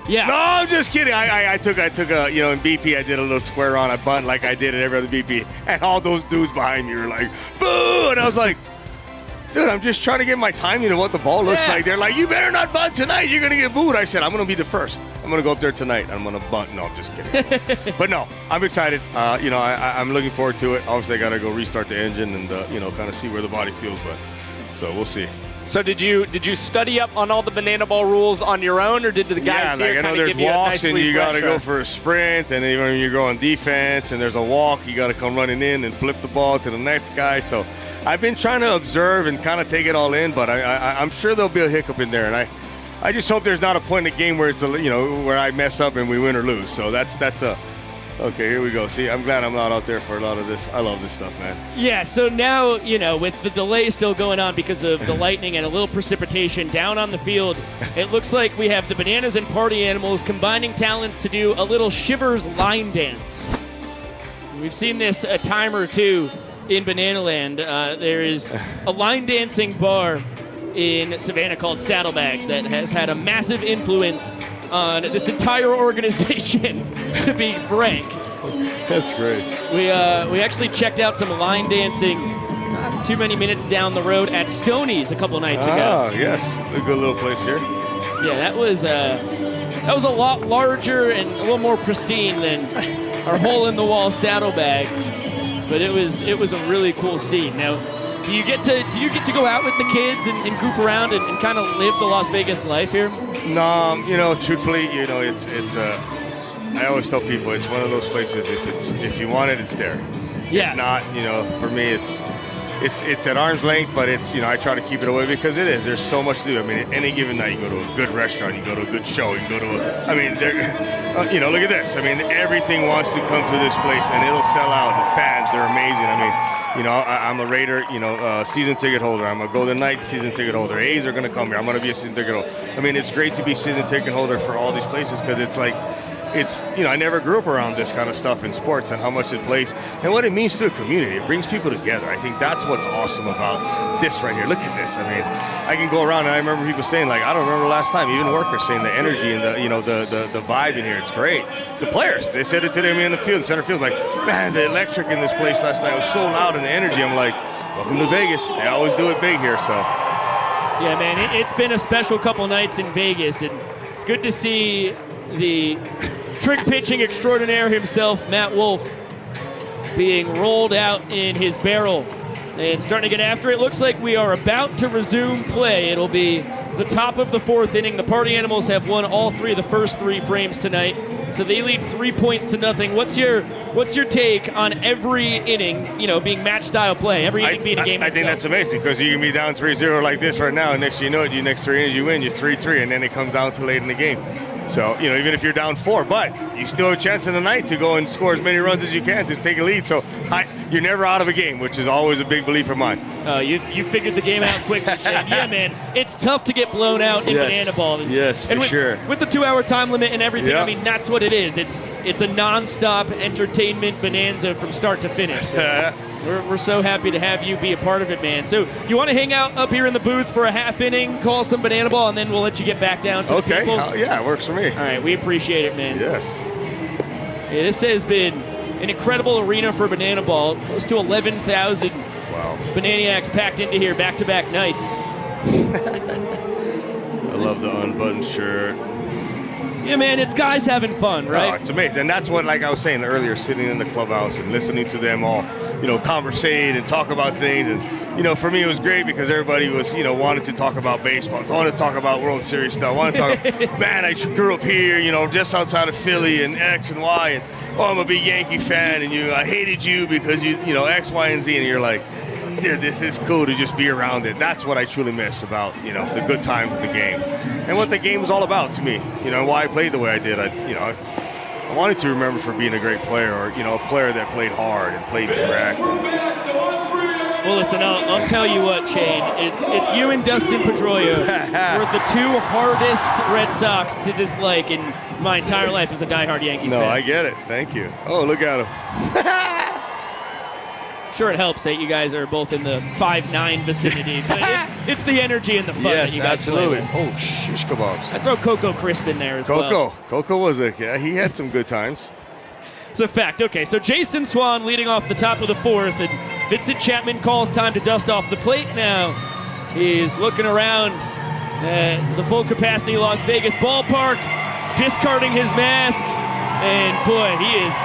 Yeah. No, I'm just kidding. I took a, you know, in BP, I did a little square on a bunt like I did at every other BP, and all those dudes behind me were like, boo! And I was like, dude, I'm just trying to get my timing of what the ball looks like. They're like, you better not bunt tonight. You're going to get booed. I said, I'm going to be the first. I'm going to go up there tonight. I'm going to bunt. No, I'm just kidding. But no, I'm excited. You know, I'm looking forward to it. Obviously, I got to go restart the engine and, you know, kind of see where the body feels. But so we'll see. So did you study up on all the banana ball rules on your own, or did the guys here kind of give you a nice walks and you got to refresher? go for a sprint, and even when you go on defense and there's a walk, you got to come running in and flip the ball to the next guy. So I've been trying to observe and kind of take it all in, but I'm sure there'll be a hiccup in there, and I just hope there's not a point in the game where it's you know, where I mess up and we win or lose. So that's a. Okay, here we go. See, I'm glad I'm not out there for a lot of this. I love this stuff, man. Yeah, so now, you know, with the delay still going on because of the lightning and a little precipitation down on the field, it looks like we have the Bananas and Party Animals combining talents to do a little Shivers line dance. We've seen this a time or two in Bananaland. There is a line dancing bar in Savannah called Saddlebags that has had a massive influence on this entire organization, to be frank. That's great. We actually checked out some line dancing too many minutes down the road at Stoney's a couple nights ago. Oh, yes. A good little place here. Yeah, that was a lot larger and a little more pristine than our hole-in-the-wall Saddlebags. But it was a really cool scene. Now, do you get to go out with the kids and goof around and kind of live the Las Vegas life here? No, you know, truthfully, you know, it's I always tell people it's one of those places. If you want it, it's there. Yes. If not, you know, for me, it's at arm's length, but it's, you know, I try to keep it away because it is. There's so much to do. I mean, any given night, you go to a good restaurant, you go to a good show, you go to I mean, you know, look at this. I mean, everything wants to come to this place, and it'll sell out. The fans, they're amazing. I mean, you know, I'm a Raider, you know, season ticket holder. I'm a Golden Knights season ticket holder. A's are going to come here. I'm going to be a season ticket holder. I mean, it's great to be season ticket holder for all these places because it's like, it's, you know, I never grew up around this kind of stuff in sports and how much it plays and what it means to a community. It brings people together. I think that's what's awesome about this right here. Look at this. I mean, I can go around and I remember people saying, like, I don't remember the last time, even workers saying the energy and the, you know, the vibe in here. It's great. The players, they said it today in the field, the center field, like, man, the electric in this place last night was so loud and the energy. I'm like, welcome to Vegas. They always do it big here, so. Yeah, man, it's been a special couple nights in Vegas, and it's good to see the trick pitching extraordinaire himself, Matt Wolf, being rolled out in his barrel and starting to get after it. Looks like we are about to resume play. It'll be the top of the fourth inning. The Party Animals have won all three of the first three frames tonight, so they lead 3-0. What's your take on every inning, you know, being match-style play, every inning being a game I think itself? that's amazing because you can be down 3-0 like this right now, and next thing you know it, you next 3 innings you win, you're 3-3, and then it comes down to late in the game. So, you know, even if you're down 4, but you still have a chance in the night to go and score as many runs as you can to take a lead. So you're never out of a game, which is always a big belief of mine. You figured the game out quickly, Shane. Yeah, man, it's tough to get blown out in Banana Ball. Yes, for sure. With the 2-hour time limit and everything, Yeah. I mean, that's what it is. It's a non-stop entertainment bonanza from start to finish. So we're so happy to have you be a part of it, man. So you want to hang out up here in the booth for a half inning, call some Banana Ball, and then we'll let you get back down to the people? Yeah, it works for me. All right, we appreciate it, man. Yes. Yeah, this has been an incredible arena for Banana Ball. Close to 11,000 Bananiacs packed into here back-to-back nights. I love the unbuttoned shirt. Yeah, man, it's guys having fun, right? Oh, it's amazing. And that's what, like I was saying earlier, sitting in the clubhouse and listening to them all, conversate and talk about things. And, for me, it was great because everybody was, wanted to talk about baseball, wanted to talk about World Series stuff, wanted to talk, man, I grew up here, just outside of Philly and X and Y. And, I'm a big Yankee fan and I hated you because you X, Y, and Z. And you're like, yeah, this is cool to just be around it. That's what I truly miss about, the good times of the game and what the game was all about to me, why I played the way I did. I wanted to remember for being a great player or, a player that played hard and played correct. Well, listen, I'll tell you what, Shane. It's you and Dustin Pedroia were the two hardest Red Sox to dislike in my entire life as a diehard Yankees fan. No, I get it. Thank you. Oh, look at him. Sure, it helps that you guys are both in the 5'9" vicinity, but it's the energy and the fun that you guys absolutely. play with. Oh, shish kebabs. I throw Coco Crisp in there as well. Coco was he had some good times. It's a fact. Okay, so Jason Swan leading off the top of the fourth, and Vincent Chapman calls time to dust off the plate now. He's looking around at the full capacity Las Vegas ballpark, discarding his mask, and boy, he is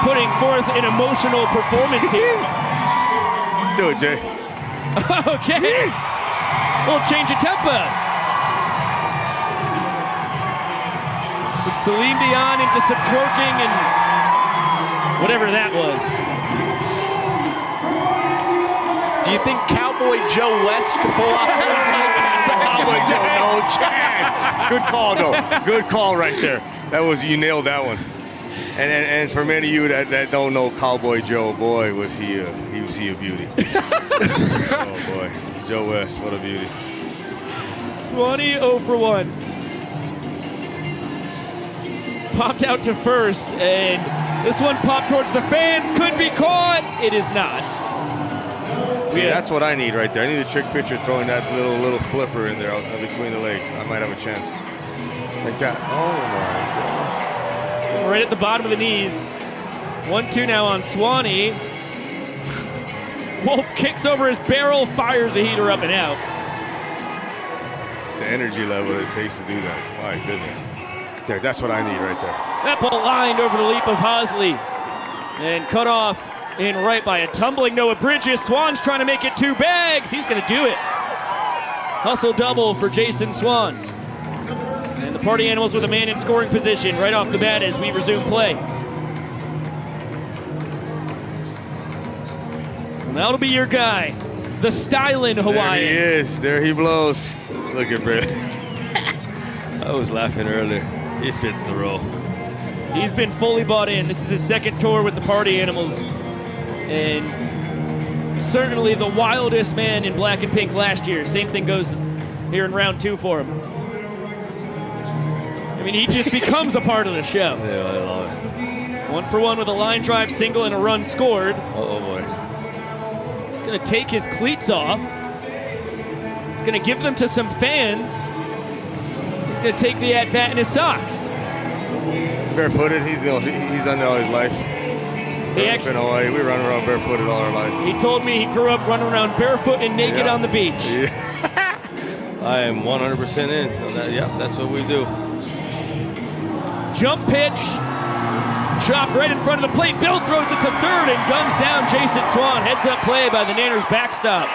putting forth an emotional performance here. Do it, Jay. Okay. Little change of tempo. Some Celine Dion into some twerking and whatever that was. Do you think Cowboy Joe West could pull off things like that? Cowboy Joe, no chance. Good call, though. Good call right there. You nailed that one. And for many of you that don't know Cowboy Joe, boy, was he a beauty. Oh, boy. Joe West, what a beauty. Swanee 0 for 1. Popped out to first, and this one popped towards the fans. Could be caught. It is not. See, that's what I need right there. I need a trick pitcher throwing that little flipper in there between the legs. I might have a chance. Like that. Oh, my God. Right at the bottom of the knees. 1-2 now on Swanee. Wolf kicks over his barrel, fires a heater up and out. The energy level it takes to do that. My goodness. There, that's what I need right there. That ball lined over the leap of Hosley and cut off in right by a tumbling Noah Bridges. Swan's trying to make it 2 bags. He's going to do it. Hustle double for Jason Swan. And the Party Animals with a man in scoring position right off the bat as we resume play. Well, that'll be your guy, the styling Hawaiian. There he is. There he blows. Look at Brett. I was laughing earlier. He fits the role. He's been fully bought in. This is his second tour with the Party Animals. And certainly the wildest man in black and pink last year. Same thing goes here in round 2 for him. I mean, he just becomes a part of the show. Yeah, I love it. 1 for 1 with a line drive single and a run scored. Oh, boy. He's going to take his cleats off. He's going to give them to some fans. He's going to take the at-bat in his socks. Barefooted, he's done that all his life. He actually, in Hawaii, we run around barefooted all our lives. He told me he grew up running around barefoot and naked on the beach. Yeah. I am 100% in. That's what we do. Jump pitch, chopped right in front of the plate. Bill throws it to third and guns down Jason Swan. Heads up play by the Nanners backstop.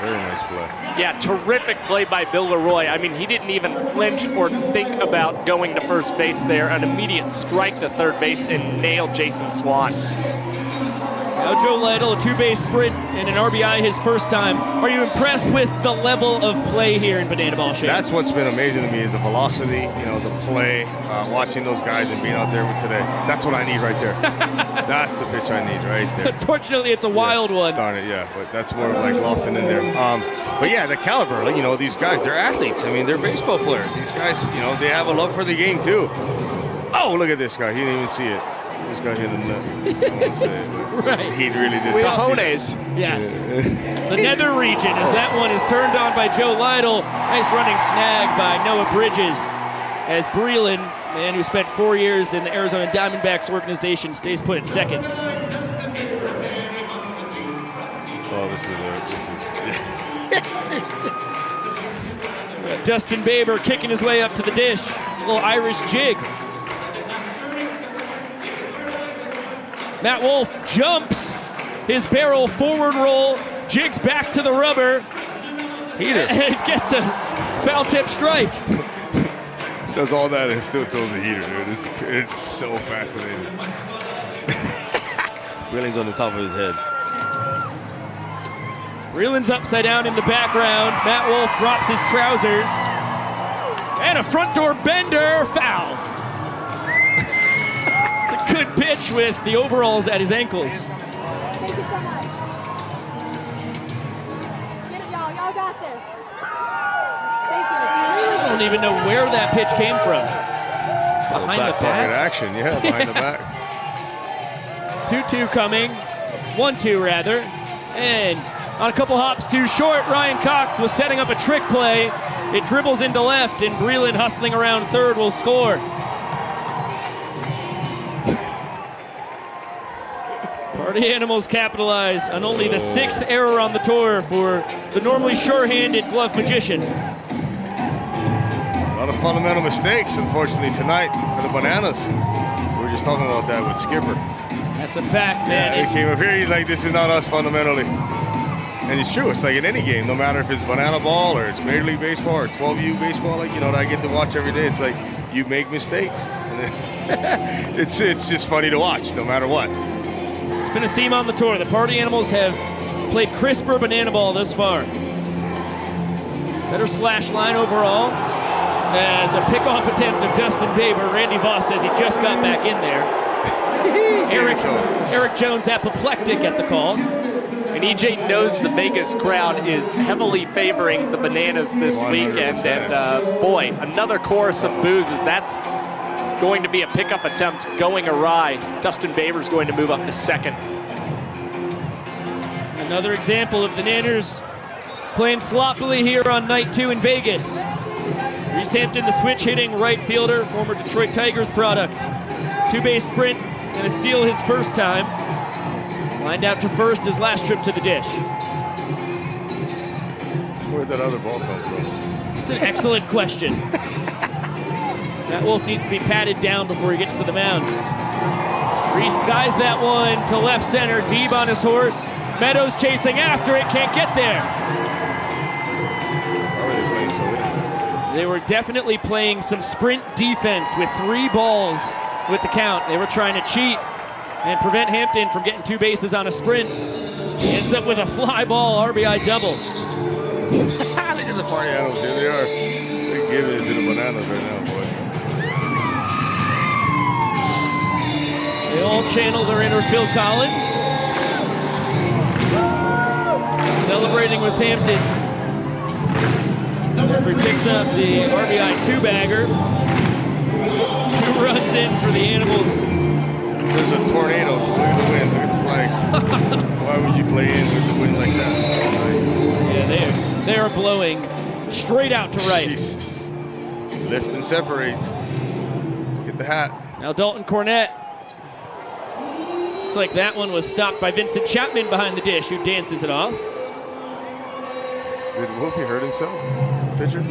Very nice play. Yeah, terrific play by Bill Leroy. I mean, he didn't even flinch or think about going to first base there. An immediate strike to third base and nailed Jason Swan. Now Joe Lytle, a 2-base sprint and an RBI his first time. Are you impressed with the level of play here in Banana Ball Shake? That's what's been amazing to me is the velocity, the play, watching those guys and being out there with today. That's what I need right there. That's the pitch I need right there. Unfortunately, it's a wild one. Darn it, yeah, but that's more like Lofton in there. But yeah, the caliber, these guys, they're athletes. I mean, they're baseball players. These guys, they have a love for the game too. Oh, look at this guy. He didn't even see it. This guy hit him I won't say it, but right. He really did. Cojones. Yes. The nether region as that one is turned on by Joe Lytle. Nice running snag by Noah Bridges as Breland, man who spent 4 years in the Arizona Diamondbacks organization, stays put at second. Oh, this is Dustin Baber kicking his way up to the dish. A little Irish jig. Matt Wolf jumps his barrel forward roll, jigs back to the rubber. Heater. And gets a foul tip strike. Does all that and still throws a heater, dude. It's so fascinating. Wheeling's on the top of his head. Breland's upside down in the background. Matt Wolf drops his trousers. And a front door bender, foul. It's a good pitch with the overalls at his ankles. Thank you so much. Get it, y'all. Y'all got this. Thank you. I don't even know where that pitch came from. Behind the Pocket back. action, yeah, behind the back. 2-2 coming. 1-2 rather. And on a couple hops too short, Ryan Cox was setting up a trick play. It dribbles into left, and Breland hustling around third will score. Party Animals capitalize on only the 6th error on the tour for the normally sure-handed glove magician. A lot of fundamental mistakes, unfortunately, tonight for the Bananas. We were just talking about that with Skipper. That's a fact, man. Yeah, he came up here, he's like, this is not us fundamentally. And it's true, it's like in any game, no matter if it's banana ball or it's Major League Baseball or 12U baseball, like, you know, that I get to watch every day, it's like, you make mistakes. it's just funny to watch, no matter what. It's been a theme on the tour. The Party Animals have played crisper banana ball thus far. Better slash line overall. As a pickoff attempt of Dustin Baber, Randy Voss says he just got back in there. Eric Jones apoplectic at the call. And EJ knows the Vegas crowd is heavily favoring the Bananas this 100%. weekend. And boy, another chorus of boos as that's going to be a pickup attempt going awry. Dustin Baber's going to move up to second. Another example of the Nanners playing sloppily here on night 2 in Vegas. Reese Hampton, the switch hitting right fielder, former Detroit Tigers product. 2-base sprint and a steal his first time. Lined out to first his last trip to the dish. Where'd that other ball come from? It's an excellent question. Matt Wolf needs to be patted down before he gets to the mound. Reese skies that one to left center, Deeb on his horse. Meadows chasing after it, can't get there. How are they playing so well? They were definitely playing some sprint defense with 3 balls with the count. They were trying to cheat and prevent Hampton from getting 2 bases on a sprint. He ends up with a fly ball RBI double. Look at the Party Animals, here they are. They're giving it to the Bananas right now, boy. They all channel their inner Phil Collins. Celebrating with Hampton. He picks up the RBI 2-bagger. 2 runs in for the Animals. There's a tornado. Look at the wind. Look at the flags. Why would you play in with the wind like that? Yeah, they are blowing straight out to right. Jesus. Lift and separate. Get the hat. Now Dalton Cornett. Looks like that one was stopped by Vincent Chapman behind the dish, who dances it off. Did Wolfie hurt himself? Pitcher?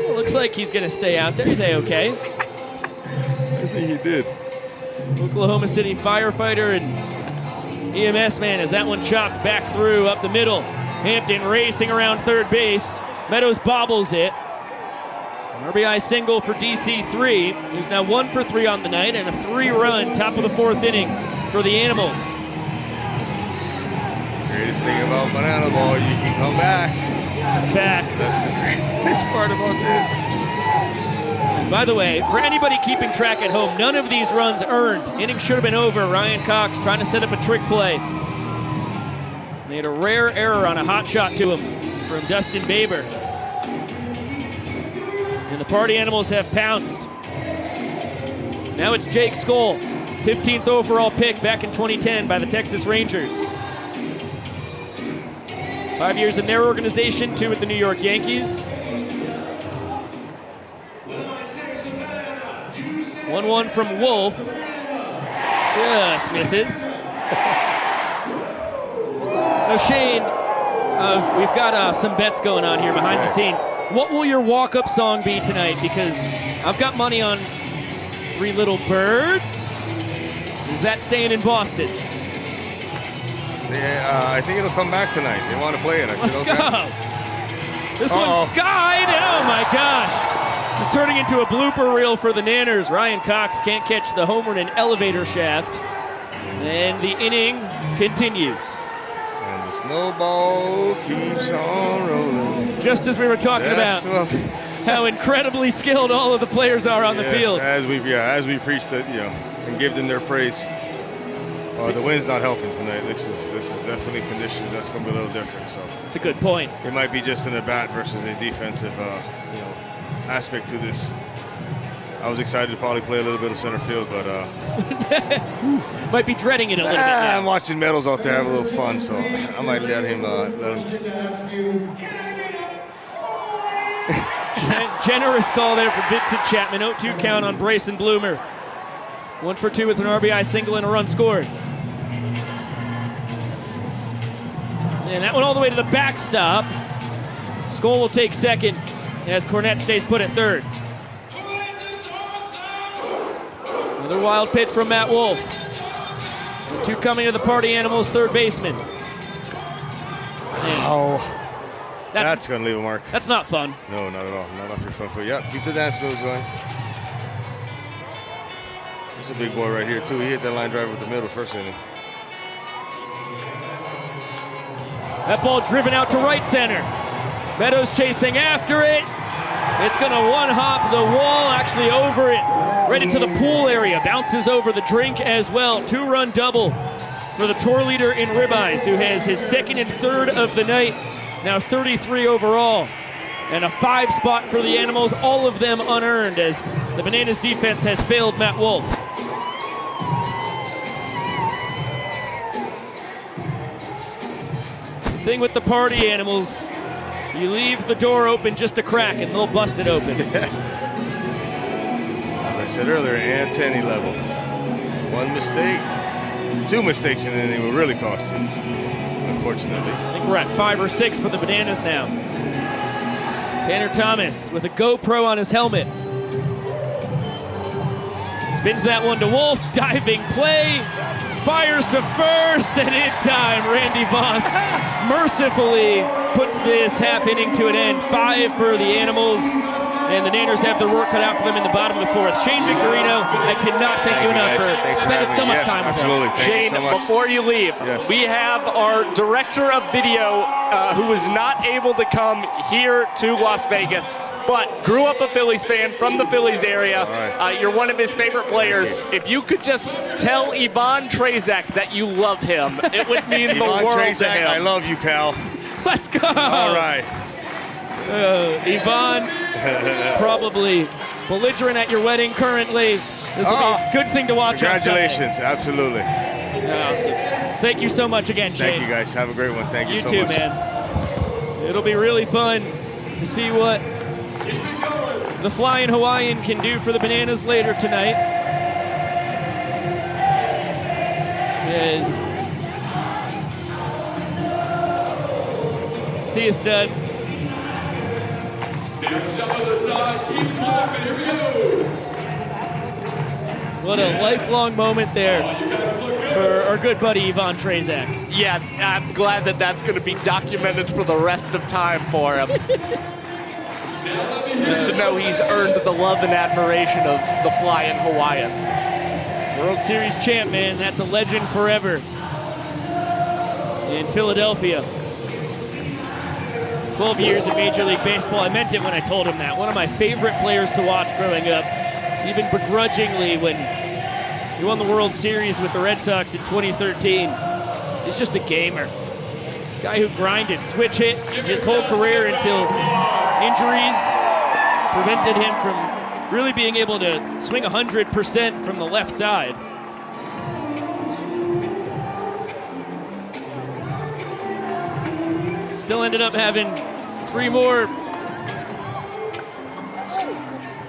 Well, looks like he's going to stay out there. He's A-okay. I think he did. Oklahoma City firefighter and EMS man as that one chopped back through up the middle. Hampton racing around third base. Meadows bobbles it. RBI single for DC3, who's now 1 for 3 on the night, and a 3-run top of the 4th inning for the Animals. Greatest thing about banana ball, you can come back. It's a fact. That's the greatest part about this. By the way, for anybody keeping track at home, none of these runs earned. Inning should have been over. Ryan Cox trying to set up a trick play. Made a rare error on a hot shot to him from Dustin Baber. And the Party Animals have pounced. Now it's Jake Skoll, 15th overall pick back in 2010 by the Texas Rangers. 5 years in their organization, 2 with the New York Yankees. 1-1 from Wolf. Just misses. Now Shane, We've got some bets going on here behind the scenes. What will your walk-up song be tonight? Because I've got money on Three Little Birds. Is that staying in Boston? Yeah, I think it'll come back tonight. They want to play it. I said, Let's okay. go. This one's skied. Oh my gosh. This is turning into a blooper reel for the Nanners. Ryan Cox can't catch the homer in an elevator shaft. And the inning continues. And the snowball keeps on rolling. Just as we were talking about how incredibly skilled all of the players are on the field. As we preached it, and give them their praise. The wind's not helping tonight. This is definitely conditions that's going to be a little different. So it's a good point. It might be just an at-bat versus a defensive, aspect to this. I was excited to probably play a little bit of center field, but might be dreading it a little bit now. I'm watching Meadows out there have a little fun, so I might let him. Generous call there for Vincent Chapman. 0-2 count on Bryson Bloomer. 1 for 2 with an RBI single and a run scored. And that one all the way to the backstop. Skoll will take second as Cornette stays put at third. Another wild pitch from Matt Wolf. 2 coming to the Party Animals third baseman. That's going to leave a mark. That's not fun. No, not at all. Not off your front foot. Yep, keep the dance moves going. This is a big boy right here, too. He hit that line drive with the middle first inning. That ball driven out to right center. Meadows chasing after it. It's going to one-hop the wall, actually over it, right into the pool area. Bounces over the drink as well. 2-run double for the tour leader in Ribeyes, who has his second and third of the night. Now 33 overall. And a 5 spot for the Animals, all of them unearned as the Bananas defense has failed Matt Wolf. The thing with the Party Animals, you leave the door open just a crack and they'll bust it open. As I said earlier, antennae level. 1 mistake, 2 mistakes in an inning will really cost you, unfortunately. I think we're at 5 or 6 for the Bananas now. Tanner Thomas with a GoPro on his helmet. Spins that one to Wolf, diving play, fires to first, and in time, Randy Voss mercifully puts this half inning to an end. 5 for the Animals, and the Nanners have their work cut out for them in the bottom of the 4th. Shane Victorino, I cannot thank you enough for spending so much time with us. Shane, before you leave, we have our director of video who was not able to come here to Las Vegas, but grew up a Phillies fan from the Phillies area. You're one of his favorite players. If you could just tell Ivan Trezak that you love him, it would mean the world to him. I love you, pal. Let's go. All right. Ivan, probably belligerent at your wedding currently. This will be a good thing to watch. Congratulations, absolutely. Awesome. Thank you so much again, Shane. Thank you, guys. Have a great one. Thank you so much. You too, man. It'll be really fun to see what the Flying Hawaiian can do for the Bananas later tonight. See you, stud. What a lifelong moment there for our good buddy Ivan Trezak. Yeah, I'm glad that that's going to be documented for the rest of time for him. Just to know he's earned the love and admiration of the Flying Hawaiian. World Series champ, man. That's a legend forever in Philadelphia. 12 years in Major League Baseball. I meant it when I told him that. One of my favorite players to watch growing up, even begrudgingly when he won the World Series with the Red Sox in 2013. He's just a gamer. Guy who grinded, switch hit his whole career until injuries prevented him from really being able to swing 100% from the left side. Still ended up having 3 more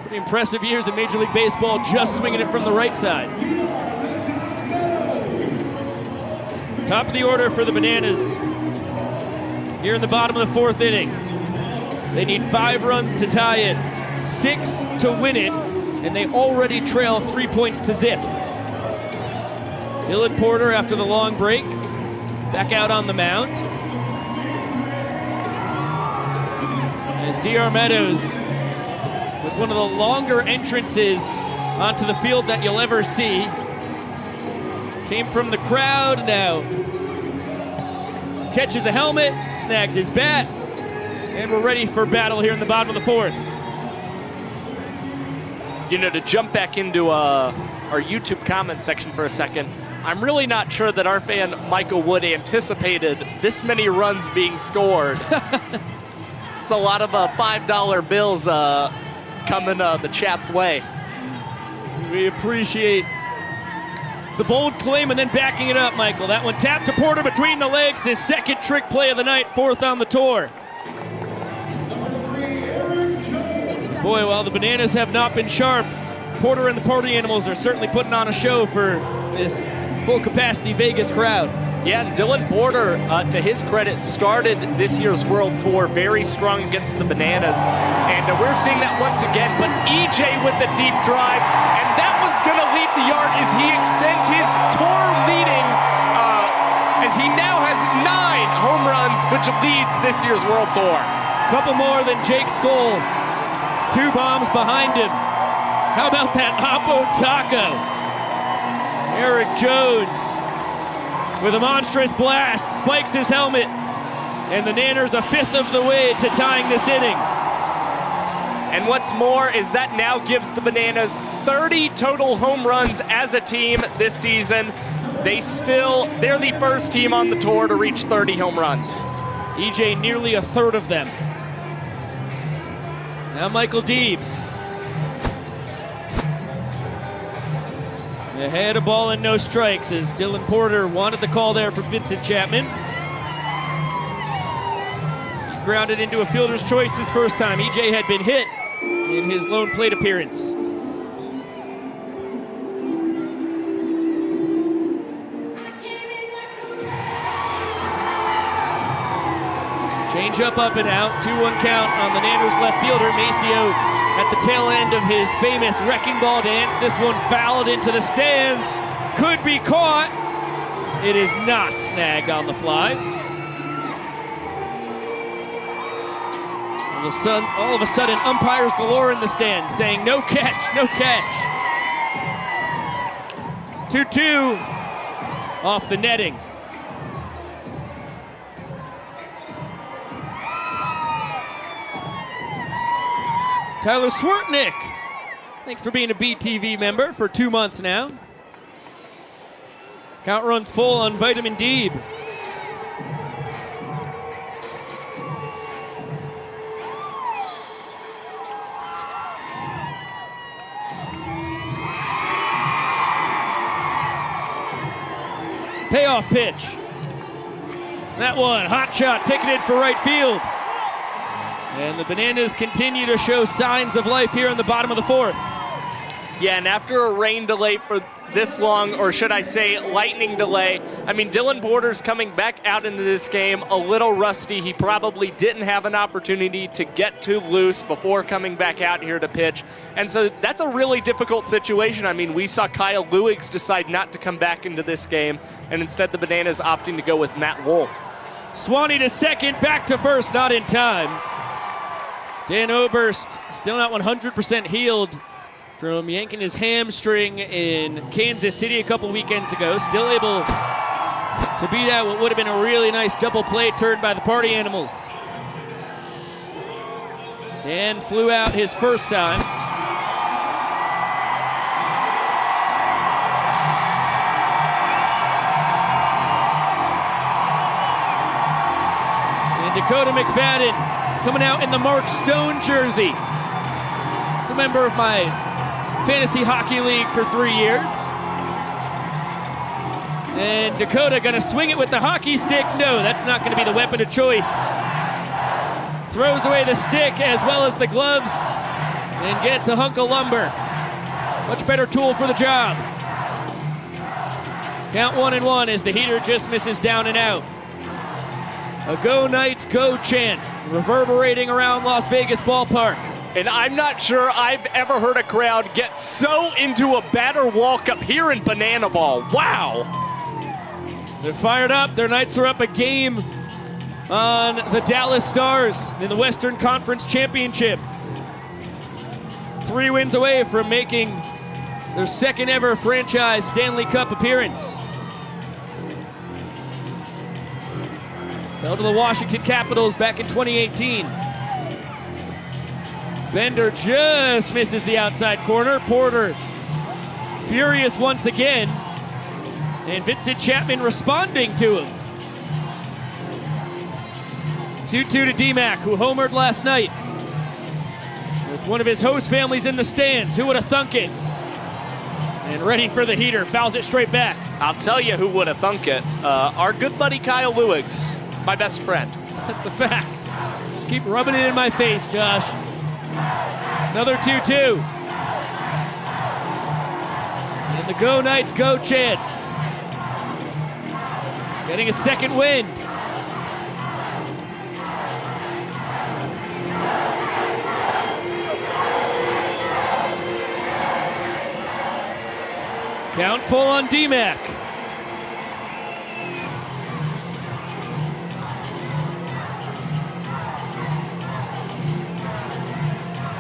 pretty impressive years in Major League Baseball, just swinging it from the right side. Top of the order for the Bananas. here in the bottom of the 4th inning. They need 5 runs to tie it, 6 to win it, and they already trail 3 points to zip. Dylan Porter, after the long break, back out on the mound. As D.R. Meadows, with one of the longer entrances onto the field that you'll ever see, came from the crowd now. Catches a helmet, snags his bat, and we're ready for battle here in the bottom of the 4th. You know, to jump back into our YouTube comment section for a second, I'm really not sure that our fan Michael Wood anticipated this many runs being scored. It's a lot of $5 bills coming the chat's way. We appreciate the bold claim and then backing it up, Michael. That one tapped to Porter between the legs, his 2nd trick play of the night, 4th on the tour. Boy, while the Bananas have not been sharp, Porter and the Party Animals are certainly putting on a show for this full-capacity Vegas crowd. Yeah, and Dylan Porter, to his credit, started this year's World Tour very strong against the Bananas. And we're seeing that once again, but EJ with the deep drive, and that one's going to leave the yard as he extends his tour leading, as he now has 9 home runs, which leads this year's World Tour. Couple more than Jake Skoll. 2 bombs behind him. How about that Oppo Taco? Eric Jones with a monstrous blast, spikes his helmet, and the Nanners a 5th of the way to tying this inning. And what's more is that now gives the Bananas 30 total home runs as a team this season. They're the first team on the tour to reach 30 home runs. EJ nearly a 3rd of them. Now Michael Deeb. They had a ball and no strikes as Dylan Porter wanted the call there from Vincent Chapman. He grounded into a fielder's choice his first time. EJ had been hit in his lone plate appearance. Change up and out, 2-1 count on the Nanners left fielder. Maceo at the tail end of his famous wrecking ball dance. This one fouled into the stands. Could be caught. It is not snagged on the fly. All of a sudden, umpires galore in the stands saying no catch, no catch. 2-2 off the netting. Tyler Swartnick, thanks for being a BTV member for 2 months now. Count runs full on Vitamin Deeb. Payoff pitch. That one, hot shot, taking it for right field. And the Bananas continue to show signs of life here in the bottom of the 4th. Yeah, and after a rain delay for this long, or should I say lightning delay, I mean, Dylan Porter's coming back out into this game a little rusty. He probably didn't have an opportunity to get too loose before coming back out here to pitch. And so that's a really difficult situation. I mean, we saw Kyle Lewis decide not to come back into this game, and instead the Bananas opting to go with Matt Wolf. Swanee to second, back to first, not in time. Dan Oberst still not 100% healed from yanking his hamstring in Kansas City a couple weekends ago. Still able to beat out what would have been a really nice double play turn by the Party Animals. Dan flew out his first time. And Dakota McFadden coming out in the Mark Stone jersey. He's a member of my fantasy hockey league for 3 years. And Dakota gonna swing it with the hockey stick. No, that's not gonna be the weapon of choice. Throws away the stick as well as the gloves and gets a hunk of lumber. Much better tool for the job. Count 1-1 as the heater just misses down and out. A Go Knights Go chant reverberating around Las Vegas ballpark. And I'm not sure I've ever heard a crowd get so into a batter walk-up here in Banana Ball. Wow! They're fired up. Their Knights are up a game on the Dallas Stars in the Western Conference Championship. 3 wins away from making their second ever franchise Stanley Cup appearance. Fell to the Washington Capitals back in 2018. Bender just misses the outside corner. Porter furious once again. And Vincent Chapman responding to him. 2-2 to D-Mac, who homered last night. With one of his host families in the stands. Who would have thunk it? And ready for the heater. Fouls it straight back. I'll tell you who would have thunk it. Our good buddy Kyle Lewigs, my best friend. That's a fact. Just keep rubbing it in my face, Josh. Another 2-2. And the Go Knights Go chant. Getting a second wind. Count full on D-Mac.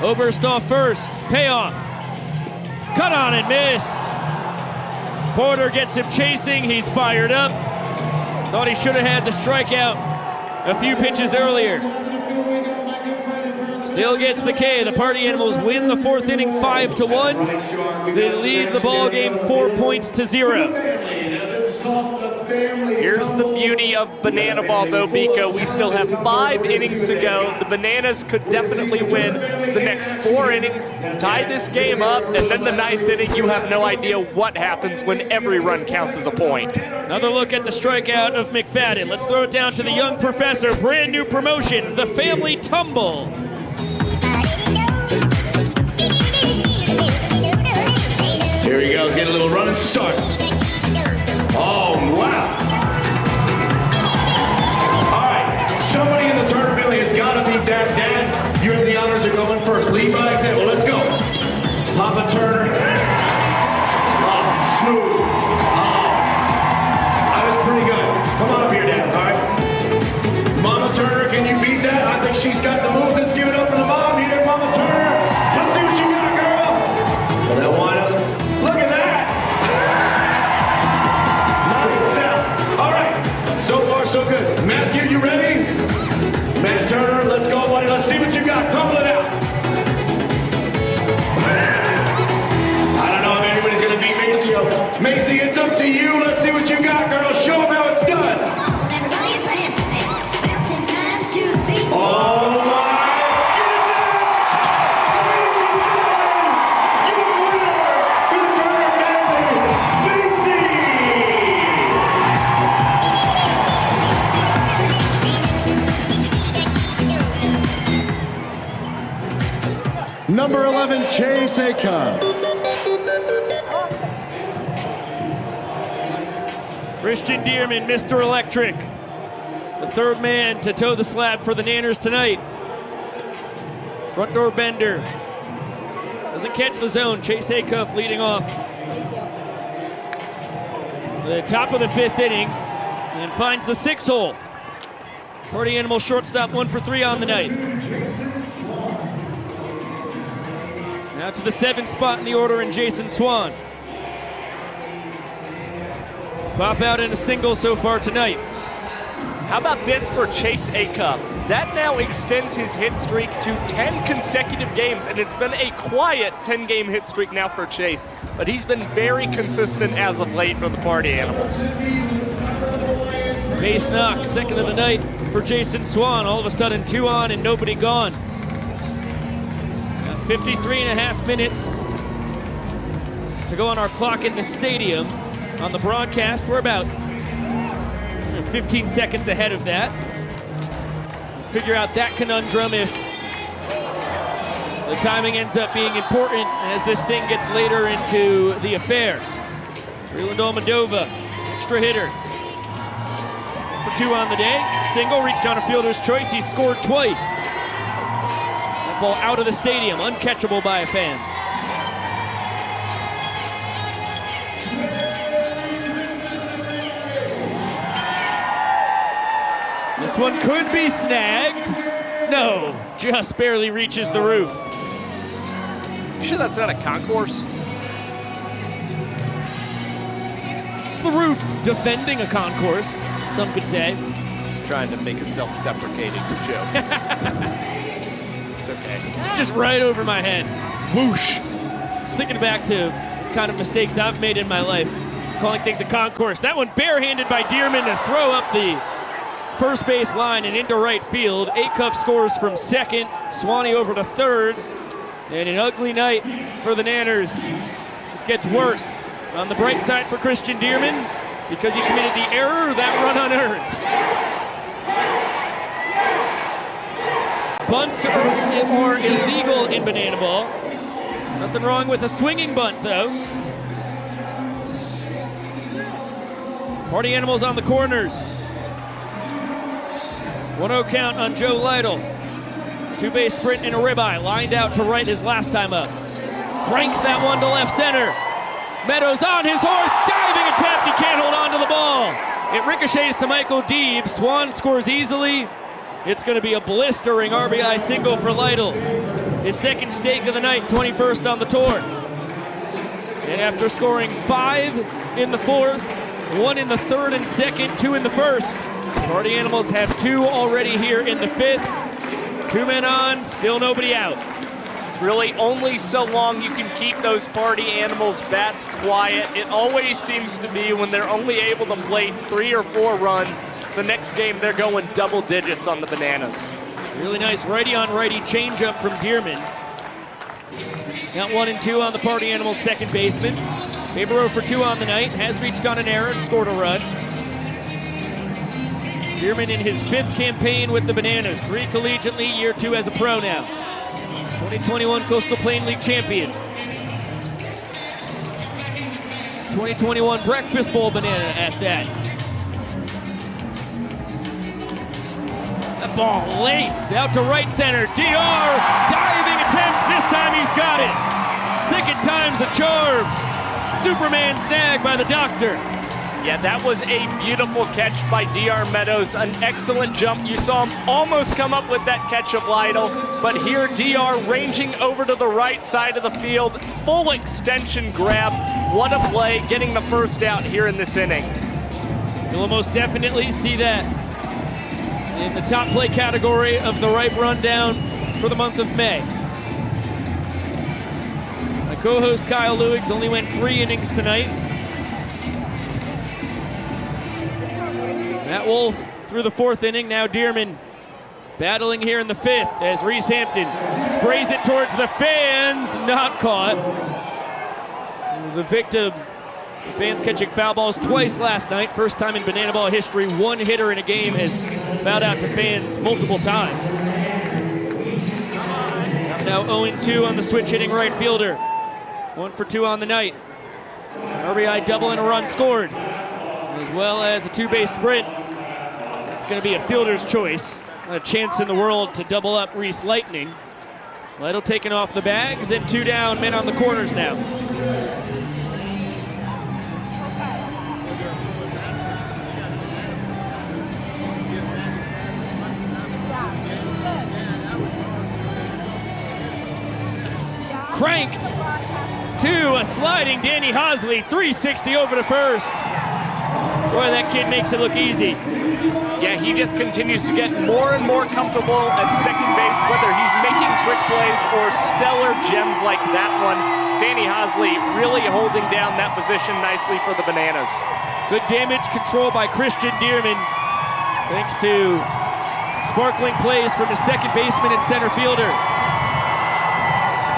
Oberstall first, payoff. Cut on and missed. Porter gets him chasing, he's fired up. Thought he should have had the strikeout a few pitches earlier. Still gets the K. The Party Animals win the 4th inning 5-1. They lead the ball game 4 points to 0. Here's the beauty of Banana Ball, though, Biko. We still have 5 innings to go. The Bananas could definitely win the next 4 innings, tie this game up, and then the 9th inning, you have no idea what happens when every run counts as a point. Another look at the strikeout of McFadden. Let's throw it down to the young professor. Brand new promotion, the Family Tumble. Here he goes, get a little running start. Oh, wow. All right, somebody in the Turner Billy has got to beat that. Dad, you have the honors of going first. Lead by example, let's go. Papa Turner. Oh, smooth. Oh, that was pretty good. Come on up here, Dad, all right? Mama Turner, can you beat that? I think she's got the moves. Let's give it up for the mom here, Mama Turner. Let's see what you got, girl. So that wind up. Look at that. All right, so far so good. Matthew, you ready? Matt Turner, let's go, buddy. Let's see what you got. Tumble it out. I don't know if anybody's going to beat Maceo. Macy, it's up to you. Let's see what you got, girl. Show them how it's done. Oh, my goodness. Your winner for the Turner family, Macy. Number 11, Chase Acuff. Christian Dearman, Mr. Electric. The 3rd man to toe the slab for the Nanners tonight. Front door bender. Doesn't catch the zone. Chase Acuff leading off. The top of the 5th inning. And finds the 6-hole. Party Animal shortstop 1 for 3 on the night. Now to the 7th spot in the order in Jason Swan. Pop out in a single so far tonight. How about this for Chase Acuff? That now extends his hit streak to 10 consecutive games, and it's been a quiet 10-game hit streak now for Chase, but he's been very consistent as of late for the Party Animals. Base knock, 2nd of the night for Jason Swan. All of a sudden, 2 on and nobody gone. 53.5 minutes to go on our clock in the stadium. On the broadcast, we're about 15 seconds ahead of that. Figure out that conundrum if the timing ends up being important as this thing gets later into the affair. Reland Almadova, extra hitter. For 2 on the day. Single, reached on a fielder's choice. He scored twice. That ball out of the stadium, uncatchable by a fan. This one could be snagged. No, just barely reaches the roof. You sure that's not a concourse? It's the roof defending a concourse, some could say. He's trying to make a self-deprecating joke. It's okay. Just right over my head. Whoosh. Just thinking back to kind of mistakes I've made in my life, calling things a concourse. That one barehanded by Dearman to throw up the first base line and into right field. Acuff scores from second. Swanee over to third. And an ugly night for the Nanners. Just gets worse. On the bright side for Christian Dearman, because he committed the error, that run unearned. Bunts are illegal in banana ball. Nothing wrong with a swinging bunt, though. Party Animals on the corners. 1-0 count on Joe Lytle. 2-base sprint and a ribeye. Lined out to right his last time up. Cranks that one to left center. Meadows on his horse, diving attempt, he can't hold on to the ball. It ricochets to Michael Deeb. Swan scores easily. It's going to be a blistering RBI single for Lytle. His second stake of the night, 21st on the tour. And after scoring 5 in the 4th, 1 in the 3rd and 2nd, 2 in the 1st. Party Animals have 2 already here in the 5th. 2 men on, still nobody out. It's really only so long you can keep those Party Animals bats quiet. It always seems to be when they're only able to plate 3 or 4 runs, the next game they're going double digits on the Bananas. Really nice righty on righty changeup from Dearman. Got 1 and 2 on the Party Animals second baseman. Fabro for 2 on the night, has reached on an error and scored a run. Dearman in his 5th campaign with the Bananas, 3 collegiately, year 2 as a pro now. 2021 Coastal Plain League champion. 2021 Breakfast Bowl Banana at that. That ball laced out to right center. DR diving attempt. This time he's got it. Second time's a charm. Superman snag by the doctor. Yeah, that was a beautiful catch by DR Meadows. An excellent jump. You saw him almost come up with that catch of Lytle, but here DR ranging over to the right side of the field. Full extension grab. What a play, getting the first out here in this inning. You'll most definitely see that in the top play category of the Ripe Rundown for the month of May. My co-host Kyle Lewis only went 3 innings tonight. Matt Wolf through the 4th inning. Now Dearman battling here in the 5th as Reese Hampton sprays it towards the fans. Not caught. He was a victim. The fans catching foul balls twice last night. First time in banana ball history, 1 hitter in a game has fouled out to fans multiple times. Now 0-2 on the switch hitting right fielder. 1 for 2 on the night. An RBI double and a run scored, as well as a 2-base sprint. It's going to be a fielder's choice. Not a chance in the world to double up Reese Lightning. Lytle taking off the bags, and 2 down, men on the corners now. Cranked to a sliding Danny Hosley, 360 over to first. Boy, that kid makes it look easy. Yeah, he just continues to get more and more comfortable at second base, whether he's making trick plays or stellar gems like that one. Danny Hosley really holding down that position nicely for the Bananas. Good damage control by Christian Dearman, thanks to sparkling plays from his second baseman and center fielder.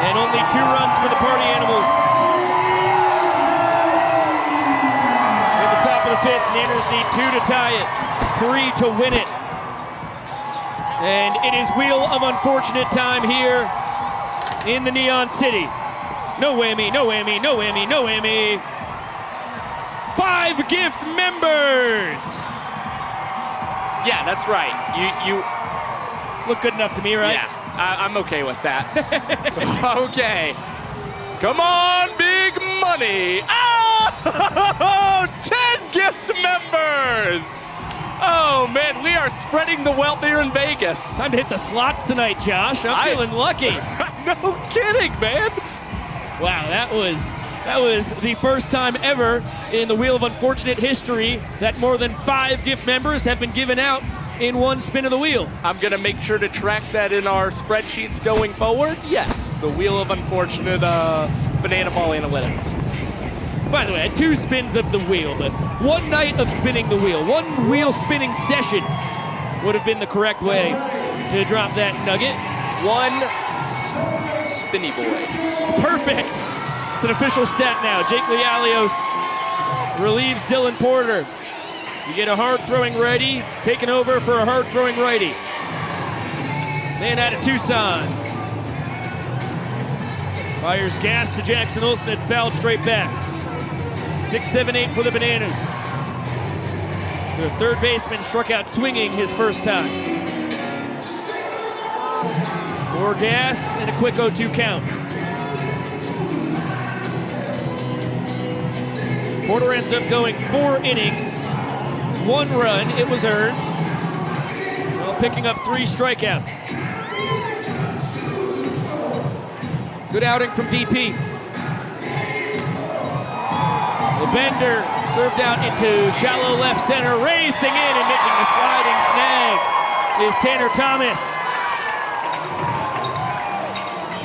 And only 2 runs for the Party Animals. In the top of the 5th, Nanners need 2 to tie it, 3 to win it. And it is Wheel of Unfortunate time here in the Neon City. No whammy, no whammy, no whammy, no whammy. 5 gift members. Yeah, that's right. You look good enough to me, right? Yeah, I'm okay with that. Okay. Come on, big money. Oh, 10 gift members. Oh, man, we are spreading the wealth here in Vegas. Time to hit the slots tonight, Josh. I'm feeling lucky. No kidding, man. Wow, that was the first time ever in the Wheel of Unfortunate history that more than 5 gift members have been given out in one spin of the wheel. I'm going to make sure to track that in our spreadsheets going forward. Yes, the Wheel of Unfortunate Banana Ball Analytics. By the way, 2 spins of the wheel, but 1 night of spinning the wheel, 1 wheel spinning session would have been the correct way to drop that nugget. 1 spinny boy. Perfect. It's an official stat now. Jake Lialios relieves Dylan Porter. You get a hard-throwing righty, taking over for a hard-throwing righty. Man out of Tucson. Fires gas to Jackson Olsen. It's fouled straight back. 6-7-8 for the Bananas. Their third baseman struck out swinging his first time. More gas and a quick 0-2 count. Porter ends up going 4 innings. 1 run, it was earned, while picking up 3 strikeouts. Good outing from DP. The bender served out into shallow left center, racing in and making the sliding snag is Tanner Thomas.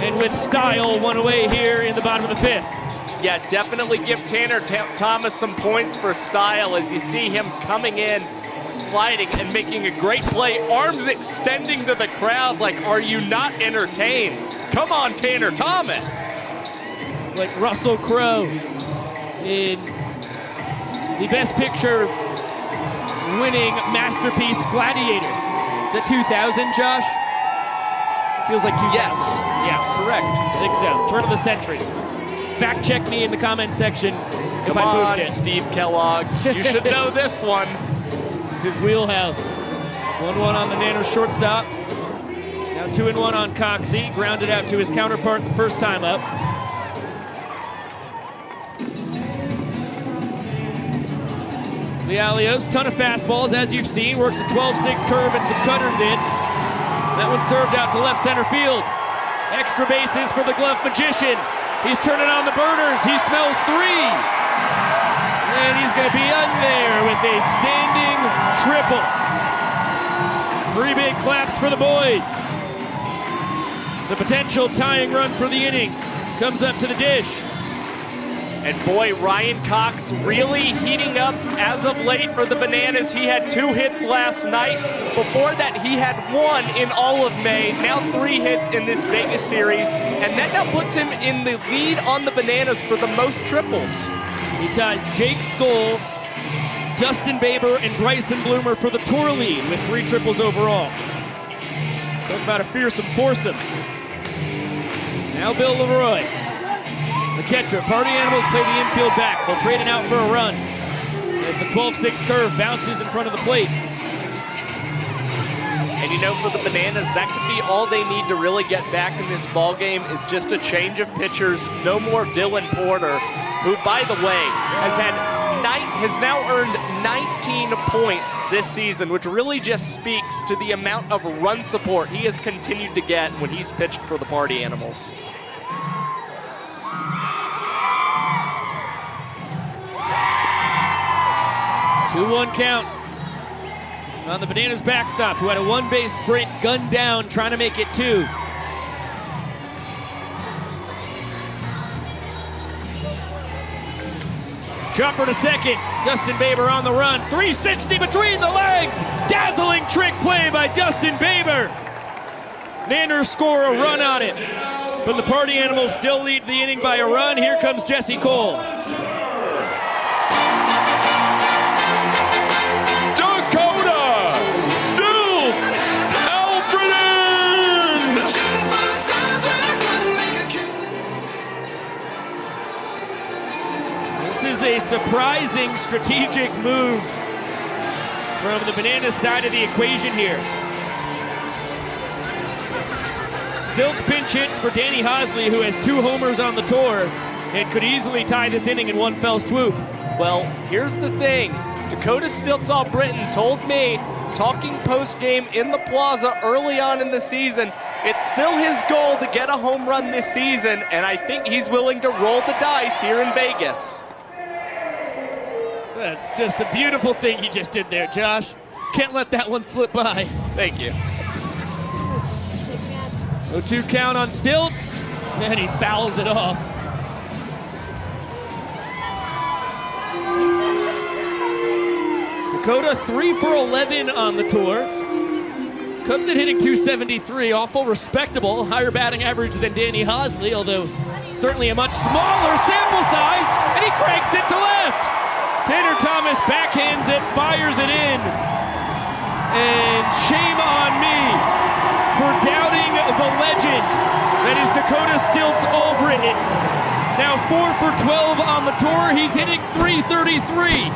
And with style, 1 away here in the bottom of the 5th. Yeah, definitely give Tanner Thomas some points for style as you see him coming in, sliding, and making a great play. Arms extending to the crowd like, are you not entertained? Come on, Tanner Thomas. Like Russell Crowe in the Best Picture winning masterpiece Gladiator. The 2000, Josh? Feels like 2000. Yes. Yeah, correct. I think so. Turn of the century. Fact check me in the comment section if Come I moved on, it. Steve Kellogg. You should know this one. This is his wheelhouse. 1-1 on the Nano shortstop. Now 2-1 on Coxey. Grounded out to his counterpart the first time up. Lialios, ton of fastballs as you've seen. Works a 12-6 curve and some cutters in. That one served out to left center field. Extra bases for the glove magician. He's turning on the burners. He smells 3. And he's going to be in there with a standing triple. 3 big claps for the boys. The potential tying run for the inning comes up to the dish. And boy, Ryan Cox really heating up as of late for the Bananas. He had 2 hits last night. Before that, he had 1 in all of May. Now 3 hits in this Vegas series. And that now puts him in the lead on the Bananas for the most triples. He ties Jake Skoll, Dustin Baber, and Bryson Bloomer for the tour lead with 3 triples overall. Talk about a fearsome foursome. Now Bill Leroy. The catcher. Party Animals play the infield back. They'll trade it out for a run as the 12-6 curve bounces in front of the plate. And you know, for the Bananas, that could be all they need to really get back in this ball game is just a change of pitchers. No more Dylan Porter, who, by the way, has now earned 19 points this season, which really just speaks to the amount of run support he has continued to get when he's pitched for the Party Animals. Two-one count on the Bananas backstop, who had a 1-base sprint gunned down, trying to make it 2. Chopper to second. Dustin Baber on the run. 360 between the legs. Dazzling trick play by Dustin Baber. Nanners score a run on it, but the Party Animals still lead the inning by a run. Here comes Jesse Cole. This is a surprising strategic move from the Bananas side of the equation here. Stilts pinch hits for Danny Hosley, who has 2 homers on the tour and could easily tie this inning in one fell swoop. Well, here's the thing. Dakota Stilts Britton told me, talking post-game in the plaza early on in the season, it's still his goal to get a home run this season, and I think he's willing to roll the dice here in Vegas. That's just a beautiful thing he just did there, Josh. Can't let that one slip by. Thank you. 0-2 count on Stilts, and he fouls it off. Dakota 3 for 11 on the tour. Comes in hitting .273, awful respectable, higher batting average than Danny Hosley, although certainly a much smaller sample size, and he cranks it to left. Tanner Thomas backhands it, fires it in, and shame on me for doubting the legend that is Dakota Stilts Albritton. Now 4 for 12 on the tour, he's hitting .333.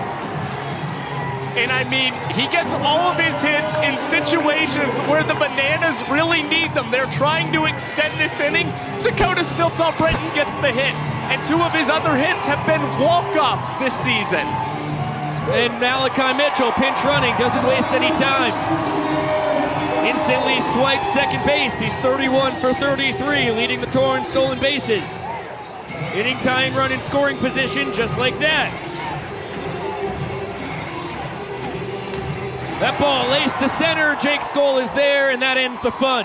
And I mean, he gets all of his hits in situations where the Bananas really need them. They're trying to extend this inning. Dakota Stilts Britton gets the hit. And 2 of his other hits have been walk-ups this season. And Malachi Mitchell, pinch running, doesn't waste any time. Instantly swipes second base. He's 31 for 33, leading the tour in stolen bases. Inning tying run in scoring position, just like that. That ball laced to center. Jake Skoll is there, and that ends the fun.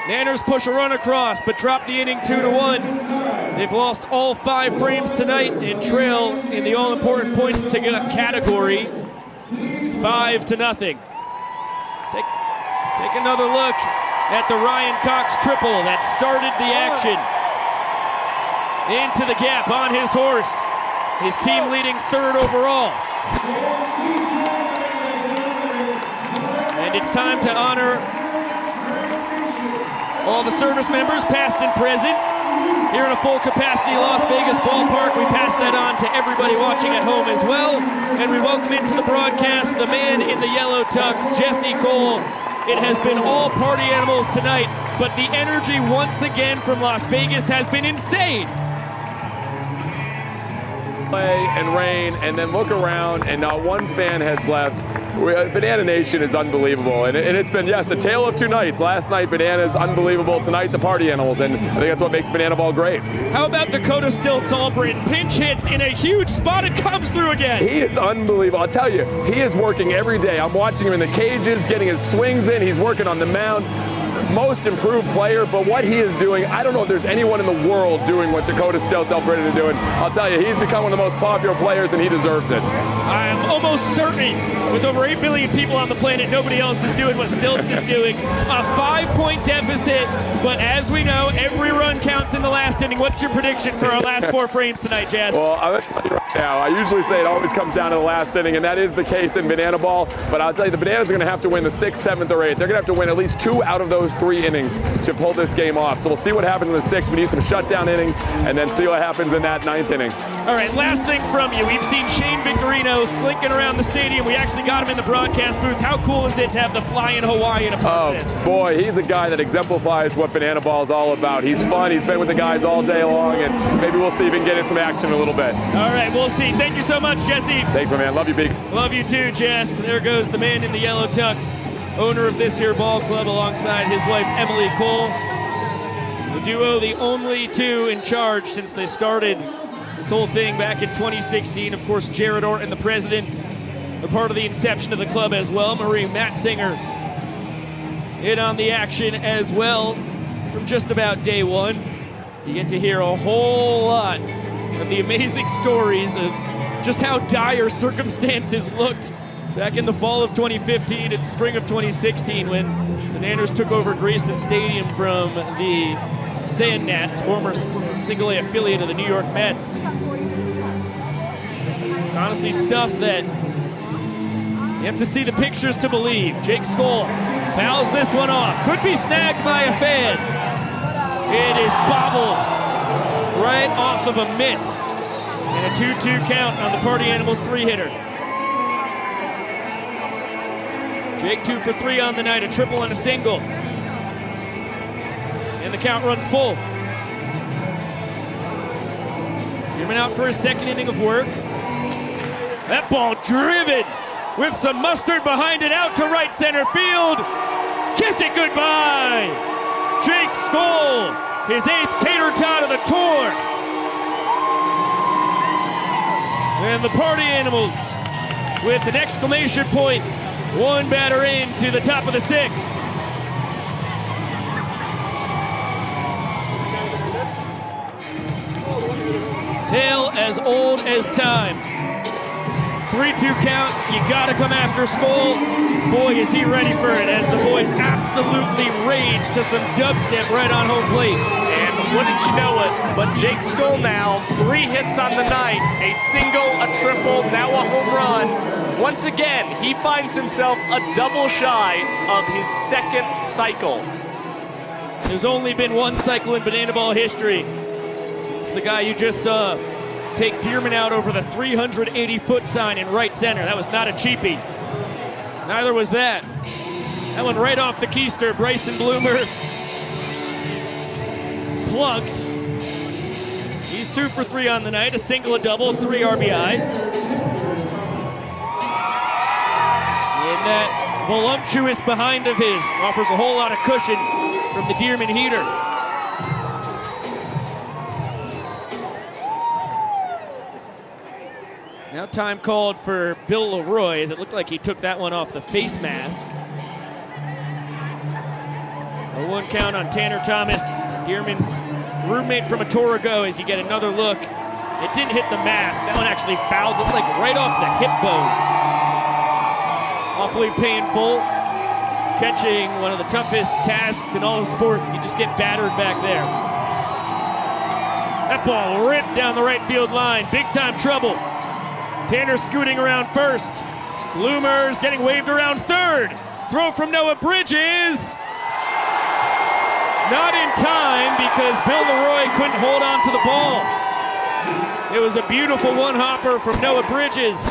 Nanners push a run across, but drop the inning 2-1. They've lost all 5 frames tonight and trail in the all-important points to category 5-0. Take another look at the Ryan Cox triple that started the action. Into the gap on his horse. His team leading 3rd overall. And it's time to honor all the service members, past and present. Here in a full capacity Las Vegas ballpark, we pass that on to everybody watching at home as well. And we welcome into the broadcast the man in the yellow tux, Jesse Cole. It has been all party animals tonight, but the energy once again from Las Vegas has been insane. Play and rain, and then look around, and not one fan has left. Banana Nation is unbelievable, and it's been, yes, a tale of 2 nights. Last night, Bananas, unbelievable. Tonight, the party animals, and I think that's what makes Banana Ball great. How about Dakota Stilts Albritton? Pinch hits in a huge spot, it comes through again. He is unbelievable. I'll tell you, he is working every day. I'm watching him in the cages, getting his swings in. He's working on the mound. Most improved player, but what he is doing, I don't know if there's anyone in the world doing what Dakota Stilts Albritton is doing. I'll tell you, he's become one of the most popular players, and he deserves it. I'm almost certain, with over 8 billion people on the planet, nobody else is doing what Stilts is doing. A 5-point deficit, but as we know, every run counts in the last inning. What's your prediction for our last 4 frames tonight, Jazz? Well, I'm going to tell you right now, I usually say it always comes down to the last inning, and that is the case in Banana Ball, but I'll tell you, the Bananas are going to have to win the 6th, 7th, or 8th. They're going to have to win at least 2 out of those 3 innings to pull this game off. So we'll see what happens in the 6th. We need some shutdown innings, and then see what happens in that 9th inning. All right, last thing from you. We've seen Shane Victorino slinking around the stadium. We actually got him in the broadcast booth. How cool is it to have the Flying Hawaiian a part of this? Boy, he's a guy that exemplifies what Banana Ball is all about. He's fun. He's been with the guys all day long, and maybe we'll see if he can get in some action a little bit. All right, we'll see. Thank you so much, Jesse. Thanks, my man. Love you, Big. Love you too, Jess. There goes the man in the yellow tux, owner of this here ball club, alongside his wife, Emily Cole. The duo, the only 2 in charge since they started this whole thing back in 2016. Of course, Jared Orton, the president, a part of the inception of the club as well. Marie Matzinger in on the action as well from just about day 1. You get to hear a whole lot of the amazing stories of just how dire circumstances looked back in the fall of 2015 and spring of 2016 when the Nanners took over Grayson Stadium from the Sand Gnats, former single-A affiliate of the New York Mets. It's honestly stuff that you have to see the pictures to believe. Jake Skoll fouls this one off. Could be snagged by a fan. It is bobbled right off of a mitt. And a 2-2 count on the Party Animals 3-hitter. Jake 2 for 3 on the night, a triple and a single. And the count runs full. Dearman out for his second inning of work. That ball driven with some mustard behind it, out to right center field. Kiss it goodbye. Jake Skoll, his 8th tater tot of the tour. And the Party Animals with an exclamation point. One batter in to the top of the 6th. Tale as old as time. 3-2 count, you gotta come after Skoll. Boy, is he ready for it, as the boys absolutely rage to some dubstep right on home plate. And wouldn't you know it, but Jake Skoll now, 3 hits on the night, a single, a triple, now a home run. Once again, he finds himself a double shy of his 2nd cycle. There's only been one cycle in Banana Ball history. It's the guy you just saw take Dearman out over the 380-foot sign in right center. That was not a cheapie. Neither was that. That one right off the keister. Bryson Bloomer plugged. He's 2 for 3 on the night, a single, a double, 3 RBIs. And that voluptuous behind of his offers a whole lot of cushion from the Dearman heater. Now time called for Bill Leroy, as it looked like he took that one off the face mask. A 1 count on Tanner Thomas, Dearman's roommate from a tour ago, as you get another look. It didn't hit the mask. That one actually fouled, looked like right off the hip bone. Awfully painful. Catching one of the toughest tasks in all of sports. You just get battered back there. That ball ripped down the right field line. Big time trouble. Tanner scooting around first. Bloomer's getting waved around third. Throw from Noah Bridges. Not in time, because Bill Leroy couldn't hold on to the ball. It was a beautiful one-hopper from Noah Bridges.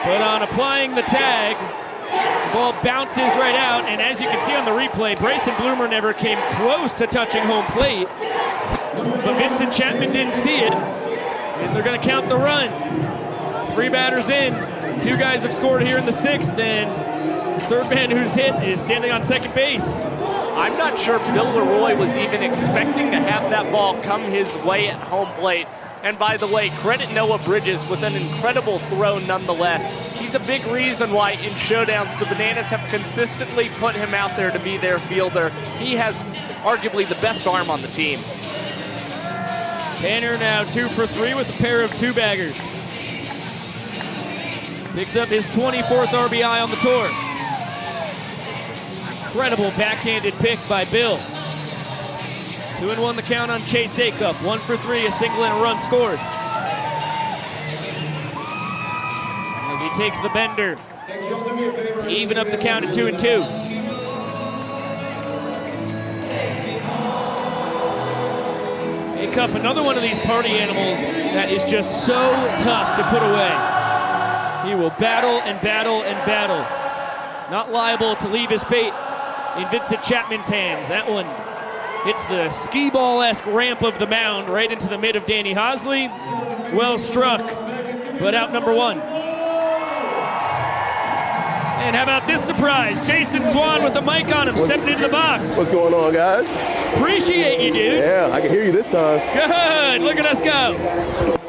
But on applying the tag, the ball bounces right out, and as you can see on the replay, Bryson Bloomer never came close to touching home plate. But Vincent Chapman didn't see it, and they're going to count the run. 3 batters in. 2 guys have scored here in the 6th, and the 3rd man who's hit is standing on second base. I'm not sure Bill Leroy was even expecting to have that ball come his way at home plate. And by the way, credit Noah Bridges with an incredible throw nonetheless. He's a big reason why in showdowns the Bananas have consistently put him out there to be their fielder. He has arguably the best arm on the team. Tanner now 2 for 3 with a pair of 2-baggers. Picks up his 24th RBI on the tour. Incredible backhanded pick by Bill. 2-1 the count on Chase Acuff. 1 for 3, a single and a run scored. As he takes the bender to even up the count at 2-2. Acuff, another one of these party animals that is just so tough to put away. He will battle and battle and battle. Not liable to leave his fate in Vincent Chapman's hands. That one hits the skee-ball-esque ramp of the mound right into the mid of Danny Hosley. Well struck, but out number 1. And how about this surprise? Jason Swan with the mic on him, stepping into the box. What's going on, guys? Appreciate you, dude. Yeah, I can hear you this time. Good, look at us go.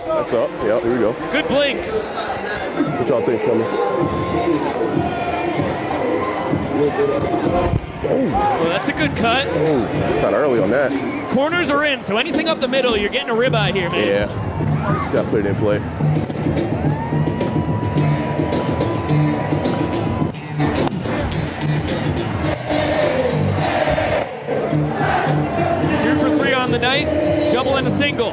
That's up, yeah, here we go. Good blinks. What y'all think's coming? Well, that's a good cut. Oh, kind of early on that. Corners are in, so anything up the middle, you're getting a ribeye here, man. Yeah, just gotta put it in play. Two for 3 on the night, double and a single.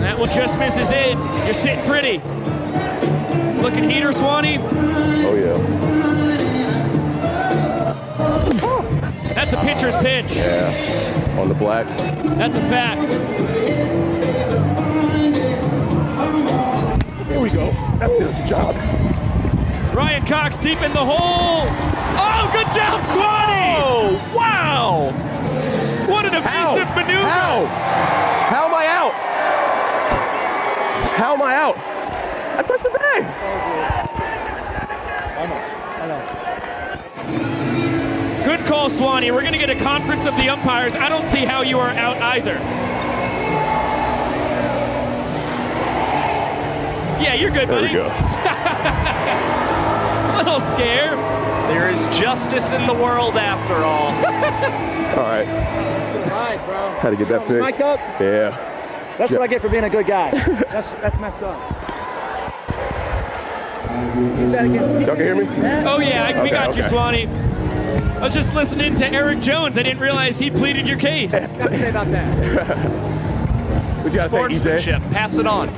That one just misses in. You're sitting pretty. Looking heater, Swanee. Oh, yeah. That's a pitcher's pitch. Yeah, on the black. That's a fact. Here we go. That's this job. Ryan Cox deep in the hole. Oh, good job, Swanee! Oh, wow! What an evasive maneuver! How am I out? How am I out? I touched the bag. Good call, Swanee. We're going to get a conference of the umpires. I don't see how you are out either. Yeah, you're good, buddy. There we go. A little scare. There is justice in the world after all. All right. It's all right, bro. Had to get that fixed. Mic'd up? Yeah. That's what I get for being a good guy. That's messed up. Y'all can hear me? Oh, yeah, we got you, okay. Swanee. I was just listening to Eric Jones. I didn't realize he pleaded your case. What you got to say about that? What you gotta say, EJ? Sportsmanship. Pass it on.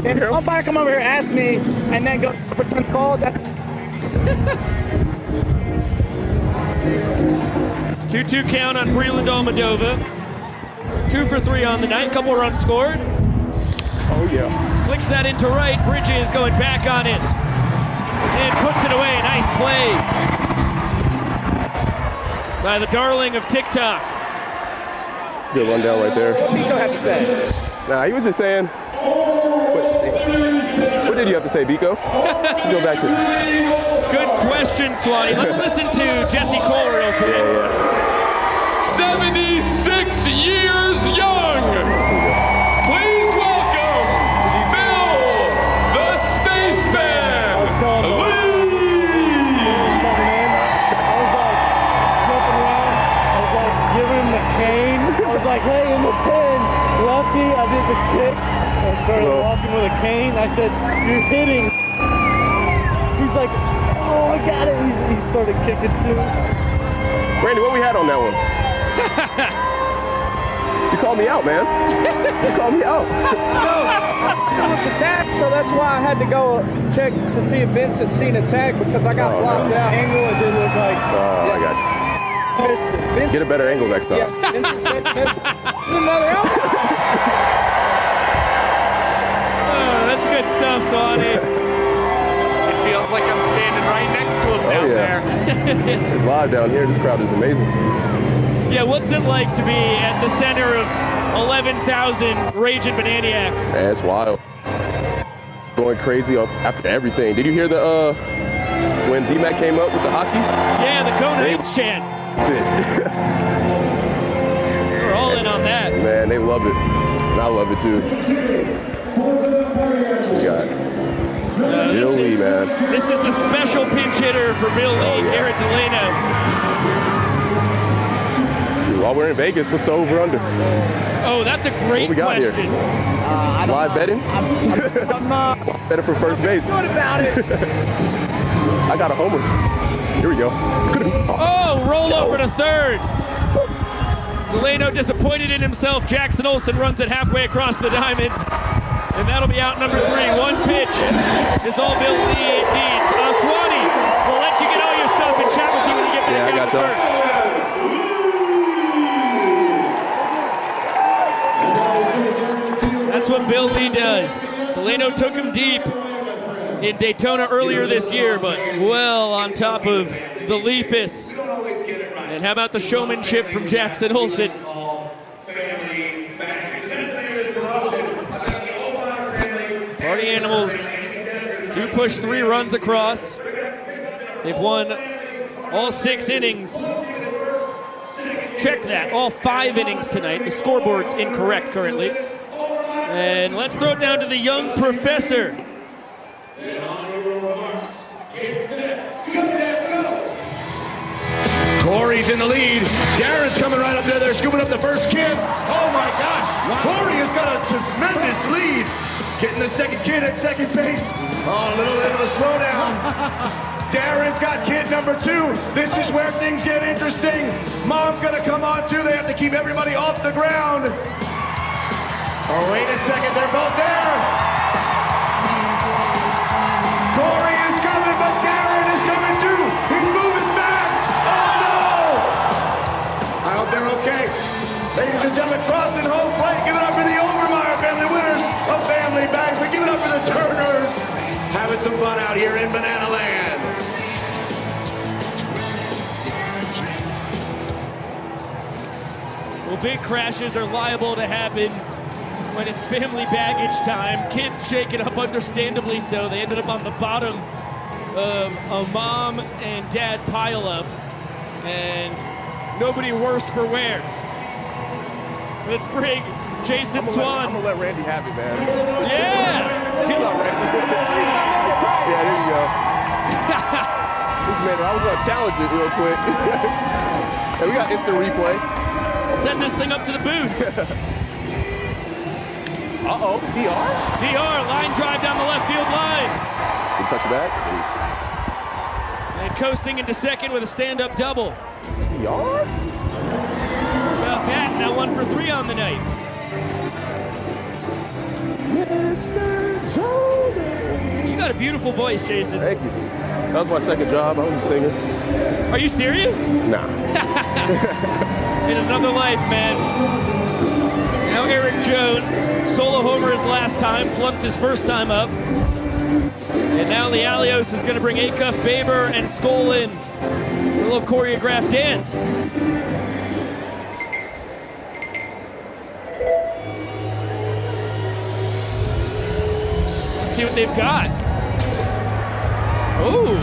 If the umpire come over here, ask me, and then go pretend call, that 2-2 count on Breland Almadova. 2 for 3 on the night. Couple runs scored. Oh, yeah. Flicks that into right. Bridges going back on it. And puts it away. Nice play by the darling of TikTok. Good rundown right there. what Biko have to say? Nah, he was just saying. What did you have to say, Biko? Let's go back to it. Good question, Swanee. Let's listen to Jesse Cole real quick. Yeah. 76 years young. Please welcome Bill the Spaceman Lee. I was like jumping around. I was like giving him the cane. I was like, hey, in the pin, lefty. I did the kick. I started walking with a cane. I said, you're hitting. He's like, oh, I got it. He started kicking too. Randy, what we had on that one? You called me out, man. You called me out. No, it was the tag, so that's why I had to go check to see if Vince had seen a tag because I got blocked out. Angle, it didn't look like. Oh, I got you. Missed it. Vince, Get a better angle next time. yeah, Vincent said another outfit. That's good stuff, Swanee. It feels like I'm standing right next to him down there. It's live down here. This crowd is amazing. Yeah, what's it like to be at the center of 11,000 raging Bananiacs? Man, it's wild. Going crazy after everything. Did you hear the when D-Mac came up with the hockey? Yeah, the Cone Heights chant. We're all in on that. Man, they love it. And I love it too. We got Bill Lee, man. This is the special pinch hitter for Bill Lee, Garrett Delano. While we're in Vegas, what's the over-under? Oh, that's a great What we got question. Here? Live betting? I'm Better for first base. good about it. I got a homer. Here we go. Oh, roll over to third. Delano disappointed in himself. Jackson Olsen runs it halfway across the diamond. And that'll be out number 3. One pitch is all Bill Lee needs. Swanee, we'll let you get all your stuff and chat with you when you get back out first. That's what Bill Lee does. Delano took him deep in Daytona earlier this year, but well on top of the Leafus. And how about the showmanship from Jackson Olsen? Party Animals do push 3 runs across. They've won all 6 innings. Check that, all 5 innings tonight. The scoreboard's incorrect currently. And let's throw it down to the young professor. Corey's in the lead. Darren's coming right up there. They're scooping up the first kid. Oh my gosh. Corey has got a tremendous lead. Getting the second kid at second base. Oh, a little bit of a slowdown. Darren's got kid number 2. This is where things get interesting. Mom's gonna come on too. They have to keep everybody off the ground. Oh, wait a second. They're both there. Corey is coming, but Darren is coming too. He's moving fast. Oh no! I hope they're okay. Ladies and gentlemen, crossing home plate. Give it up for the Overmeyer family winners of Family Bags. But give it up for the Turners. fun out here in Banana Land. Well, big crashes are liable to happen when it's family baggage time. Kids shake it up, understandably so. They ended up on the bottom of a mom and dad pileup, and nobody worse for wear. Let's bring Jason Swan. I'm gonna let Randy have it, man. Yeah! Yeah, there you go. Man, I was gonna challenge it real quick. And we got instant replay. Send this thing up to the booth. Uh-oh, DR? DR, line drive down the left field line. Can you touch it back? And coasting into second with a stand-up double. DR? About that, now 1 for 3 on the night. Mr. Jones. You got a beautiful voice, Jason. Thank you. That was my second job. I was a singer. Are you serious? Nah. In another life, man. Now Eric Jones, solo homer his last time, flunked his first time up. And now Lialios is going to bring Acuff, Baber, and Skoll in for a little choreographed dance. Let's see what they've got. Oh.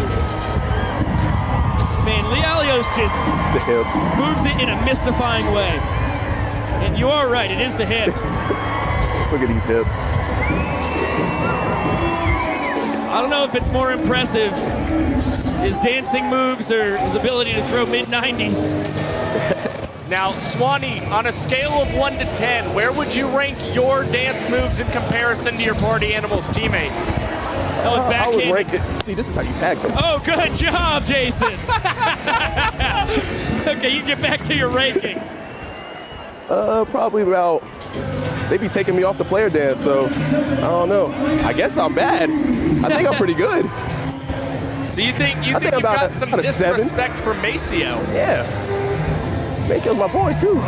Man, Lialios just the hips. Moves it in a mystifying way. And you are right, it is the hips. Look at these hips. I don't know if it's more impressive, his dancing moves or his ability to throw mid-90s. Now, Swanee, on a scale of 1 to 10, where would you rank your dance moves in comparison to your Party Animals teammates? I would rank it. See, this is how you tag someone. Oh, good job, Jason. Okay, you get back to your ranking. Probably about, they be taking me off the player dance, so I don't know. I guess I'm bad. I think I'm pretty good. So you think you've got some disrespect for Maceo? Yeah. Maceo's my boy, too.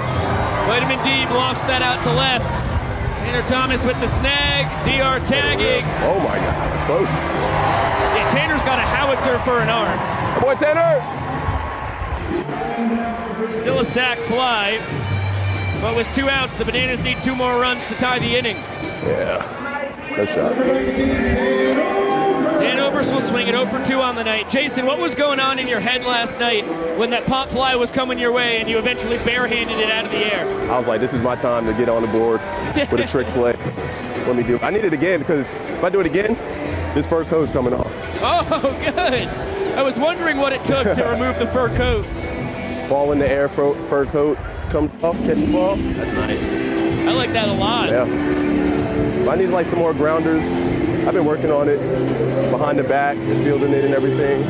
Vitamin D lofts that out to left. Tanner Thomas with the snag. DR tagging. Oh, my God. That's close. Yeah, Tanner's got a howitzer for an arm. Come on, Tanner. Still a sack fly. But with 2 outs, the Bananas need 2 more runs to tie the inning. Yeah. Good shot. Dan Oberst will swing it 0 for 2 on the night. Jason, what was going on in your head last night when that pop fly was coming your way and you eventually barehanded it out of the air? I was like, this is my time to get on the board with a trick play. Let me do it. I need it again because if I do it again, this fur coat's coming off. Oh, good. I was wondering what it took to remove the fur coat. Ball in the air, fur coat comes off, catch the ball. That's nice. I like that a lot. Yeah. I need like some more grounders. I've been working on it behind the back and fielding it and everything.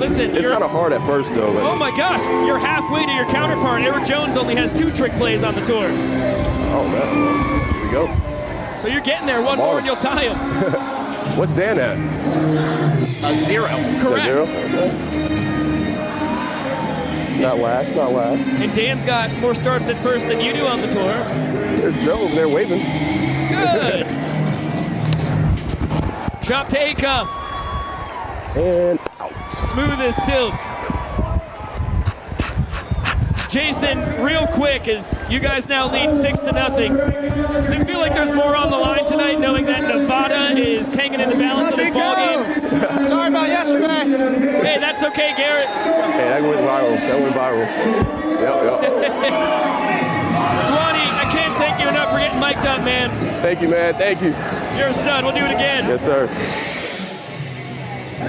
It's kind of hard at first though. But. Oh my gosh, you're halfway to your counterpart. Eric Jones only has 2 trick plays on the tour. Oh man, here we go. So you're getting there. 1 more and you'll tie him. What's Dan at? 0. Correct. 0? Okay. Not last. And Dan's got more starts at first than you do on the tour. There's Joe over there waving. Good. Chop to Acuff. And out. Smooth as silk. Jason, real quick, as you guys now lead 6-0. Does it feel like there's more on the line tonight, knowing that Nevada is hanging in the balance of this ballgame? Sorry about yesterday. Hey, that's okay, Garrett. Hey, that went viral. Yep. Swanee, I can't thank you enough for getting mic'd up, man. Thank you, man. Thank you. You're a stud. We'll do it again. Yes, sir.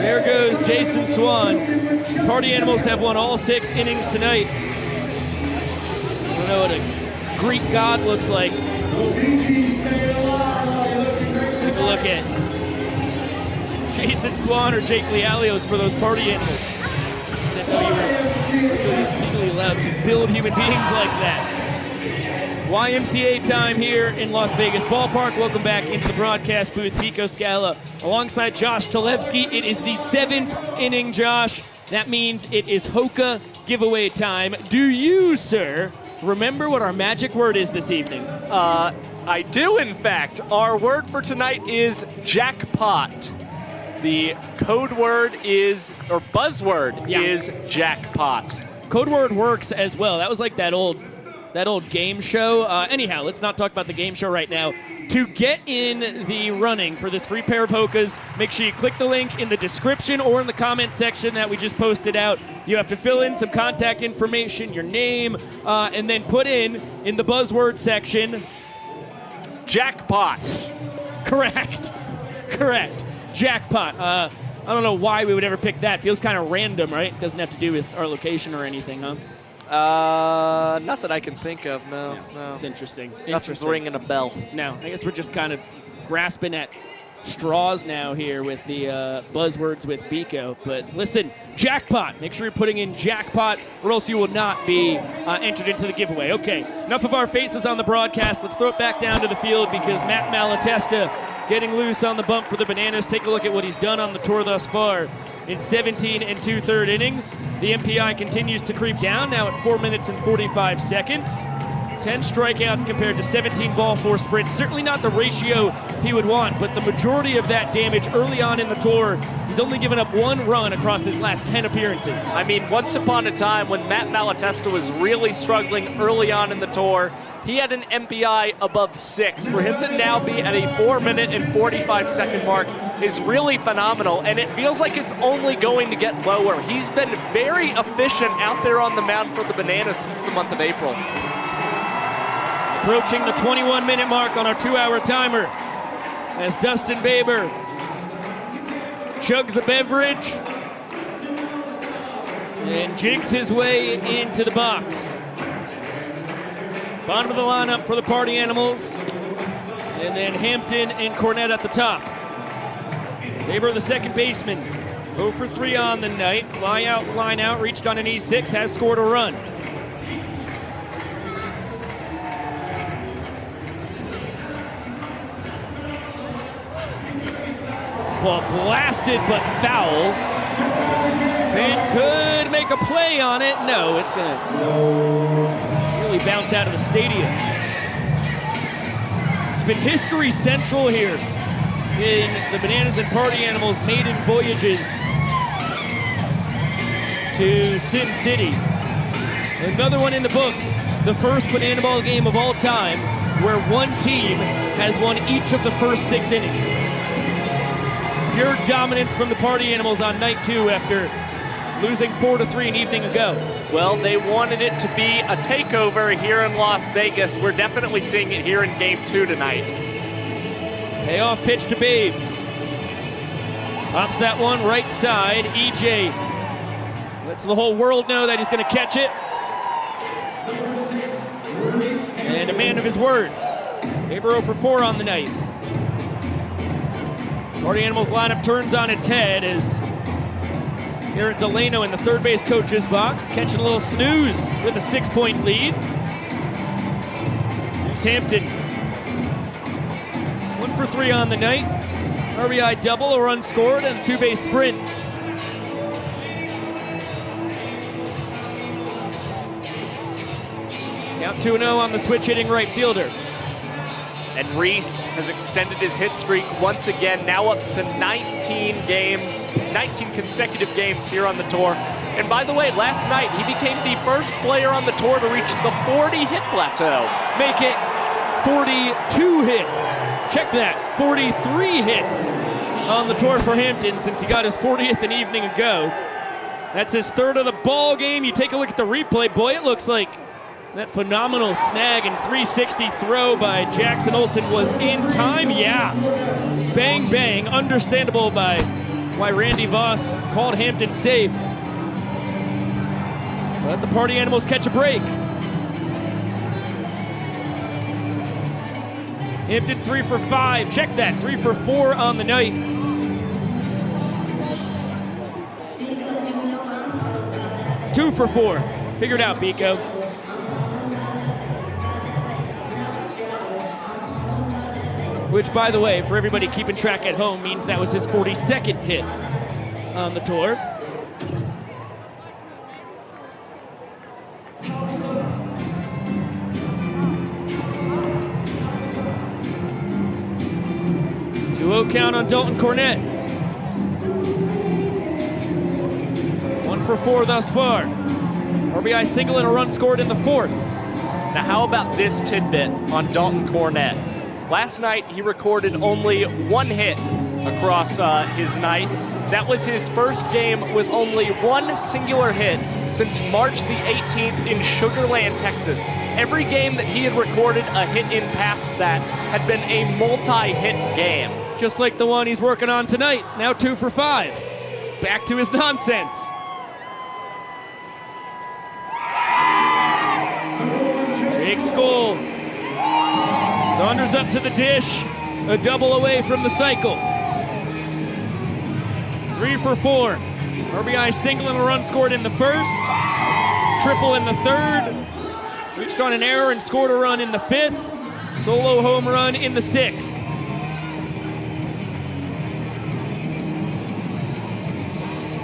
There goes Jason Swan. Party Animals have won all 6 innings tonight. I don't know what a Greek god looks like. Take a look at Jason Swan or Jake Lialios for those Party Animals. Didn't know you were legally allowed to build human beings like that. YMCA time here in Las Vegas Ballpark. Welcome back into the broadcast booth. Pico Scala alongside Josh Talevsky. It is the 7th inning, Josh. That means it is Hoka giveaway time. Do you, sir, remember what our magic word is this evening? I do, in fact. Our word for tonight is jackpot. The code word is, or buzzword is jackpot. Code word works as well. That was like that old game show. Anyhow, let's not talk about the game show right now. To get in the running for this free pair of Hokas, make sure you click the link in the description or in the comment section that we just posted out. You have to fill in some contact information, your name, and then put in the buzzword section, jackpot. Correct. Jackpot. I don't know why we would ever pick that. Feels kind of random, right? Doesn't have to do with our location or anything, huh? Not that I can think of, no. It's interesting. Nothing's ringing a bell. No, I guess we're just kind of grasping at straws now here with the buzzwords with Biko. But listen, jackpot. Make sure you're putting in jackpot or else you will not be entered into the giveaway. Okay, enough of our faces on the broadcast. Let's throw it back down to the field because Matt Malatesta getting loose on the bump for the Bananas. Take a look at what he's done on the tour thus far. In 17 2/3 innings, the MPI continues to creep down, now at 4 minutes and 45 seconds. 10 strikeouts compared to 17 ball, 4 sprints. Certainly not the ratio he would want, but the majority of that damage early on in the tour, he's only given up 1 run across his last 10 appearances. I mean, once upon a time when Matt Malatesta was really struggling early on in the tour, he had an MPI above 6. For him to now be at a 4 minute and 45 second mark is really phenomenal, and it feels like it's only going to get lower. He's been very efficient out there on the mound for the Bananas since the month of April. Approaching the 21-minute mark on our 2-hour timer as Dustin Baber chugs a beverage and jigs his way into the box. Bottom of the lineup for the Party Animals, and then Hampton and Cornette at the top. Baber, the second baseman, 0 for 3 on the night. Fly out, line out, reached on an E6, has scored a run. Ball blasted but foul. Fan could make a play on it. No, it's going to really bounce out of the stadium. It's been history central here in the Bananas and Party Animals maiden voyages to Sin City. Another one in the books, the first Banana Ball game of all time where one team has won each of the first 6 innings. Pure dominance from the Party Animals on night 2 after losing 4-3 an evening ago. Well, they wanted it to be a takeover here in Las Vegas. We're definitely seeing it here in Game 2 tonight. Payoff pitch to Babes. Pops that one right side. EJ lets the whole world know that he's going to catch it. And a man of his word. Baber 0 for 4 on the night. Party Animals lineup turns on its head as Garrett Delano in the third base coach's box, catching a little snooze with a 6-point lead. Here's Hampton. 1 for 3 on the night. RBI double, a run scored, and a 2-base sprint. Count 2-0 on the switch hitting right fielder. And Reese has extended his hit streak once again, now up to 19 games, 19 consecutive games here on the tour. And by the way, last night he became the first player on the tour to reach the 40 hit plateau. Make it 42 hits. Check that, 43 hits on the tour for Hampton since he got his 40th an evening ago. That's his 3rd of the ball game. You take a look at the replay, boy, it looks like that phenomenal snag and 360 throw by Jackson Olsen was in time. Yeah, bang, bang. Understandable by why Randy Voss called Hampton safe. Let the Party Animals catch a break. Hampton 3 for 5. Check that, 3 for 4 on the night. Two for 4. Figured out, Biko. Which, by the way, for everybody keeping track at home, means that was his 42nd hit on the tour. Count on Dalton Cornette. for 4 thus far. RBI single and a run scored in the 4th. Now, how about this tidbit on Dalton Cornett? Last night, he recorded only 1 hit across his night. That was his first game with only 1 singular hit since March the 18th in Sugar Land, Texas. Every game that he had recorded a hit in past that had been a multi-hit game. Just like the one he's working on tonight, now 2 for 5. Back to his nonsense. Jake Skoll. Saunders up to the dish. A double away from the cycle. 3 for 4. RBI single and a run scored in the 1st. Triple in the 3rd. Reached on an error and scored a run in the 5th. Solo home run in the 6th.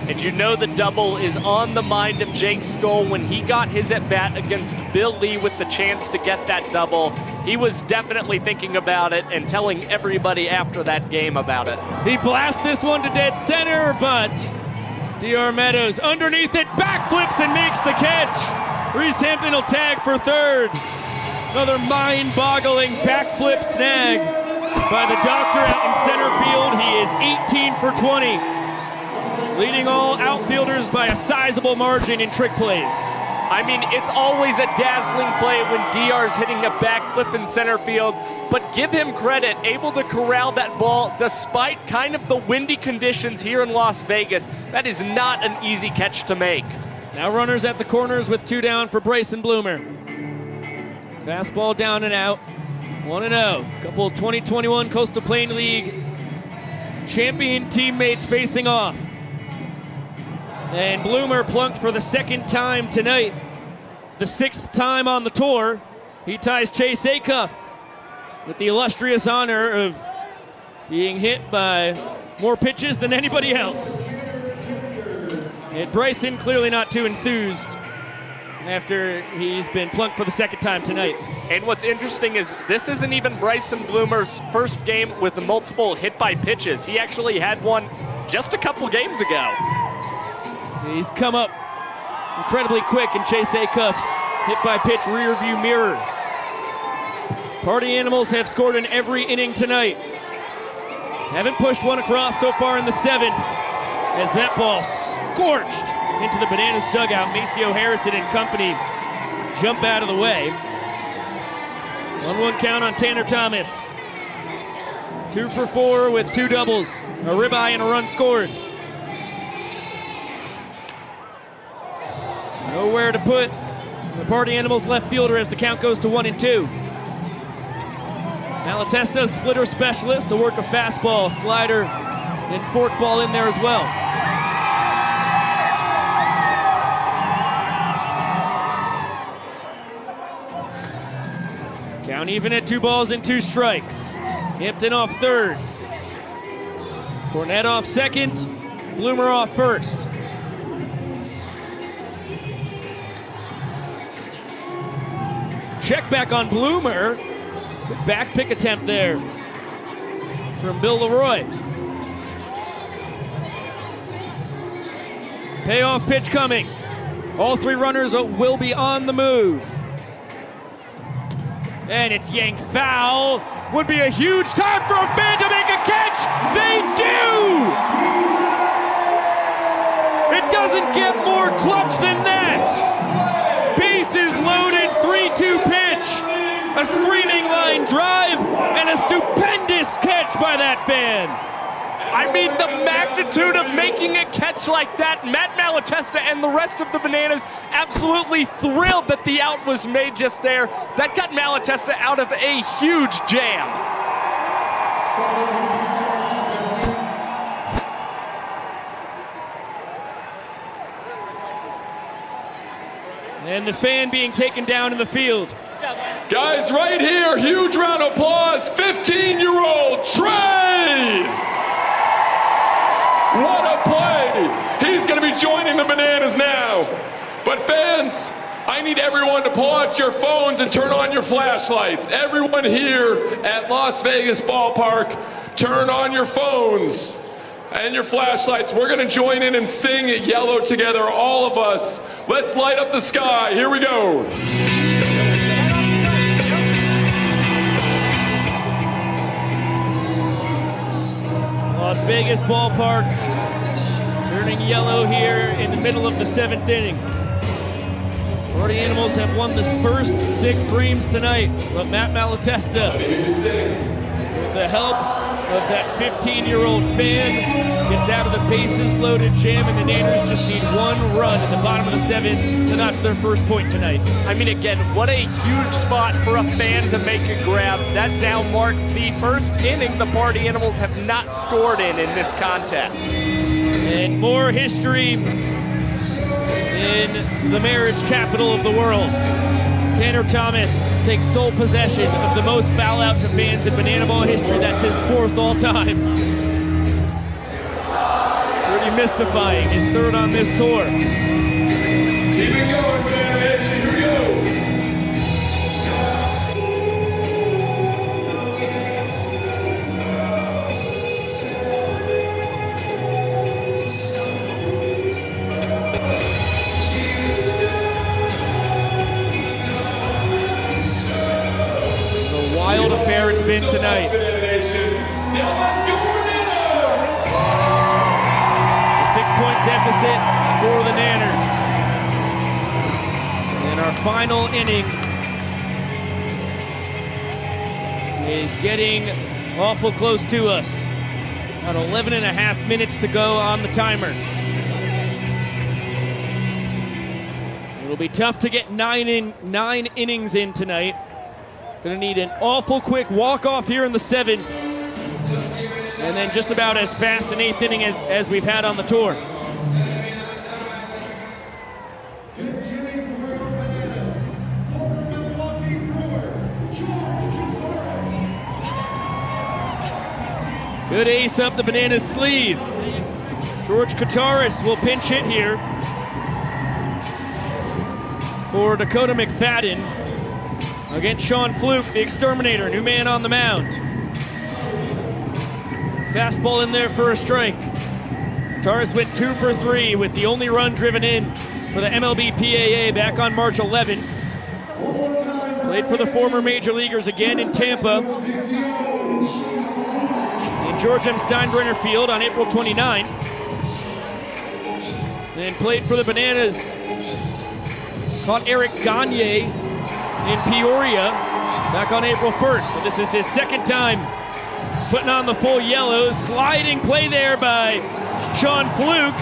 And you know the double is on the mind of Jake Skoll. When he got his at-bat against Bill Lee with the chance to get that double, he was definitely thinking about it and telling everybody after that game about it. He blasts this one to dead center, but DR Meadows underneath it, backflips and makes the catch. Reese Hampton will tag for 3rd. Another mind-boggling backflip snag by the doctor out in center field. He is 18 for 20. Leading all outfielders by a sizable margin in trick plays. I mean, it's always a dazzling play when DR's hitting a backflip in center field, but give him credit, able to corral that ball despite kind of the windy conditions here in Las Vegas. That is not an easy catch to make. Now runners at the corners with 2 down for Bryson Bloomer. Fastball down and out, 1-0. Couple 2021 Coastal Plain League champion teammates facing off. And Bloomer plunked for the 2nd time tonight, the 6th time on the tour. He ties Chase Acuff with the illustrious honor of being hit by more pitches than anybody else. And Bryson clearly not too enthused after he's been plunked for the 2nd time tonight. And what's interesting is this isn't even Bryson Bloomer's first game with multiple hit by pitches. He actually had one just a couple games ago. He's come up incredibly quick in Chase Acuff's hit-by-pitch rear-view mirror. Party Animals have scored in every inning tonight. Haven't pushed one across so far in the 7th, as that ball scorched into the Bananas dugout. Maceo Harrison and company jump out of the way. 1-1 count on Tanner Thomas. 2 for 4 with 2 doubles, a ribeye and a run scored. Nowhere to put the Party Animals left fielder as the count goes to 1-2. Malatesta, splitter specialist, to work a fastball, slider, and forkball in there as well. Count even at 2 balls and 2 strikes. Hampton off 3rd. Cornett off 2nd. Bloomer off 1st. Check back on Bloomer. Good back pick attempt there from Bill Leroy. Payoff pitch coming. All 3 runners will be on the move. And it's yanked foul. Would be a huge time for a fan to make a catch. They do! It doesn't get more clutch than that. Bases loaded, 3-2 pitch. A screaming line drive and a stupendous catch by that fan. I mean, the magnitude of making a catch like that, Matt Malatesta and the rest of the Bananas absolutely thrilled that the out was made just there. That got Malatesta out of a huge jam. And the fan being taken down in the field. Guys, right here, huge round of applause, 15-year-old Trey! What a play! He's going to be joining the Bananas now. But fans, I need everyone to pull out your phones and turn on your flashlights. Everyone here at Las Vegas Ballpark, turn on your phones. and your flashlights. We're gonna join in and sing Yellow together, all of us. Let's light up the sky. Here we go. Las Vegas ballpark turning yellow here in the middle of the 7th inning. Party Animals have won the first 6 frames tonight, but Matt Malatesta, with the help of that 15-year-old fan, gets out of the bases loaded jam, and the Nanners just need 1 run in the bottom of the 7th to notch their first point tonight. I mean, again, what a huge spot for a fan to make a grab. That now marks the first inning the Party Animals have not scored in this contest. And more history in the marriage capital of the world. Tanner Thomas takes sole possession of the most foul out to fans in Banana Ball history. That's his 4th all time. Pretty mystifying. His 3rd on this tour. Keep it going, Banana Nation. Here we go. Wild affair it's been tonight. The 6-point deficit for the Nanners. And our final inning is getting awful close to us. About 11.5 minutes to go on the timer. It'll be tough to get 9 innings in tonight. Gonna need an awful quick walk-off here in the 7th. And then just about as fast an 8th inning as we've had on the tour. Good ace up the Bananas sleeve. George Kataris will pinch hit here for Dakota McFadden against Sean Fluke, the exterminator, new man on the mound. Fastball in there for a strike. Kataris went 2 for 3 with the only run driven in for the MLB PAA back on March 11th. Played for the former major leaguers again in Tampa. In George M. Steinbrenner Field on April 29th. Then played for the Bananas. Caught Eric Gagne in Peoria back on April 1st. So this is his 2nd time putting on the full yellow. Sliding play there by Sean Fluke.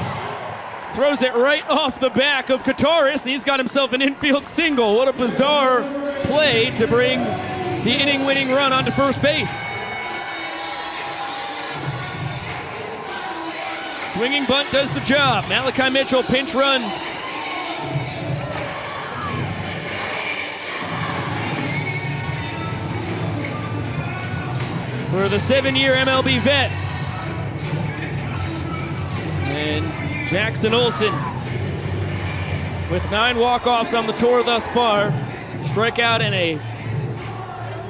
Throws it right off the back of Kataris, and he's got himself an infield single. What a bizarre play to bring the inning-winning run onto first base. Swinging bunt does the job. Malachi Mitchell pinch runs. For the 7-year MLB vet. And Jackson Olsen with 9 walk-offs on the tour thus far. Strikeout and a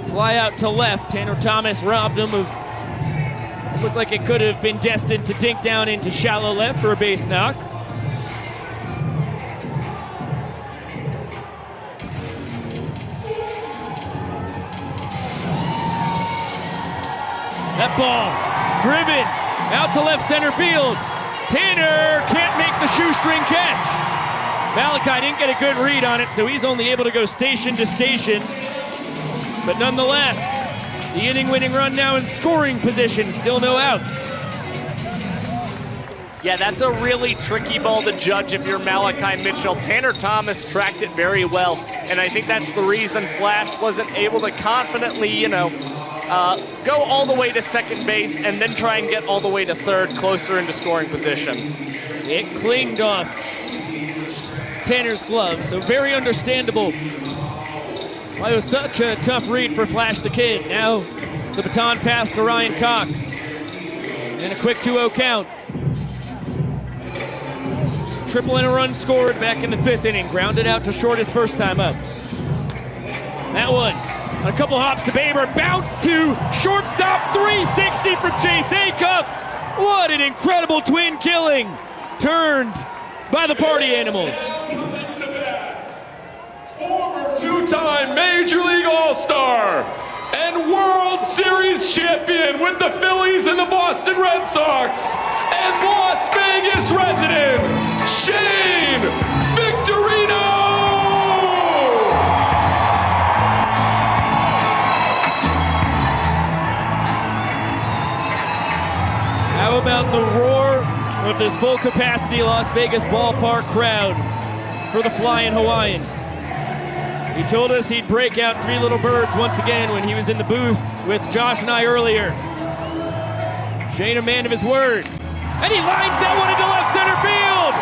fly out to left. Tanner Thomas robbed him of what looked like it could have been destined to dink down into shallow left for a base knock. That ball driven out to left center field. Tanner can't make the shoestring catch. Malachi didn't get a good read on it, so he's only able to go station to station. But nonetheless, the inning-winning run now in scoring position, still no outs. Yeah, that's a really tricky ball to judge if you're Malachi Mitchell. Tanner Thomas tracked it very well, and I think that's the reason Flash wasn't able to confidently, go all the way to second base and then try and get all the way to third, closer into scoring position. It clinged off Tanner's glove, so very understandable why it was such a tough read for Flash the Kid. Now the baton pass to Ryan Cox. And a quick 2-0 count. Triple and a run scored back in the 5th inning. Grounded out to short his first time up. That one. A couple hops to Baber, bounce to shortstop, 360 from Chase Acuff. What an incredible twin killing turned by the Party Animals. Former two-time Major League All-Star and World Series champion with the Phillies and the Boston Red Sox and Las Vegas resident, Shane Victorino! How about the roar of this full capacity Las Vegas ballpark crowd for the Flying Hawaiian? He told us he'd break out Three Little Birds once again when he was in the booth with Josh and I earlier. Shane, a man of his word. And he lines that one into left center field.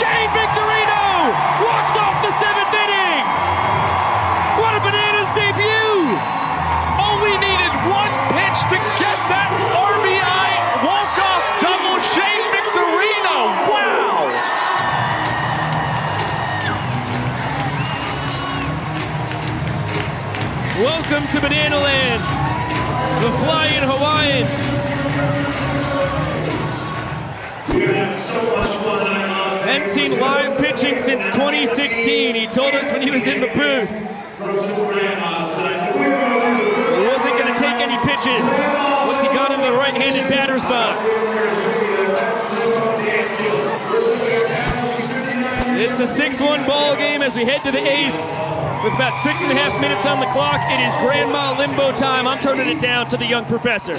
Shane Victorino walks off the 7th inning. What a Bananas debut. Only needed one pitch to get that RBI walk-off double. Shane Victorino, wow! Welcome to Banana Land, the Flying Hawaiian. Hadn't seen live pitching since 2016. He told us when he was in the booth he wasn't going to take any pitches once he got into the right-handed batter's box. It's a 6-1 ball game as we head to the 8th. With about 6.5 minutes on the clock, it is grandma limbo time. I'm turning it down to the young professor.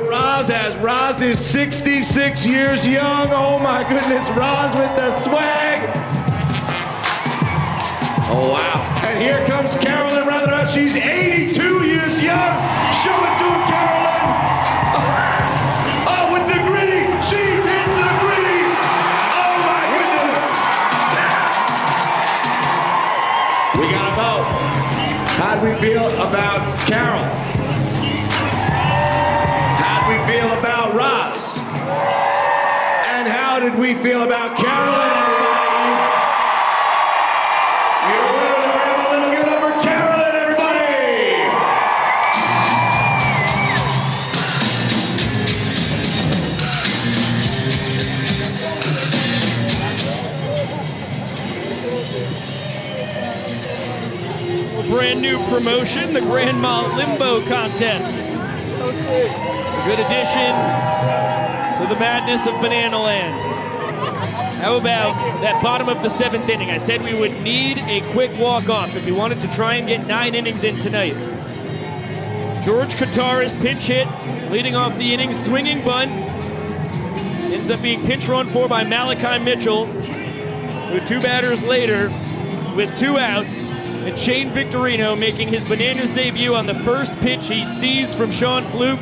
Roz has. Roz is 66 years young. Oh my goodness, Roz with the swag. Oh wow. And here comes Carolyn Rutherford. She's 82 years young. Show it to him, Carolyn. Oh, with the gritty. She's hitting the gritty. Oh my goodness. We got a vote. How do we feel about Carol? How do we feel about Roz? And how did we feel about Carolyn, everybody? You're winning the Grandma Limbo. Give it up for Carolyn, everybody! A brand new promotion, the Grandma Limbo Contest. Good addition to the madness of Banana Land. How about that bottom of the 7th inning? I said we would need a quick walk-off if we wanted to try and get 9 innings in tonight. George Kataris pinch hits, leading off the inning, swinging bunt. Ends up being pinch run for by Malachi Mitchell, who 2 batters later, with 2 outs, and Shane Victorino making his Bananas debut on the first pitch he sees from Sean Fluke,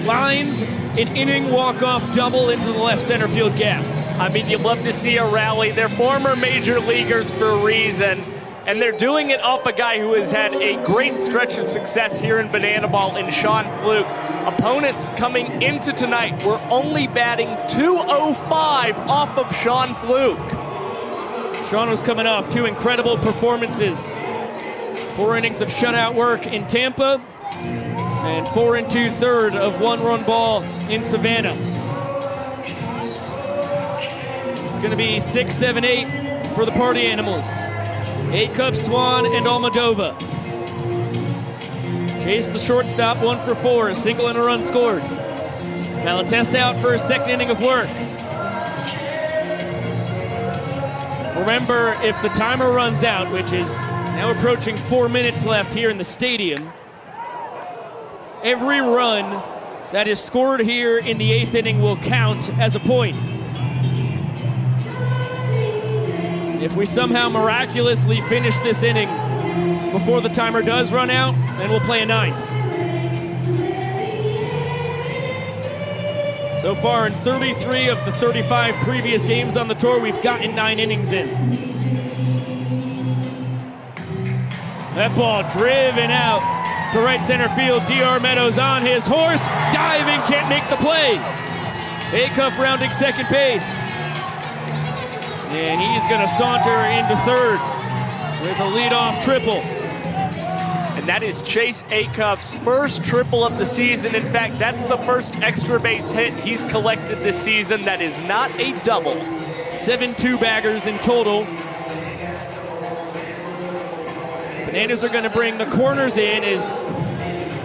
lines an inning walk-off double into the left center field gap. I mean, you love to see a rally. They're former major leaguers for a reason, and they're doing it off a guy who has had a great stretch of success here in Banana Ball in Sean Fluke. Opponents coming into tonight were only batting .205 off of Sean Fluke. Sean was coming off 2 incredible performances. 4 innings of shutout work in Tampa, and 4 2/3 of 1-run ball in Savannah. It's going to be 6, 7, 8 for the Party Animals. Acuff, Swan, and Almadova. Chase the shortstop, 1 for 4, a single and a run scored. Malatesta out for his 2nd inning of work. Remember, if the timer runs out, which is now approaching 4 minutes left here in the stadium, every run that is scored here in the 8th inning will count as a point. If we somehow miraculously finish this inning before the timer does run out, then we'll play a 9th. So far in 33 of the 35 previous games on the tour, we've gotten 9 innings in. That ball driven out to right center field. D.R. Meadows on his horse, diving, can't make the play. Acuff rounding 2nd base. And he's gonna saunter into 3rd with a leadoff triple. And that is Chase Acuff's first triple of the season. In fact, that's the first extra base hit he's collected this season. That is not a double. 7 two-baggers in total. Bananas are going to bring the corners in as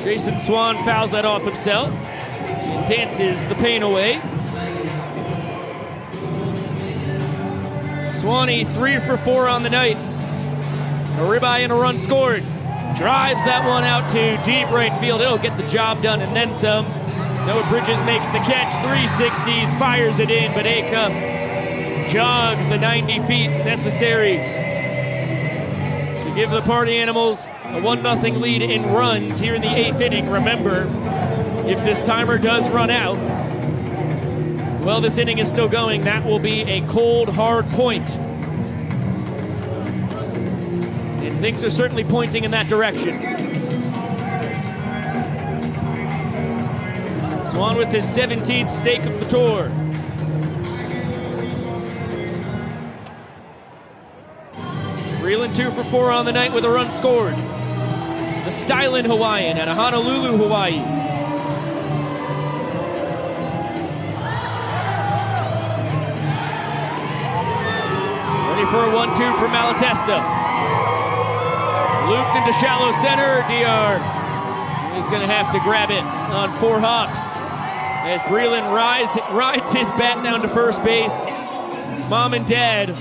Jason Swan fouls that off himself and dances the pain away. Swanee 3 for 4 on the night. A ribeye and a run scored. Drives that one out to deep right field. It'll get the job done and then some. Noah Bridges makes the catch, 360s, fires it in, but Acuff jogs the 90 feet necessary to give the Party Animals a 1-0 lead in runs here in the 8th inning. Remember, if this timer does run out, well, this inning is still going. That will be a cold, hard point. And things are certainly pointing in that direction. Swan with his 17th stake of the tour. Breland 2 for 4 on the night with a run scored. The Stylin Hawaiian out of Honolulu, Hawaii. Ready for a 1-2 from Malatesta. Looped into shallow center. DR is going to have to grab it on 4 hops as Breland rides his bat down to first base. His mom and dad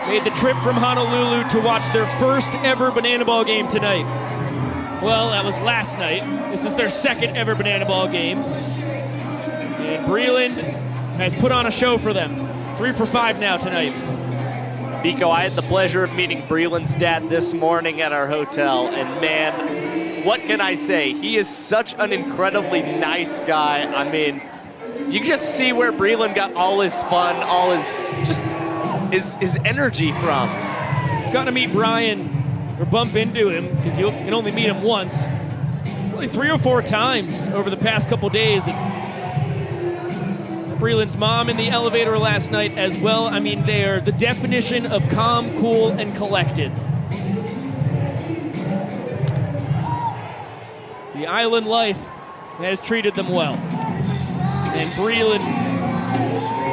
made the trip from Honolulu to watch their first ever Banana Ball game tonight. Well, that was last night. This is their second ever Banana Ball game. And Breland has put on a show for them. 3 for 5 now tonight. Biko, I had the pleasure of meeting Breland's dad this morning at our hotel, and man, what can I say? He is such an incredibly nice guy. I mean, you can just see where Breland got all his fun, all his his energy from. You've got to meet Brian or bump into him because you can only meet him once. Really 3 or 4 times over the past couple days. Breland's mom in the elevator last night as well. I mean, they're the definition of calm, cool, and collected. The island life has treated them well. And Breland,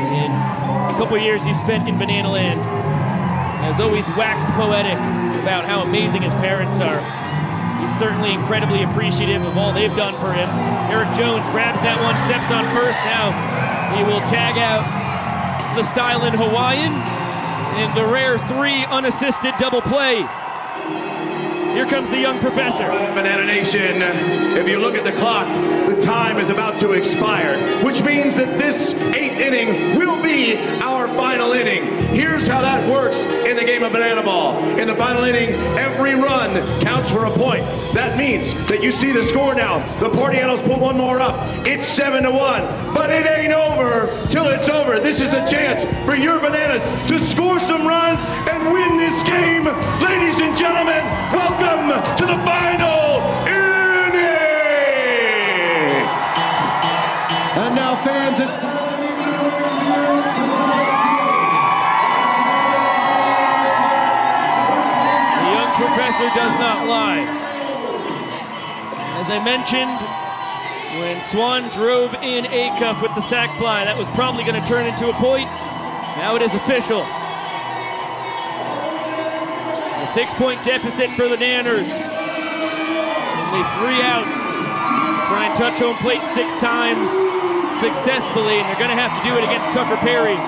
in a couple years he spent in Banana Land, has always waxed poetic about how amazing his parents are. He's certainly incredibly appreciative of all they've done for him. Eric Jones grabs that one, steps on first. Now he will tag out the Stylin Hawaiian and the rare 3 unassisted double play. Here comes the young professor. Banana Nation, if you look at the clock, the time is about to expire, which means that this 8th inning will be our final inning. Here's how that works in the game of Banana Ball. In the final inning, every run counts for a point. That means that you see the score now. The Party Animals put one more up. It's 7-1, but it ain't over till it's over. This is the chance for your Bananas to score some runs and win this game. Ladies and gentlemen, welcome to the final inning! And now, fans, it's time. The young professor does not lie. As I mentioned, when Swan drove in Acuff with the sac fly, that was probably going to turn into a point. Now it is official. A 6-point deficit for the Nanners. Only 3 outs. Try and touch home plate 6 times successfully, and they're going to have to do it against Tucker Perry,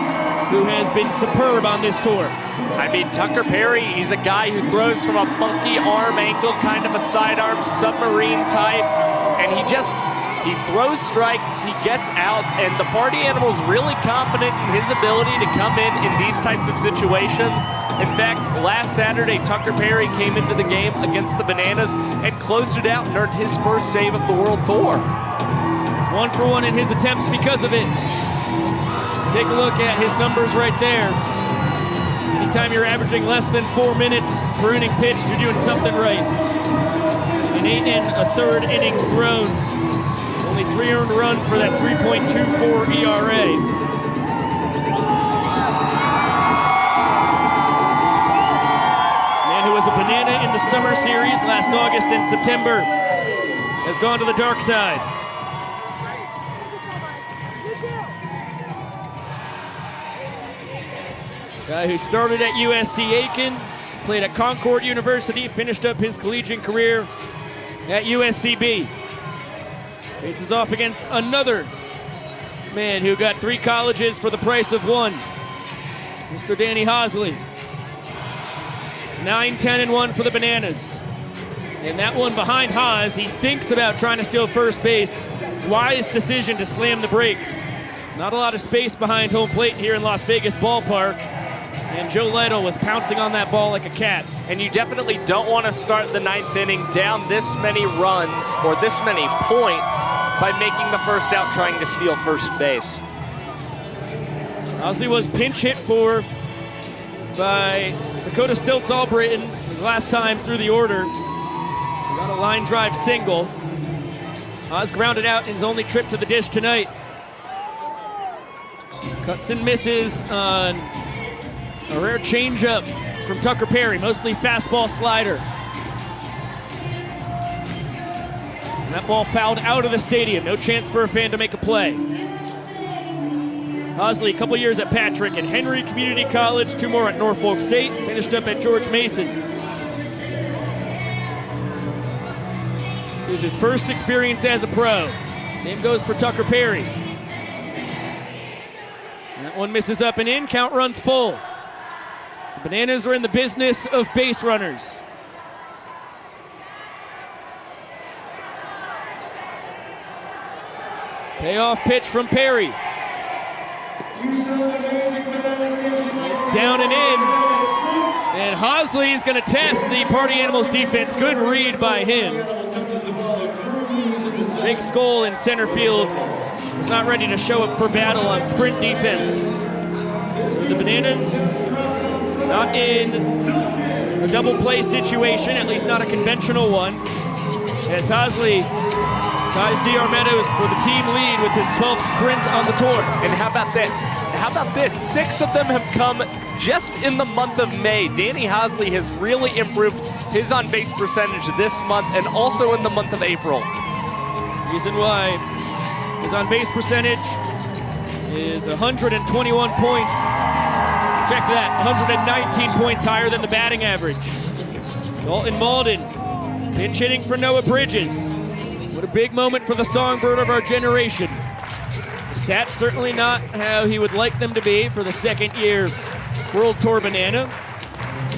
who has been superb on this tour. I mean, Tucker Perry, he's a guy who throws from a funky arm angle, kind of a sidearm submarine type, and he throws strikes, he gets outs, and the Party Animals really confident in his ability to come in these types of situations. In fact, last Saturday, Tucker Perry came into the game against the Bananas and closed it out and earned his first save of the World Tour. He's 1 for 1 in his attempts because of it. Take a look at his numbers right there. Anytime you're averaging less than 4 minutes per inning pitched, you're doing something right. An 8 1/3 innings thrown. Only 3 earned runs for that 3.24 ERA. Man who was was a banana in the summer series last August and September, has gone to the dark side. Guy who started at USC Aiken, played at Concord University, finished up his collegiate career at USCB. Faces off against another man who got 3 colleges for the price of 1, Mr. Danny Hosley. It's 9-10-1 for the Bananas. And that one behind Haas, he thinks about trying to steal first base. Wise decision to slam the brakes. Not a lot of space behind home plate here in Las Vegas Ballpark. And Joe Lytle was pouncing on that ball like a cat. And you definitely don't want to start the 9th inning down this many runs or this many points by making the first out trying to steal first base. Hosley was pinch hit for by Dakota Stilts Albritton his last time through the order. He got a line drive single. Haas grounded out in his only trip to the dish tonight. Cuts and misses on a rare changeup from Tucker Perry, mostly fastball slider. And that ball fouled out of the stadium. No chance for a fan to make a play. Hosley, a couple years at Patrick and Henry Community College, 2 more at Norfolk State, finished up at George Mason. This is his first experience as a pro. Same goes for Tucker Perry. And that one misses up and in, count runs full. The Bananas are in the business of base runners. Payoff pitch from Perry. It's down and in. And Hosley is going to test the Party Animals defense. Good read by him. Jake Skoll in center field was not ready to show up for battle on sprint defense. So the Bananas not in a double play situation, at least not a conventional one, as Hosley ties DR Meadows for the team lead with his 12th sprint on the tour. And how about this? How about this? 6 of them have come just in the month of May. Danny Hosley has really improved his on-base percentage this month and also in the month of April. Reason why his on-base percentage is 121 points. Check that, 119 points higher than the batting average. Dalton Malden, pinch hitting for Noah Bridges. What a big moment for the songbird of our generation. The stats certainly not how he would like them to be for the 2nd year World Tour Banana.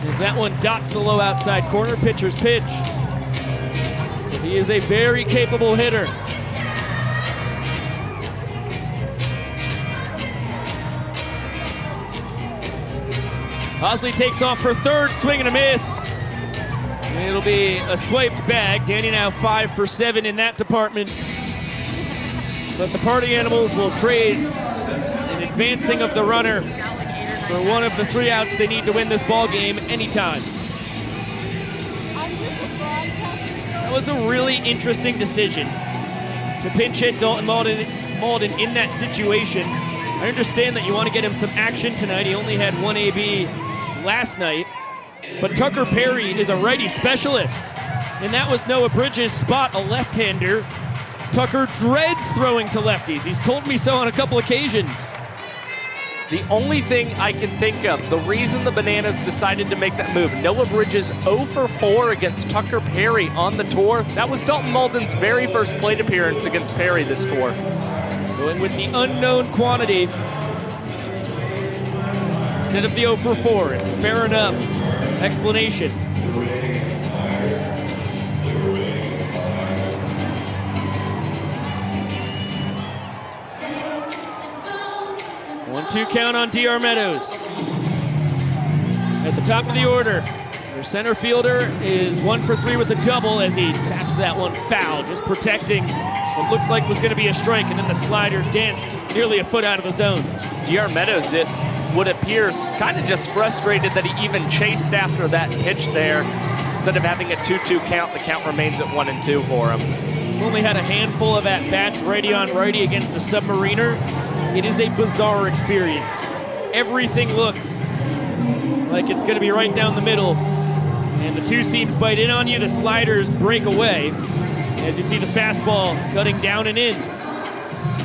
As that one dots the low outside corner, pitcher's pitch. But he is a very capable hitter. Hosley takes off for 3rd, swing and a miss. It'll be a swiped bag. Danny now 5 for 7 in that department. But the Party Animals will trade an advancing of the runner for one of the 3 outs they need to win this ball game anytime. That was a really interesting decision to pinch hit Dalton Malden in that situation. I understand that you want to get him some action tonight. He only had 1 AB last night. But Tucker Perry is a righty specialist. And that was Noah Bridges' spot, a left-hander. Tucker dreads throwing to lefties. He's told me so on a couple occasions. The only thing I can think of, the reason the Bananas decided to make that move, Noah Bridges 0 for 4 against Tucker Perry on the tour. That was Dalton Malden's very first plate appearance against Perry this tour. Going with the unknown quantity instead of the 0 for 4. It's a fair enough explanation. One-two count on DR Meadows. At the top of the order, their center fielder is 1 for 3 with a double as he taps that one foul, just protecting what looked like was going to be a strike, and then the slider danced nearly a foot out of the zone. DR Meadows, it would appears kind of just frustrated that he even chased after that pitch there. Instead of having a 2-2 count, the count remains at 1-2 for him. He's only had a handful of at-bats righty on righty against a Submariner. It is a bizarre experience. Everything looks like it's going to be right down the middle. And the two seams bite in on you, the sliders break away. As you see the fastball cutting down and in.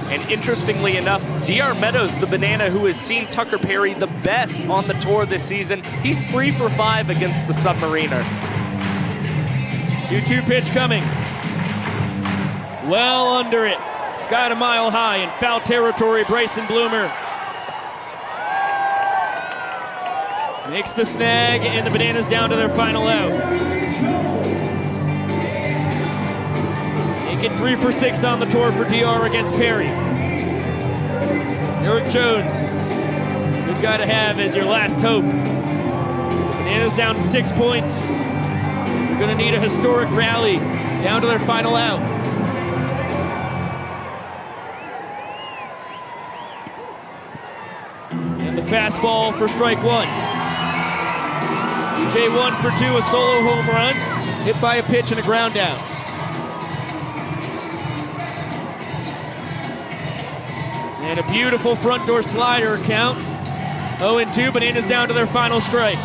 And interestingly enough, DR Meadows, the banana who has seen Tucker Perry the best on the tour this season, he's 3 for 5 against the Submariner. 2-2 pitch coming. Well under it. Skied a mile high in foul territory. Bryson Bloomer makes the snag, and the Bananas down to their final out. Make it 3 for 6 on the tour for DR against Perry. Eric Jones, good guy to have as your last hope. Bananas down to 6 points. They're going to need a historic rally down to their final out. And the fastball for strike one. EJ 1 for 2, a solo home run, hit by a pitch and a ground down. And a beautiful front door slider count. 0-2, Bananas down to their final strike.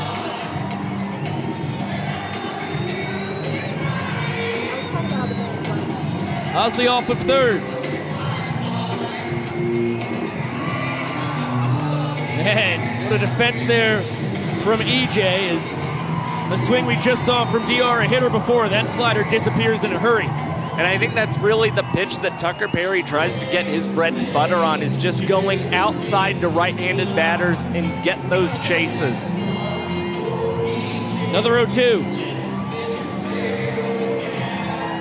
Osley off of third. And what a defense there from EJ is a swing we just saw from DR, a hitter before. That slider disappears in a hurry. And I think that's really the pitch that Tucker Perry tries to get his bread and butter on, is just going outside to right-handed batters and get those chases. Another 0-2.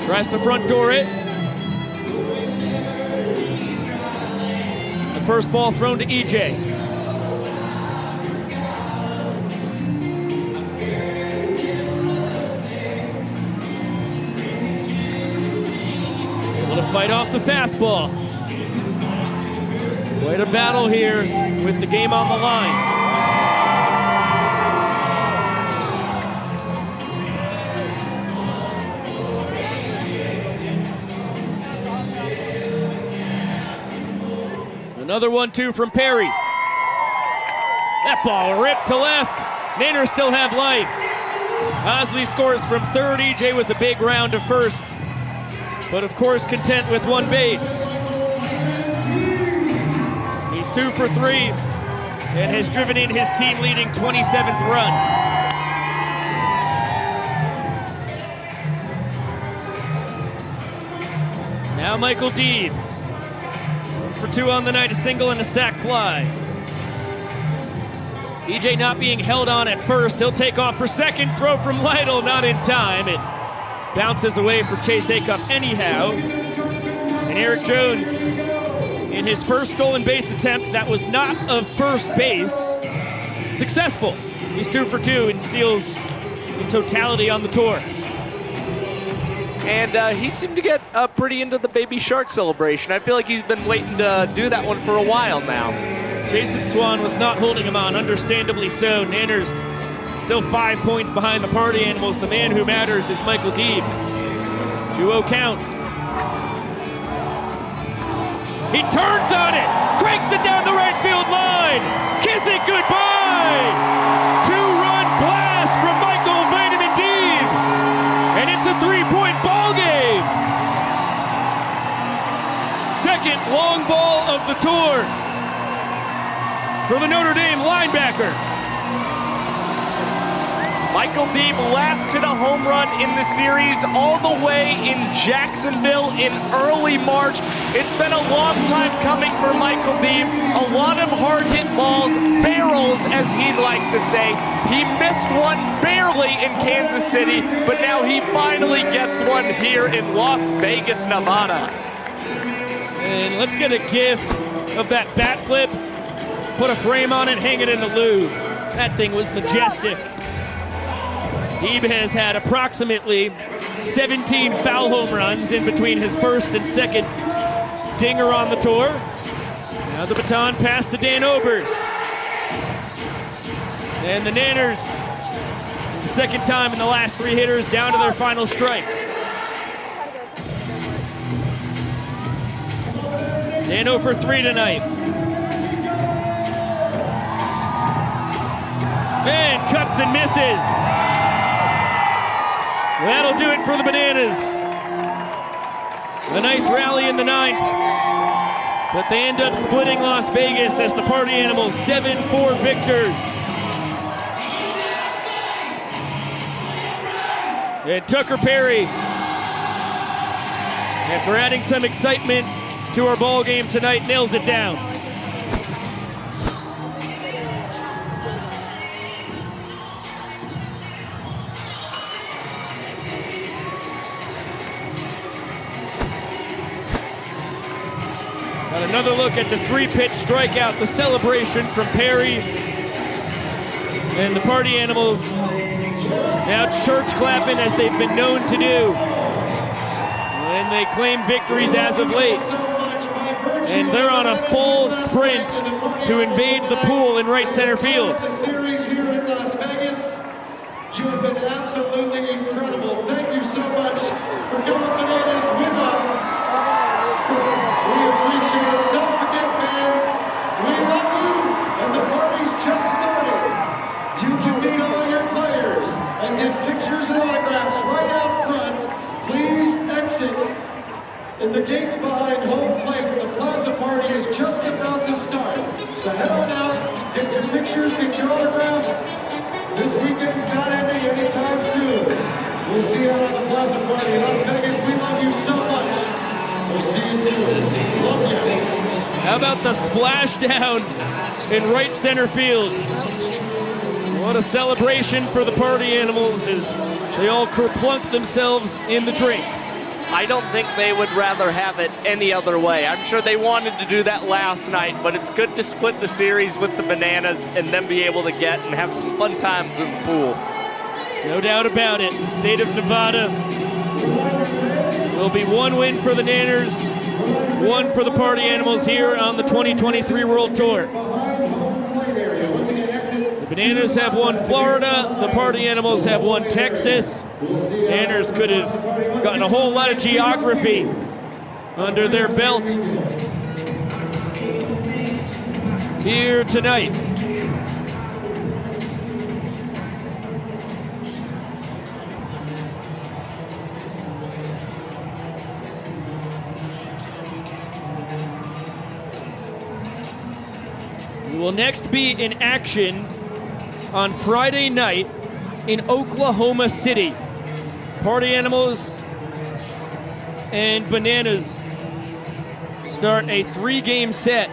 Tries to front door it. The first ball thrown to EJ. Fight off the fastball. Quite a battle here with the game on the line. Another 1-2 from Perry. That ball ripped to left. Niners still have life. Osley scores from third. EJ with a big round to first. But of course content with one base. He's 2 for 3 and has driven in his team-leading 27th run. Now Michael Deeb. 1 for 2 on the night, a single and a sac fly. EJ not being held on at first. He'll take off for second. Throw from Lytle, not in time. It bounces away for Chase Acuff anyhow. And Eric Jones, in his first stolen base attempt that was not of first base, successful. He's 2 for 2 and steals in totality on the tour. And he seemed to get pretty into the baby shark celebration. I feel like he's been waiting to do that one for a while now. Jason Swan was not holding him on, understandably so. Nanners still 5 points behind the Party Animals. The man who matters is Michael Deeb. 2-0 count. He turns on it, cranks it down the right field line. Kiss it goodbye. 2-run blast from Michael Vitamin Deeb. And it's a 3-point ball game. Second long ball of the tour for the Notre Dame linebacker. Michael Deeb last hit a home run in the series all the way in Jacksonville in early March. It's been a long time coming for Michael Deeb. A lot of hard hit balls, barrels as he'd like to say. He missed one barely in Kansas City, but now he finally gets one here in Las Vegas, Nevada. And let's get a gif of that bat flip. Put a frame on it, hang it in the Louvre. That thing was majestic. Deeb has had approximately 17 foul home runs in between his first and second dinger on the tour. Now the baton passed to Dan Oberst. And the Nanners, the second time in the last 3 hitters, down to their final strike. Dan 0 for 3 tonight. And cuts and misses. That'll do it for the Bananas. A nice rally in the 9th. But they end up splitting Las Vegas as the Party Animals 7-4 victors. And Tucker Perry, after adding some excitement to our ball game tonight, nails it down. And another look at the 3-pitch strikeout, the celebration from Perry. And the Party Animals now church clapping as they've been known to do. And they claim victories as of late. And they're on a full sprint to invade the pool in right center field. Series here in Las Vegas. You have been absolutely incredible. Thank you so much for going Bananas with us. We appreciate it. Don't forget, fans, we love you, and the party's just started. You can meet all your players and get pictures and autographs right out front. Please exit in the gates behind home plate. The plaza party is just about to start. So head on out, get your pictures, get your autographs. This weekend's not ending anytime soon. We'll see you out at the plaza party. Las Vegas, we love you so much. We'll see you soon. Love you. How about the splashdown in right center field? What a celebration for the Party Animals as they all kerplunk themselves in the drink. I don't think they would rather have it any other way. I'm sure they wanted to do that last night, but it's good to split the series with the Bananas and then be able to get and have some fun times in the pool. No doubt about it. The state of Nevada will be one win for the Nanners, one for the Party Animals here on the 2023 World Tour. The Bananas have won Florida, the Party Animals have won Texas. Nanners could have gotten a whole lot of geography under their belt here tonight. We will next be in action on Friday night in Oklahoma City. Party Animals and Bananas start a 3-game set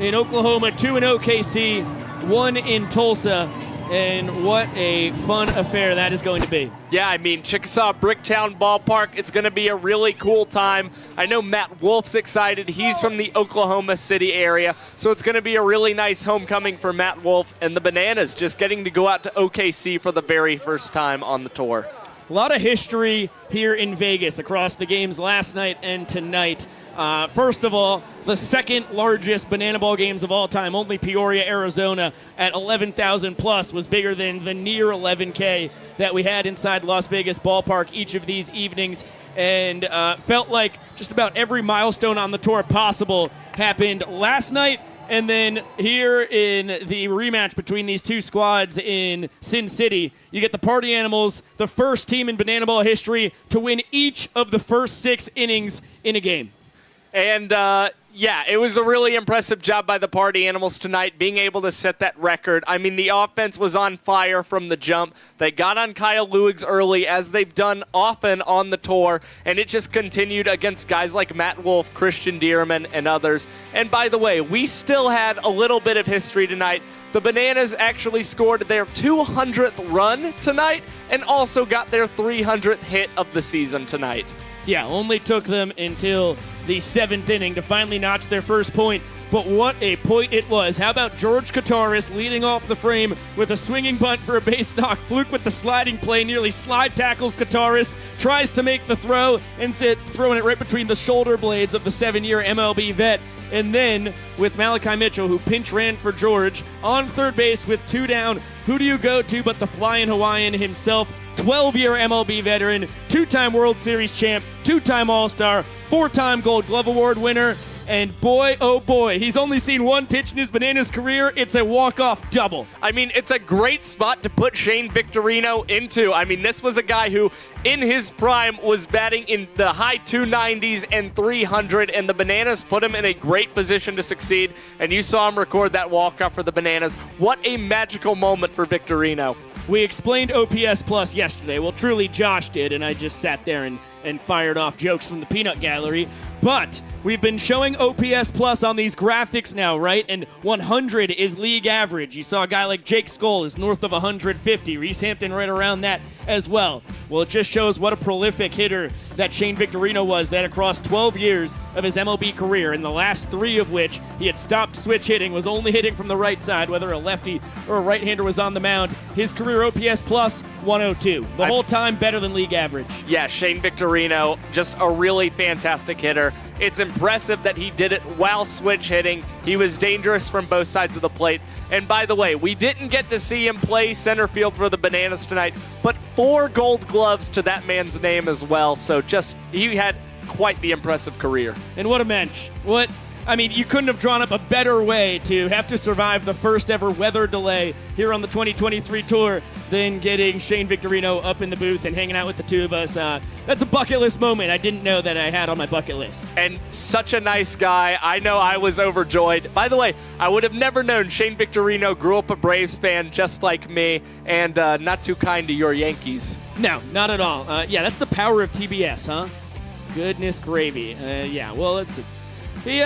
in Oklahoma, 2 in OKC, 1 in Tulsa. And what a fun affair that is going to be. Yeah, I mean, Chickasaw Bricktown Ballpark, it's going to be a really cool time. I know Matt Wolf's excited. He's from the Oklahoma City area, so it's going to be a really nice homecoming for Matt Wolf and the Bananas, just getting to go out to OKC for the very first time on the tour. A lot of history here in Vegas across the games last night and tonight. First of all, the second largest Banana Ball games of all time. Only Peoria, Arizona at 11,000 plus was bigger than the near 11K that we had inside Las Vegas Ballpark each of these evenings. And felt like just about every milestone on the tour possible happened last night. And then here in the rematch between these two squads in Sin City, you get the Party Animals, the first team in Banana Ball history to win each of the first 6 innings in a game. And, yeah, it was a really impressive job by the Party Animals tonight, being able to set that record. I mean, the offense was on fire from the jump. They got on Kyle Lewigs early, as they've done often on the tour, and it just continued against guys like Matt Wolf, Christian Dierman, and others. And by the way, we still had a little bit of history tonight. The Bananas actually scored their 200th run tonight and also got their 300th hit of the season tonight. Yeah, only took them until the 7th inning to finally notch their first point. But what a point it was. How about George Kotaris leading off the frame with a swinging bunt for a base knock. Fluke with the sliding play, nearly slide tackles Kotaris, tries to make the throw, ends it throwing it right between the shoulder blades of the 7-year MLB vet. And then with Malachi Mitchell, who pinch ran for George, on third base with 2 down, who do you go to but the flying Hawaiian himself? 12-year MLB veteran, 2-time World Series champ, 2-time All-Star, 4-time Gold Glove Award winner, And boy, oh boy, he's only seen one pitch in his Bananas career. It's a walk-off double. I mean, it's a great spot to put Shane Victorino into. I mean, this was a guy who, in his prime, was batting in the high 290s and 300, and the Bananas put him in a great position to succeed, and you saw him record that walk-off for the Bananas. What a magical moment for Victorino. We explained OPS Plus yesterday. Well, truly, Josh did, and I just sat there and fired off jokes from the peanut gallery. But we've been showing OPS Plus on these graphics now, right? And 100 is league average. You saw a guy like Jake Skoll is north of 150. Reese Hampton right around that as well. Well, it just shows what a prolific hitter that Shane Victorino was, that across 12 years of his MLB career, in the last 3 of which he had stopped switch hitting, was only hitting from the right side, whether a lefty or a right-hander was on the mound. His career OPS Plus, 102. The whole time better than league average. Yeah, Shane Victorino, just a really fantastic hitter. It's impressive that he did it while switch hitting. He was dangerous from both sides of the plate. And by the way, we didn't get to see him play center field for the Bananas tonight, but 4 gold gloves to that man's name as well. So he had quite the impressive career. And what a mensch. You couldn't have drawn up a better way to have to survive the first ever weather delay here on the 2023 tour than getting Shane Victorino up in the booth and hanging out with the two of us. That's a bucket list moment I didn't know that I had on my bucket list. And such a nice guy. I know I was overjoyed. By the way, I would have never known Shane Victorino grew up a Braves fan just like me and not too kind to your Yankees. No, not at all. That's the power of TBS, huh? Goodness gravy. He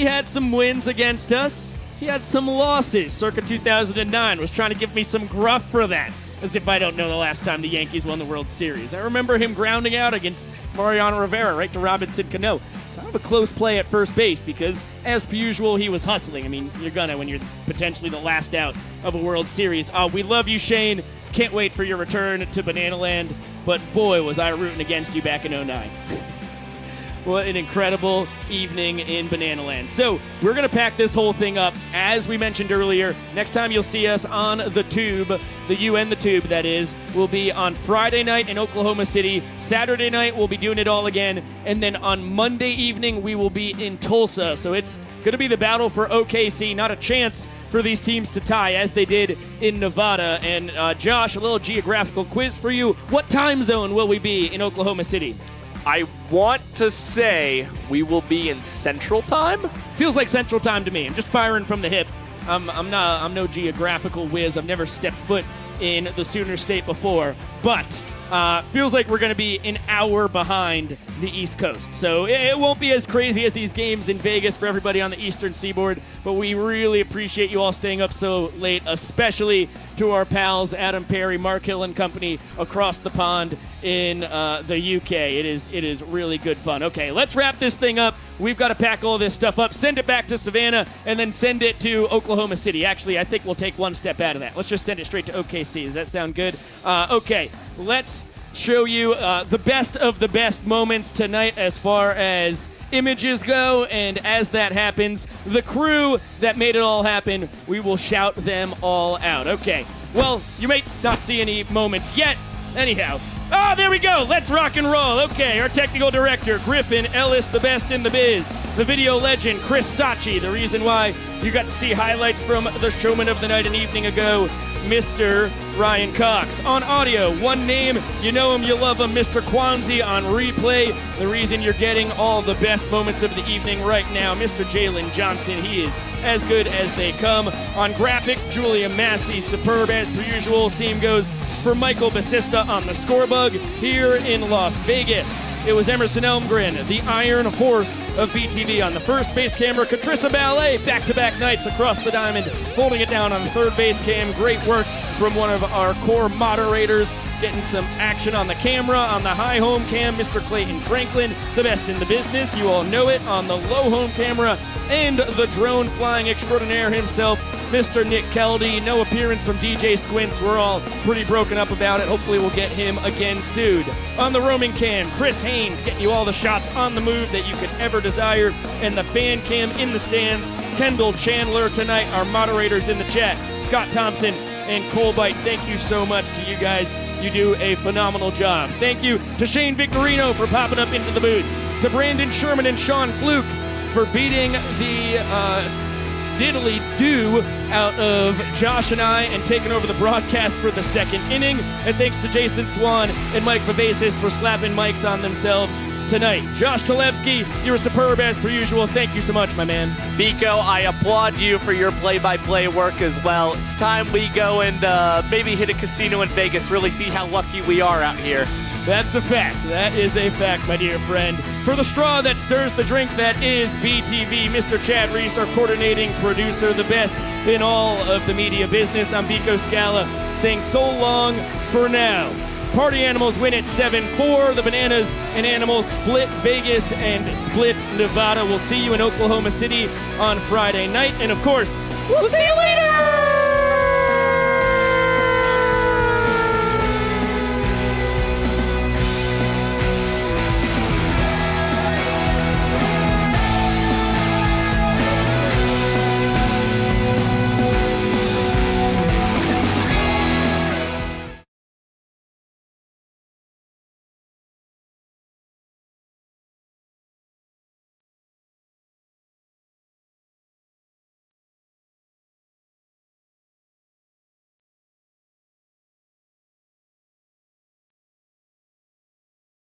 had some wins against us. He had some losses circa 2009. Was trying to give me some gruff for that, as if I don't know the last time the Yankees won the World Series. I remember him grounding out against Mariano Rivera right to Robinson Cano. Kind of a close play at first base because, as per usual, he was hustling. I mean, you're gonna when you're potentially the last out of a World Series. We love you, Shane. Can't wait for your return to Banana Land. But boy, was I rooting against you back in 2009. What an incredible evening in Banana Land. So we're going to pack this whole thing up. As we mentioned earlier, next time you'll see us on the Tube, the UN the Tube, that is, will be on Friday night in Oklahoma City. Saturday night, we'll be doing it all again. And then on Monday evening, we will be in Tulsa. So it's going to be the battle for OKC. Not a chance for these teams to tie, as they did in Nevada. And Josh, a little geographical quiz for you. What time zone will we be in Oklahoma City? I want to say we will be in Central Time. Feels like Central Time to me. I'm just firing from the hip. I'm no geographical whiz. I've never stepped foot in the Sooner State before, but feels like we're going to be an hour behind the East Coast. So it won't be as crazy as these games in Vegas for everybody on the Eastern Seaboard, but we really appreciate you all staying up so late, especially to our pals Adam Perry, Mark Hill and company across the pond in the UK. It is really good fun. Okay, let's wrap this thing up. We've got to pack all this stuff up, send it back to Savannah, and then send it to Oklahoma City. Actually, I think we'll take one step out of that. Let's just send it straight to OKC. Does that sound good? Okay, let's show you the best of the best moments tonight as far as images go, and as that happens, the crew that made it all happen, we will shout them all out. Okay, well, you may not see any moments yet. Anyhow, there we go. Let's rock and roll. Okay, our technical director, Griffin Ellis, the best in the biz. The video legend, Chris Sachi, the reason why you got to see highlights from the showman of the night an evening ago, Mr. Ryan Cox. On audio, one name, you know him, you love him, Mr. Kwanzi. On replay, the reason you're getting all the best moments of the evening right now, Mr. Jalen Johnson. He is as good as they come. On graphics, Julia Massey, superb as per usual. Same goes for Michael Basista on the scorebug here in Las Vegas. It was Emerson Elmgren, the Iron Horse of BTV. On the first base camera, Katrissa Ballet, back-to-back nights across the diamond, holding it down on the third base cam. Great work from one of our core moderators, getting some action on the camera. On the high home cam, Mr. Clayton Franklin, the best in the business. You all know it. On the low home camera, and the drone flying extraordinaire himself, Mr. Nick Keldy. No appearance from DJ Squints. We're all pretty broken up about it. Hopefully we'll get him again soon. On the roaming cam, Chris Haynes getting you all the shots on the move that you could ever desire. And the fan cam in the stands, Kendall Chandler tonight, our moderators in the chat, Scott Thompson and Cole Bite. Thank you so much to you guys. You do a phenomenal job. Thank you to Shane Victorino for popping up into the booth, to Brandon Sherman and Sean Fluke, for beating the diddly-do out of Josh and I and taking over the broadcast for the second inning. And thanks to Jason Swan and Mike Vivacis for slapping mics on themselves tonight. Josh Talevsky, you were superb as per usual. Thank you so much, my man. Biko, I applaud you for your play-by-play work as well. It's time we go and maybe hit a casino in Vegas, really see how lucky we are out here. That's a fact. That is a fact, my dear friend. For the straw that stirs the drink that is BTV, Mr. Chad Reese, our coordinating producer, the best in all of the media business. I'm Biko Scala saying so long for now. Party Animals win at 7-4. The Bananas and Animals split Vegas and split Nevada. We'll see you in Oklahoma City on Friday night. And of course, we'll see you later!